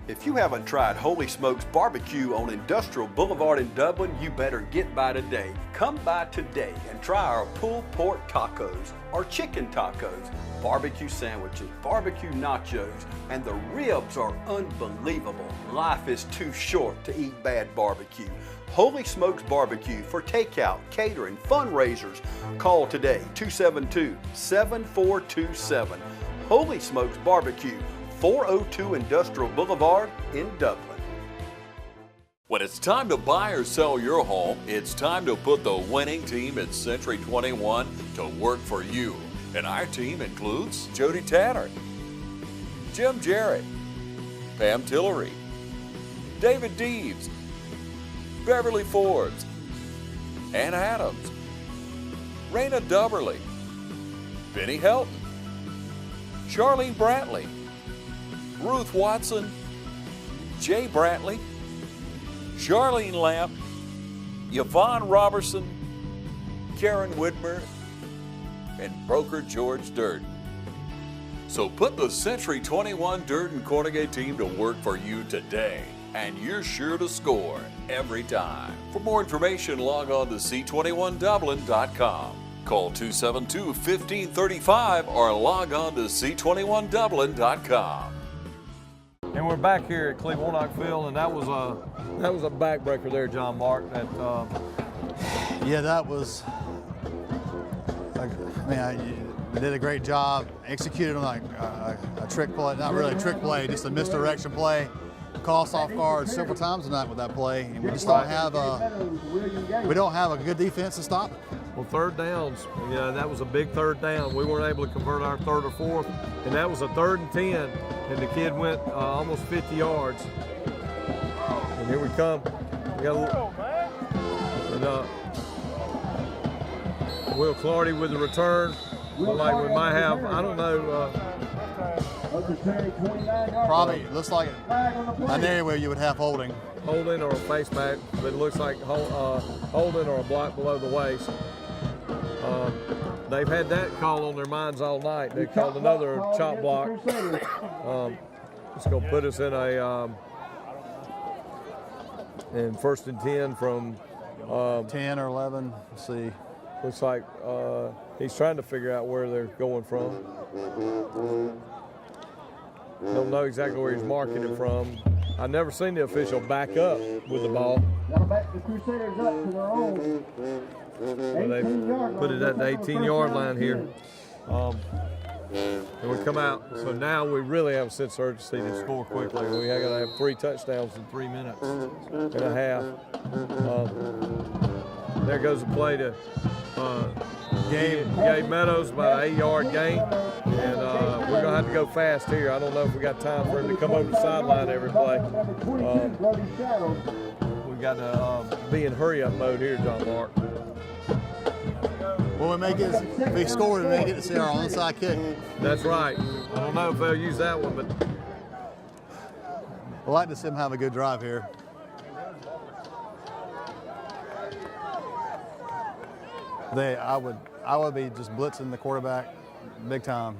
If you haven't tried Holy Smokes Barbecue on Industrial Boulevard in Dublin, you better get by today. Come by today and try our pulled pork tacos, our chicken tacos, barbecue sandwiches, barbecue nachos, and the ribs are unbelievable. Life is too short to eat bad barbecue. Holy Smokes Barbecue for takeout, catering, fundraisers. Call today, 272-7427. Holy Smokes Barbecue, 402 Industrial Boulevard in Dublin. When it's time to buy or sell your home, it's time to put the winning team at Century 21 to work for you. And our team includes Jody Tanner, Jim Jarrett, Pam Tillery, David Deeves, Beverly Forbes, Ann Adams, Raina Dubberly, Benny Helton, Charlene Brantley, Ruth Watson, Jay Brantley, Charlene Lamp, Yvonne Robertson, Karen Whitmer, and broker George Durden. So put the Century 21 Durden Cornegay team to work for you today, and you're sure to score every time. For more information, log on to c21dublin.com. Call 272-1535 or log on to c21dublin.com. And we're back here at Cleve-Warnock Field, and that was a backbreaker there, John Mark. Yeah, that was. They did a great job, executed on a trick play, not really a trick play, just a misdirection play. Caught us off guard several times tonight with that play, and we just don't have a good defense to stop it. Well, 3rd downs, yeah, that was a big 3rd down. We weren't able to convert our 3rd or 4th, and that was a 3rd and 10, and the kid went almost 50 yards. And here we come. We got a little, and, Will Clardy with the return. Like we might have, I don't know. Probably looks like an area where you would have holding. Holding or a face back, but it looks like holding or a block below the waist. They've had that call on their minds all night. They called another chop block. It's going to put us in a in 1st and 10 from 10 or 11. Let's see. Looks like he's trying to figure out where they're going from. Don't know exactly where he's marking it from. I've never seen the official back up with the ball. Now back the Crusaders up to their own. Well, they put it at the 18-yard line here. And we come out. So now we really have a sense of urgency to score quickly. We got to have 3 touchdowns in 3 minutes and a half. There goes the play to Gabe Meadows, about an 8-yard gain. And we're going to have to go fast here. I don't know if we got time for him to come over the sideline every play. We've got to be in hurry-up mode here, John Mark. Well, we may get, if we score, we may get to see our onside kick. That's right. I don't know if they'll use that one, but we'd like to see them have a good drive here. I would be just blitzing the quarterback big time.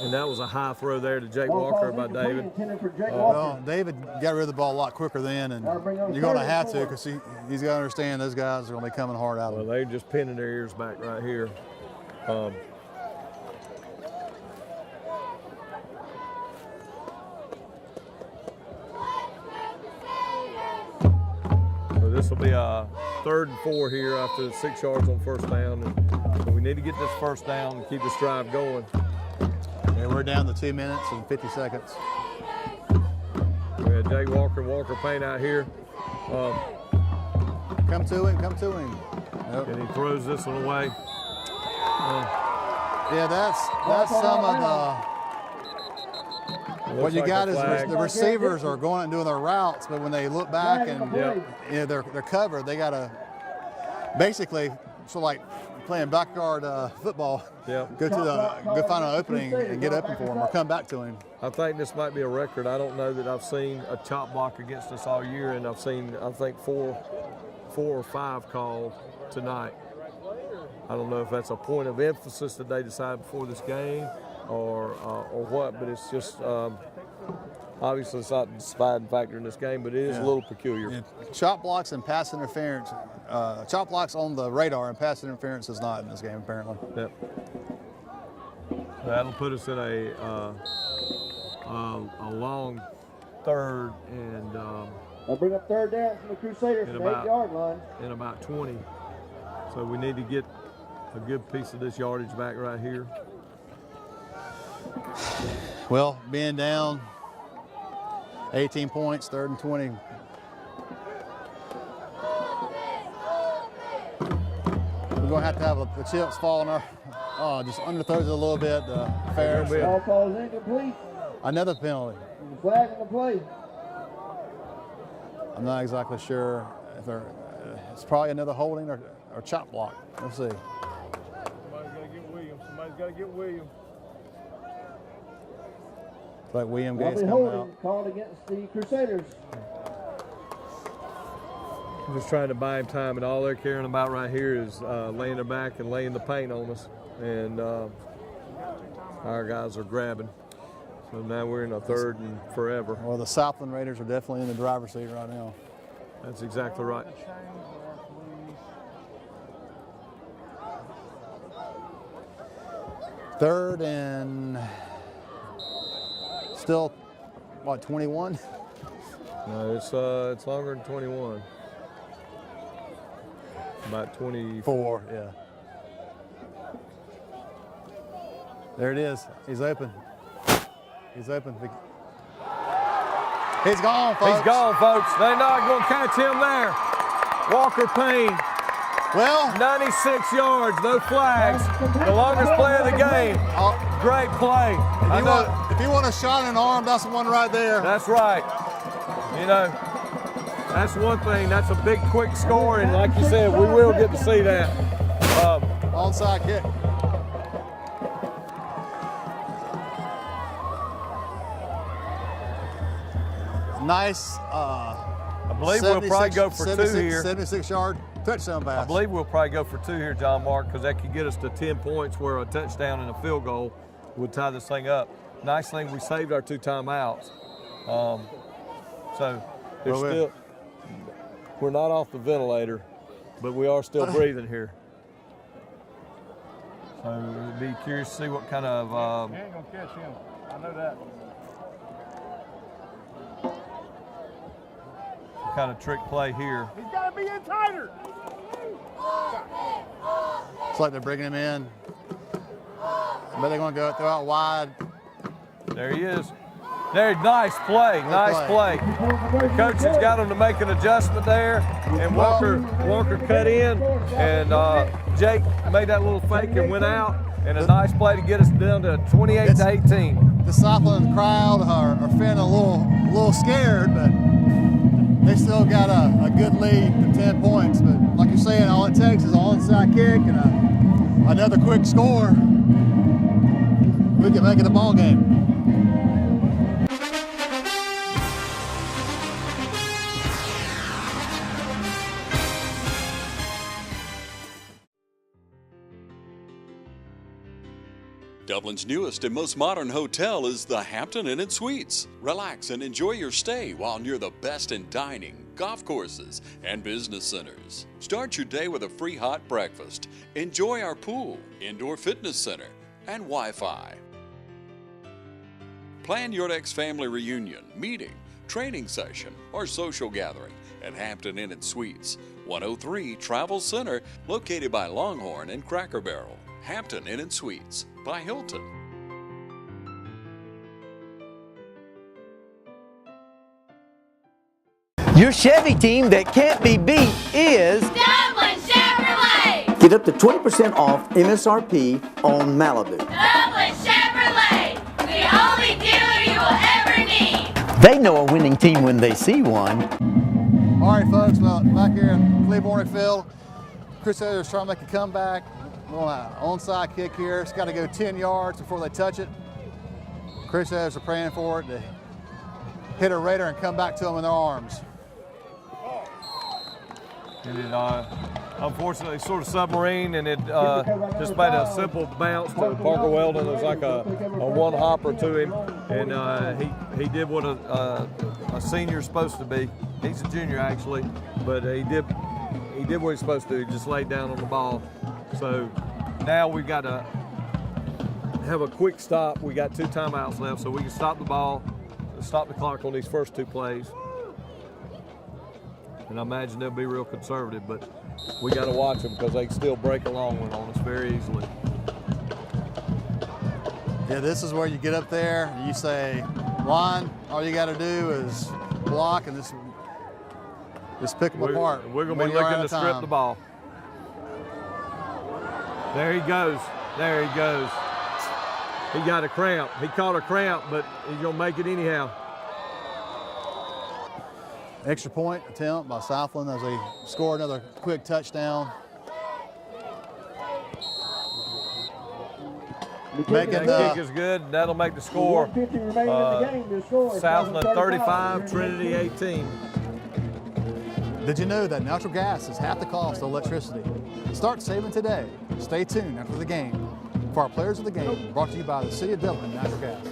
And that was a high throw there to Jake Walker by David. Well, David got rid of the ball a lot quicker then, and you're going to have to because he's got to understand those guys are going to be coming hard out of him. Well, they're just pinning their ears back right here. So this will be a 3rd and 4 here after 6 yards on 1st down. And so we need to get this 1st down and keep this drive going. And we're down to 2 minutes and 50 seconds. We had Jake Walker and Walker Payne out here. Come to him, come to him. Yep. And he throws this one away. Yeah, that's some of the. What you got is the receivers are going out and doing their routes, but when they look back and they're covered, they got to basically sort of like playing backyard football. Yep. Go find an opening and get open for him, or come back to him. I think this might be a record. I don't know that I've seen a chop block against us all year, and I've seen I think four or five called tonight. I don't know if that's a point of emphasis that they decide before this game, or what. But it's just obviously it's not a deciding factor in this game, but it is a little peculiar. Yeah. Chop blocks and pass interference. Chop blocks on the radar and pass interference is not in this game apparently. Yep. That'll put us in a long 3rd and. They'll bring up 3rd down from the Crusaders from the 8-yard line. In about 20. So we need to get a good piece of this yardage back right here. Well, being down 18 points, 3rd and 20. We're going to have the chips fall on our, just underthrows it a little bit. Fair. Ball falls incomplete. Another penalty. The flag on the play. I'm not exactly sure if it's probably another holding or chop block. Let's see. Somebody's got to get Williams. Somebody's got to get Williams. It's like William Gates coming out. Called against the Crusaders. I'm just trying to buy him time, and all they're caring about right here is laying their back and laying the paint on us. And our guys are grabbing. So now we're in a 3rd and forever. Well, the Southland Raiders are definitely in the driver's seat right now. That's exactly right. Third and still, what, 21? No, it's longer than 21. About 24. Yeah. There it is. He's open. He's open. He's gone, folks. He's gone, folks. They're not going to catch him there. Walker Payne. Well, 96 yards, no flags. The longest play of the game. Great play. If you want a shot in an arm, that's the one right there. That's right. You know, that's one thing. That's a big, quick score, and like you said, we will get to see that. Onside kick. Nice. I believe we'll probably go for 2 here. 76 yard. touchdown pass. I believe we'll probably go for 2 here, John Mark, because that could get us to 10 points where a touchdown and a field goal would tie this thing up. Nice thing, we saved our 2 timeouts. So we're not off the ventilator, but we are still breathing here. So we'd be curious to see what kind of... He ain't gonna catch him, I know that. What kind of trick play here. He's gotta be in tighter. It's like they're bringing him in. But they're gonna go throw out wide. There he is. There, nice play, nice play. The coach has got him to make an adjustment there, and Walker cut in, and Jake made that little fake and went out, and a nice play to get us down to 28-18. The Southland crowd are feeling a little scared, but they still got a good lead to 10 points. But like you're saying, all it takes is an onside kick and another quick score. We can make it a ball game. Dublin's newest and most modern hotel is the Hampton Inn & Suites. Relax and enjoy your stay while near the best in dining, golf courses, and business centers. Start your day with a free hot breakfast. Enjoy our pool, indoor fitness center, and Wi-Fi. Plan your next family reunion, meeting, training session, or social gathering at Hampton Inn & Suites, 103 Travel Center, located by Longhorn and Cracker Barrel. Hampton Inn & Suites by Hilton. Your Chevy team that can't be beat is Dublin Chevrolet! Get up to 20% off MSRP on Malibu. Dublin Chevrolet! The only dealer you will ever need! They know a winning team when they see one. All right, folks, well, back here in Cleveland Field, Crusaders trying to make a comeback. We're on an onside kick here. It's got to go 10 yards before they touch it. Crusaders are praying for it to hit a Raider and come back to them in their arms. And it, unfortunately, sort of submarine, and it just made a simple bounce to Parker Weldon. It was like a one-hopper to him, and he did what a senior's supposed to be. He's a junior, actually, but he did what he's supposed to do. He just laid down on the ball. So now we've got to have a quick stop. We got 2 timeouts left, so we can stop the ball, stop the clock on these first 2 plays. And I imagine they'll be real conservative, but we got to watch them because they can still break a long one on us very easily. Yeah, this is where you get up there and you say, line, all you got to do is block and just pick them apart. We're going to be looking to strip the ball. There he goes. There he goes. He got a cramp. He caught a cramp, but he's going to make it anyhow. Extra point attempt by Southland as they score another quick touchdown. That kick is good. That'll make the score. Southland 35, Trinity 18. Did you know that natural gas is half the cost of electricity? Start saving today. Stay tuned after the game for our Players of the Game, brought to you by the City of Dublin Natural Gas.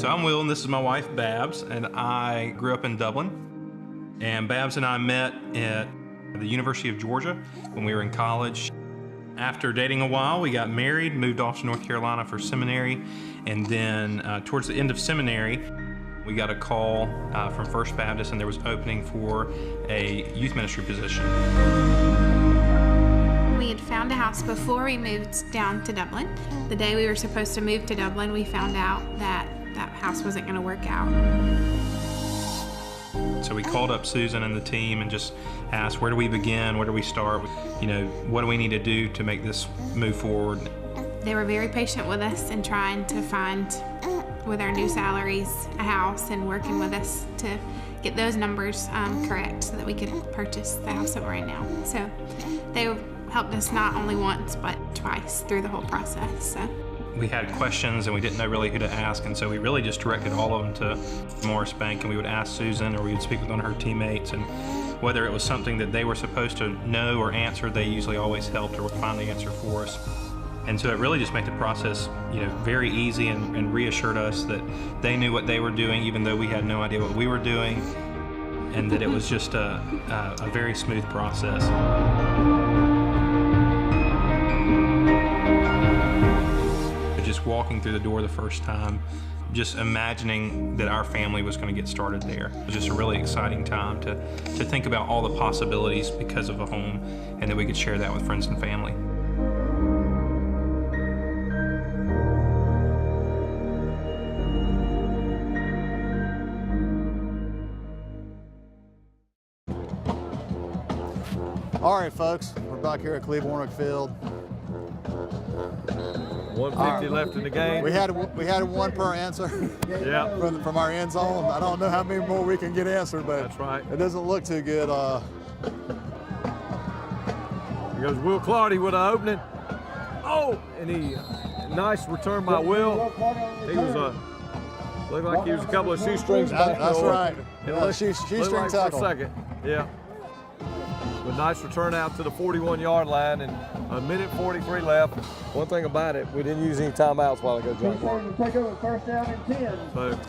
So I'm Will, and this is my wife, Babs, and I grew up in Dublin. And Babs and I met at the University of Georgia when we were in college. After dating a while, we got married, moved off to North Carolina for seminary, and then towards the end of seminary, we got a call from First Baptist, and there was opening for a youth ministry position. We had found a house before we moved down to Dublin. The day we were supposed to move to Dublin, we found out that that house wasn't going to work out. So we called up Susan and the team and just asked, where do we begin? Where do we start? You know, what do we need to do to make this move forward? They were very patient with us and trying to find, with our new salaries, a house and working with us to get those numbers correct so that we could purchase the house that we're in now. So they helped us not only once, but twice through the whole process. So. We had questions and we didn't know really who to ask, and so we really just directed all of them to Morris Bank, and we would ask Susan, or we would speak with one of her teammates, and whether it was something that they were supposed to know or answer, they usually always helped or would find the answer for us. And so it really just made the process, very easy, and reassured us that they knew what they were doing, even though we had no idea what we were doing, and that it was just a very smooth process. Just walking through the door the first time, just imagining that our family was going to get started there. It was just a really exciting time to think about all the possibilities because of a home, and that we could share that with friends and family. All right, folks, we're back here at Cleveland Field. 150 left in the game. We had one per answer. Yeah. From our end zone. I don't know how many more we can get answered, but that's right. It doesn't look too good. Here goes Will Clardy with an opening. Oh, and nice return by Will. He was looked like he was a couple of shoestrings back. That's right. Shoestring like For tackle. a second. Yeah. But nice return out to the 41-yard line, and a minute 43 left. One thing about it, we didn't use any timeouts while ago, John. Take over first down and 10. So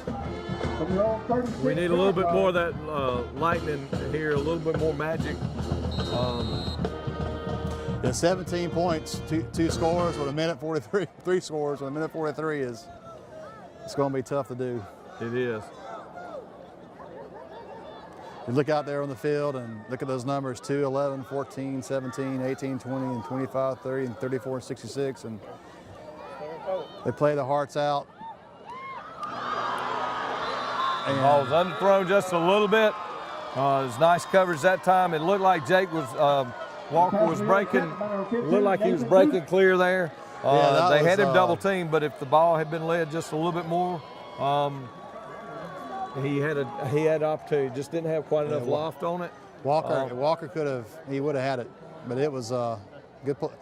we need a little bit more of that lightning here, a little bit more magic. 17 points, two scores with a minute 43, 3 scores with a minute 43 it's going to be tough to do. It is. You look out there on the field and look at those numbers, 2, 11, 14, 17, 18, 20, and 25, 30, and 34, and 66, and they play their hearts out. And ball was underthrown just a little bit. It was nice coverage that time. It looked like Walker was breaking, looked like he was breaking clear there. They had him double teamed, but if the ball had been led just a little bit more, he had opportunity, just didn't have quite enough loft on it. Walker he would have had it, but it was a good play.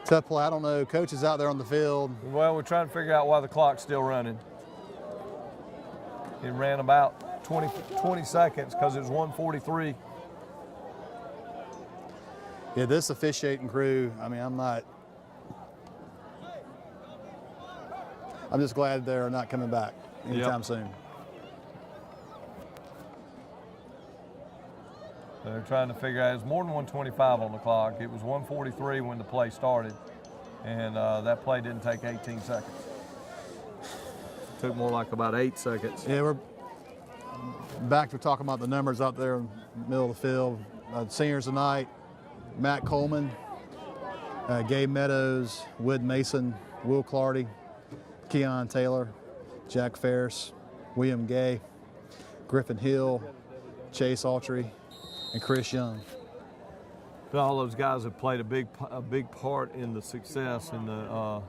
Tough play. I don't know. Coaches out there on the field. Well, we're trying to figure out why the clock's still running. It ran about 20 seconds because it was 1:43. Yeah, this officiating crew, I'm just glad they're not coming back anytime soon. They're trying to figure out, it's more than 1:25 on the clock. It was 1:43 when the play started, and that play didn't take 18 seconds. It took more like about 8 seconds. Yeah, we're back to talking about the numbers out there in the middle of the field. Seniors tonight, Matt Coleman, Gabe Meadows, Wood Mason, Will Clardy, Keon Taylor, Jack Ferris, William Gay, Griffin Hill, Chase Autry, and Chris Young. All those guys have played a big part in the success in the.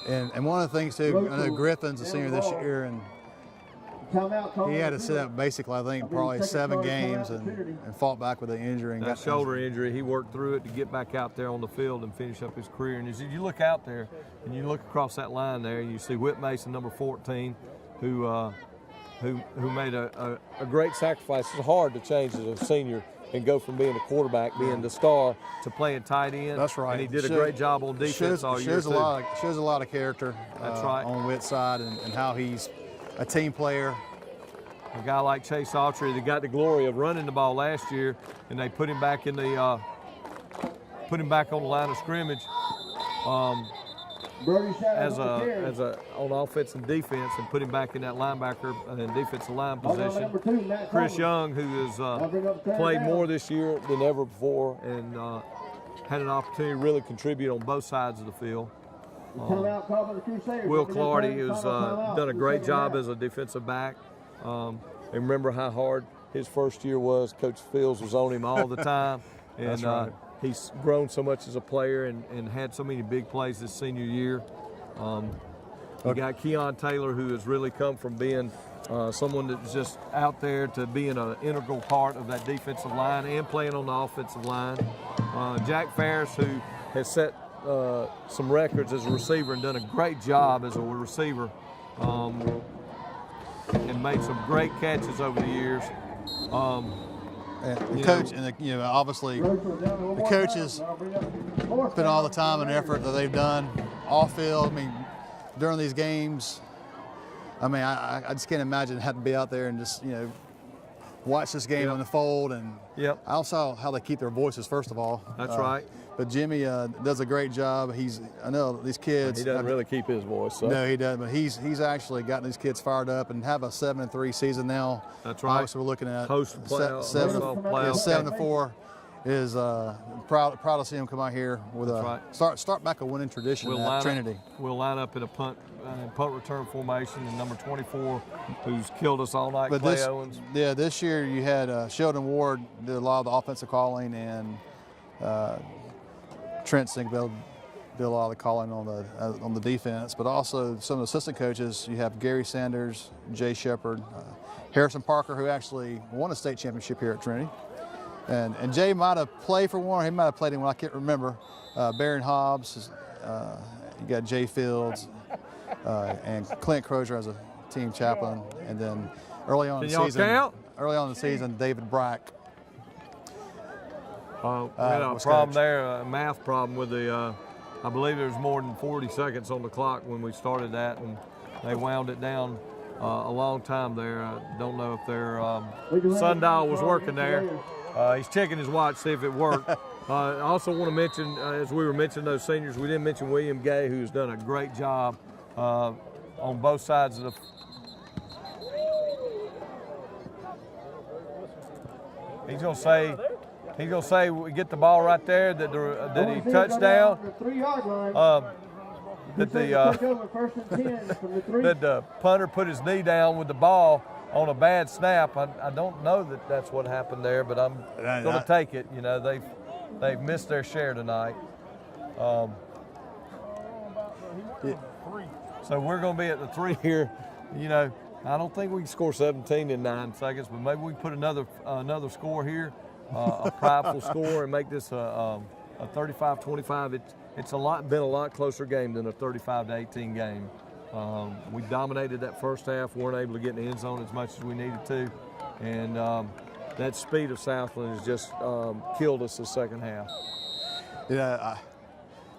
And one of the things too, I know Griffin's a senior this year, and he had to sit out basically, I think, probably 7 games and fought back with an injury. And that shoulder injury, he worked through it to get back out there on the field and finish up his career. And as you look out there and you look across that line there, and you see Whit Mason, number 14, who made a great sacrifice. It's hard to change as a senior and go from being a quarterback, being the star, to playing tight end. That's right. And he did a great job on defense all year. Shows a lot of character. That's right. On Whit's side and how he's a team player. A guy like Chase Autry that got the glory of running the ball last year, and they put him back in the on the line of scrimmage as on offense and defense, and put him back in that linebacker and defensive line position. Chris Young, who has played more this year than ever before, and had an opportunity to really contribute on both sides of the field. Will Clardy has done a great job as a defensive back. And remember how hard his first year was. Coach Fields was on him all the time. And right. He's grown so much as a player and had so many big plays this senior year. You got Keon Taylor, who has really come from being someone that's just out there to being an integral part of that defensive line and playing on the offensive line. Jack Ferris, who has set some records as a receiver and done a great job as a receiver, and made some great catches over the years. The coach, and obviously the coaches put all the time and effort that they've done off field. I mean, during these games, I mean, I just can't imagine having to be out there and just, watch this game unfold. And I also saw how they keep their voices, first of all. That's right. But Jimmy does a great job. I know these kids. He doesn't really keep his voice. So. No, he doesn't. But he's actually gotten these kids fired up and have a 7-3 season now. That's right. Obviously, we're looking at Host playoff, 7-4. Is proud to see him come out here with start back a winning tradition at Trinity. We'll line up in a punt return formation, and number 24, who's killed us all night, Clay Owens. Yeah, this year you had Sheldon Ward did a lot of the offensive calling, and Trent Sinkveld did a lot of the calling on the defense. But also some of the assistant coaches, you have Gary Sanders, Jay Shepard, Harrison Parker, who actually won a state championship here at Trinity. And Jay might have played for one, or he might have played in one, I can't remember. Baron Hobbs, you got Jay Fields, and Clint Crozier as a team chaplain. And then early on in the season, David Brack. We had a problem there, a math problem with the, I believe there was more than 40 seconds on the clock when we started that, and they wound it down a long time there. I don't know if their sundial was working there. He's checking his watch, see if it worked. I also want to mention, as we were mentioning those seniors, we didn't mention William Gay, who's done a great job on both sides of the. He's gonna say we get the ball right there that he touched down. That the punter put his knee down with the ball on a bad snap. I don't know that that's what happened there, but I'm going to take it. They've missed their share tonight. So we're going to be at the 3 here. I don't think we can score 17 in 9 seconds, but maybe we can put another score here, a prideful score, and make this a 35-25. It's been a lot closer game than a 35-18 game. We dominated that first half, weren't able to get in the end zone as much as we needed to, and that speed of Southland has just killed us the second half.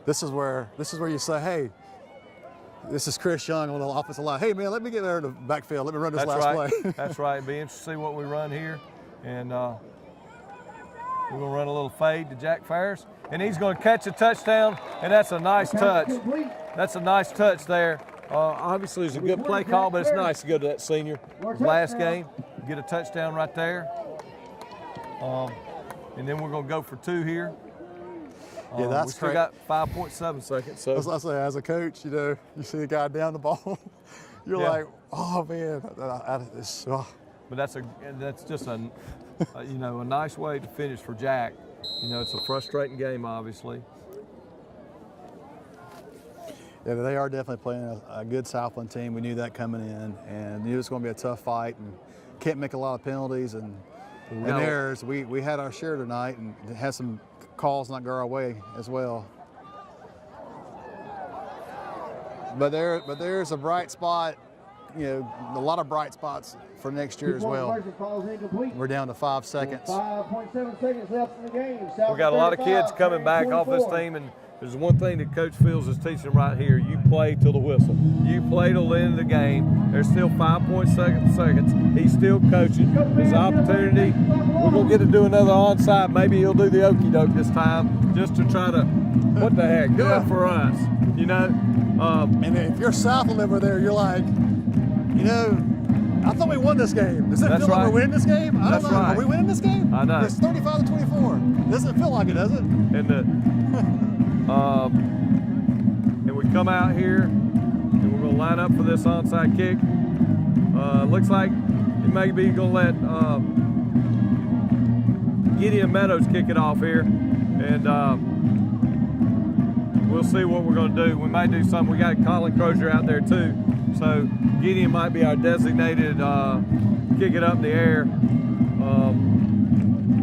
This is where you say, hey, this is Chris Young on the offensive line. Hey man, let me get there in the backfield. Let me run this last play. That's right. It'd be interesting to see what we run here, and we're gonna run a little fade to Jack Ferris, and he's gonna catch a touchdown, and that's a nice touch. That's a nice touch there. Obviously, it's a good play call, but it's nice to go to that senior last game, get a touchdown right there. And then we're going to go for 2 here. Yeah, that's we still got 5.7 seconds. So I say, as a coach, you see the guy down the ball, you're like, oh man, But that's just a nice way to finish for Jack. It's a frustrating game, obviously. Yeah, they are definitely playing a good Southland team. We knew that coming in, and knew it was going to be a tough fight, and can't make a lot of penalties and errors. We had our share tonight, and had some calls not go our way as well. But there's a bright spot, a lot of bright spots for next year as well. We're down to 5 seconds. 5.7 seconds left in the game. We got a lot of kids coming back off this team, and there's one thing that Coach Fields is teaching them right here. You play till the whistle. You play till the end of the game. There's still 5.7 seconds. He's still coaching. There's an opportunity. We're going to get to do another onside. Maybe he'll do the okie doke this time just to try to, what the heck, good for us, and if you're Southland over there, you're like, I thought we won this game. Does it feel like we're winning this game? I don't know. Are we winning this game? I know. It's 35-24. Doesn't feel like it, does it? And we come out here, and we're going to line up for this onside kick. Looks like it may be going to let Gideon Meadows kick it off here. And we'll see what we're going to do. We may do something. We got Colin Crozier out there too, so Gideon might be our designated kick it up in the air.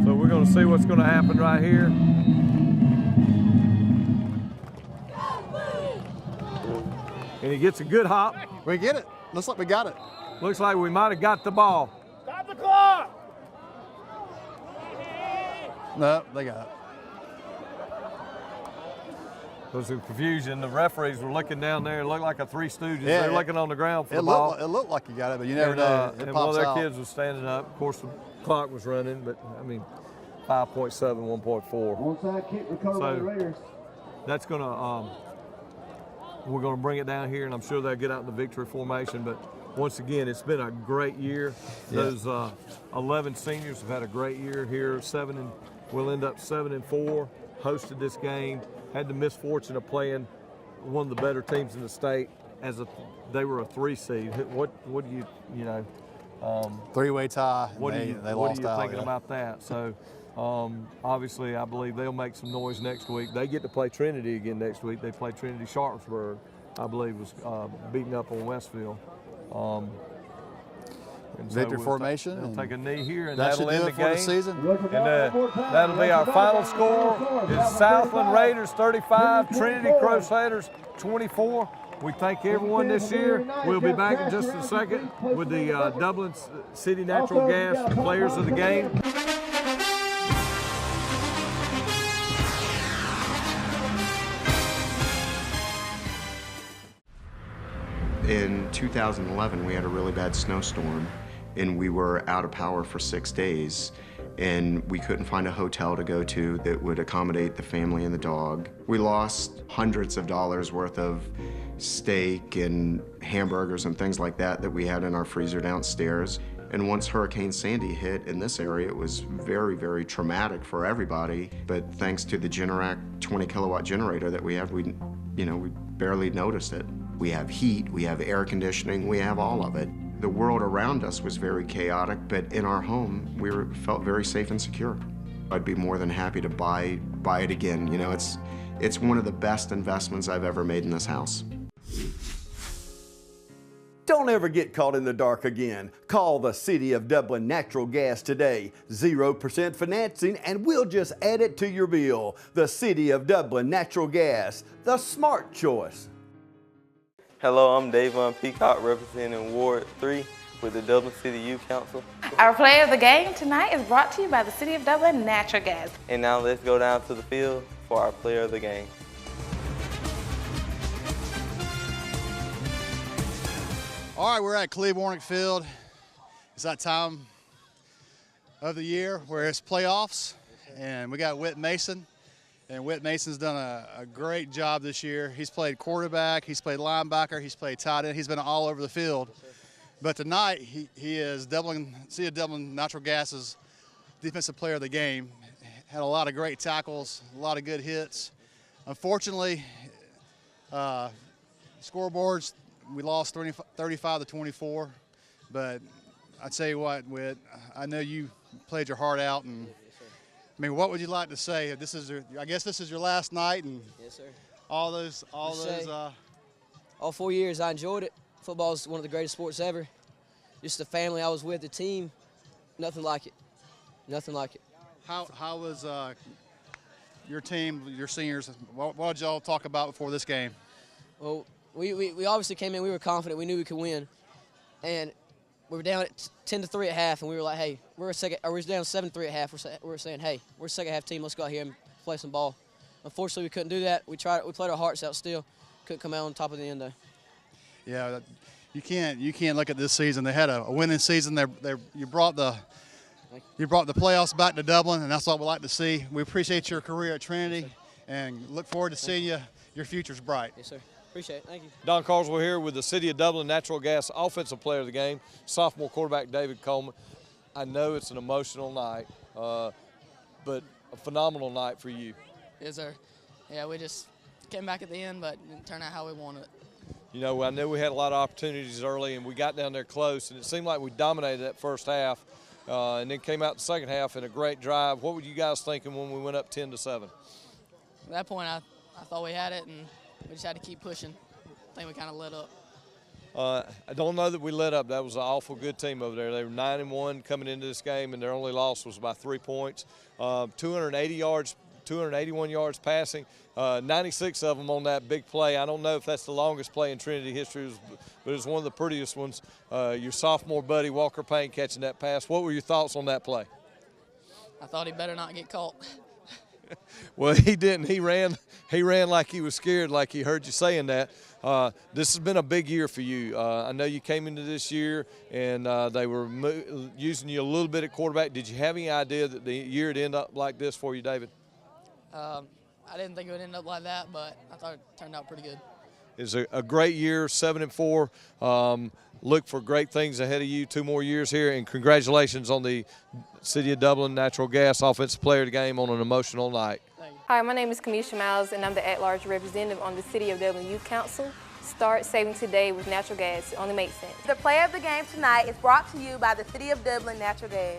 So we're going to see what's going to happen right here. And he gets a good hop. We get it. Looks like we got it. Looks like we might have got the ball. Stop the clock! No, they got it. There was some confusion. The referees were looking down there. It looked like a Three Stooges. Yeah, They're looking on the ground for the ball. It looked like you got it, but you never know. It and pops one of their out. kids was standing up. Of course, the clock was running, but I mean, 5.7, 1.4. Onside kick recovered by the Raiders. That's going to, we're going to bring it down here, and I'm sure they'll get out in the victory formation. But once again, it's been a great year. Yeah. Those 11 seniors have had a great year here. We'll end up 7-4. Hosted this game. Had the misfortune of playing one of the better teams in the state they were a 3 seed. What do you know? Three-way tie. What they are lost you out, thinking yeah. about that? So obviously, I believe they'll make some noise next week. They get to play Trinity again next week. They play Trinity Sharpsburg, I believe, was beating up on Westfield. Victory formation. They'll take a knee here, and that that'll should end do the it for game. the season. And that'll be our final score. Is Southland Raiders 35, Trinity Crusaders 24. We thank everyone this year. We'll be back in just a second with the Dublin City Natural Gas players of the game. In 2011, we had a really bad snowstorm, and we were out of power for 6 days, and we couldn't find a hotel to go to that would accommodate the family and the dog. We lost hundreds of dollars worth of steak and hamburgers and things like that we had in our freezer downstairs. And once Hurricane Sandy hit in this area, it was very, very traumatic for everybody. But thanks to the Generac 20 kilowatt generator that we have, we barely noticed it. We have heat, we have air conditioning, we have all of it. The world around us was very chaotic, but in our home, felt very safe and secure. I'd be more than happy to buy it again. You know, it's one of the best investments I've ever made in this house. Don't ever get caught in the dark again. Call the City of Dublin Natural Gas today. 0% financing, and we'll just add it to your bill. The City of Dublin Natural Gas, the smart choice. Hello, I'm Davon Peacock, representing Ward 3 with the Dublin City Youth Council. Our play of the game tonight is brought to you by the City of Dublin Natural Gas. And now let's go down to the field for our player of the game. All right, we're at Cleve Warnick Field. It's that time of the year where it's playoffs, and we got Whit Mason. And Whit Mason's done a great job this year. He's played quarterback, he's played linebacker, he's played tight end. He's been all over the field. But tonight, he is City of Dublin Natural Gas's defensive player of the game. Had a lot of great tackles, a lot of good hits. Unfortunately, scoreboards, we lost 35-24. But I tell you what, Whit, I know you played your heart out, and I mean, what would you like to say? I guess this is your last night, and yes, sir. All 4 years I enjoyed it. Football is one of the greatest sports ever. Just the family I was with, the team, nothing like it. Nothing like it. How was your team, your seniors? What did y'all talk about before this game? Well, we obviously came in. We were confident. We knew we could win, and we were down at 10-3 at half, and we were like, hey, we're down 7-3 at half. We're saying, hey, we're a second half team. Let's go out here and play some ball. Unfortunately, we couldn't do that. We played our hearts out still. Couldn't come out on top of the end though. Yeah, you can't look at this season. They had a winning season. You brought the playoffs back to Dublin, and that's what we like to see. We appreciate your career at Trinity, and look forward to seeing you. Your future's bright. Yes, sir. Appreciate it. Thank you. Don Carswell here with the City of Dublin Natural Gas Offensive Player of the Game, sophomore quarterback David Coleman. I know it's an emotional night, but a phenomenal night for you. Yes, sir. Yeah, we just came back at the end, but it didn't turn out how we wanted it. You know, I know we had a lot of opportunities early, and we got down there close, and it seemed like we dominated that first half, and then came out the second half in a great drive. What were you guys thinking when we went up 10-7? At that point, I thought we had it, and we just had to keep pushing. I think we kind of let up. I don't know that we let up. That was an awful good team over there. They were 9-1 coming into this game, and their only loss was by 3 points. 280 yards, 281 yards passing, 96 of them on that big play. I don't know if that's the longest play in Trinity history, but it was one of the prettiest ones. Your sophomore buddy, Walker Payne, catching that pass. What were your thoughts on that play? I thought he better not get caught. Well, he didn't. He ran like he was scared, like he heard you saying that. This has been a big year for you. I know you came into this year and they were using you a little bit at quarterback. Did you have any idea that the year would end up like this for you, David? I didn't think it would end up like that, but I thought it turned out pretty good. It's a great year, 7-4. Look for great things ahead of you, 2 more years here, and congratulations on the City of Dublin Natural Gas Offensive Player of the Game on an emotional night. Hi, my name is Kamisha Miles, and I'm the at-large representative on the City of Dublin Youth Council. Start saving today with natural gas. It only makes sense. The player of the game tonight is brought to you by the City of Dublin Natural Gas.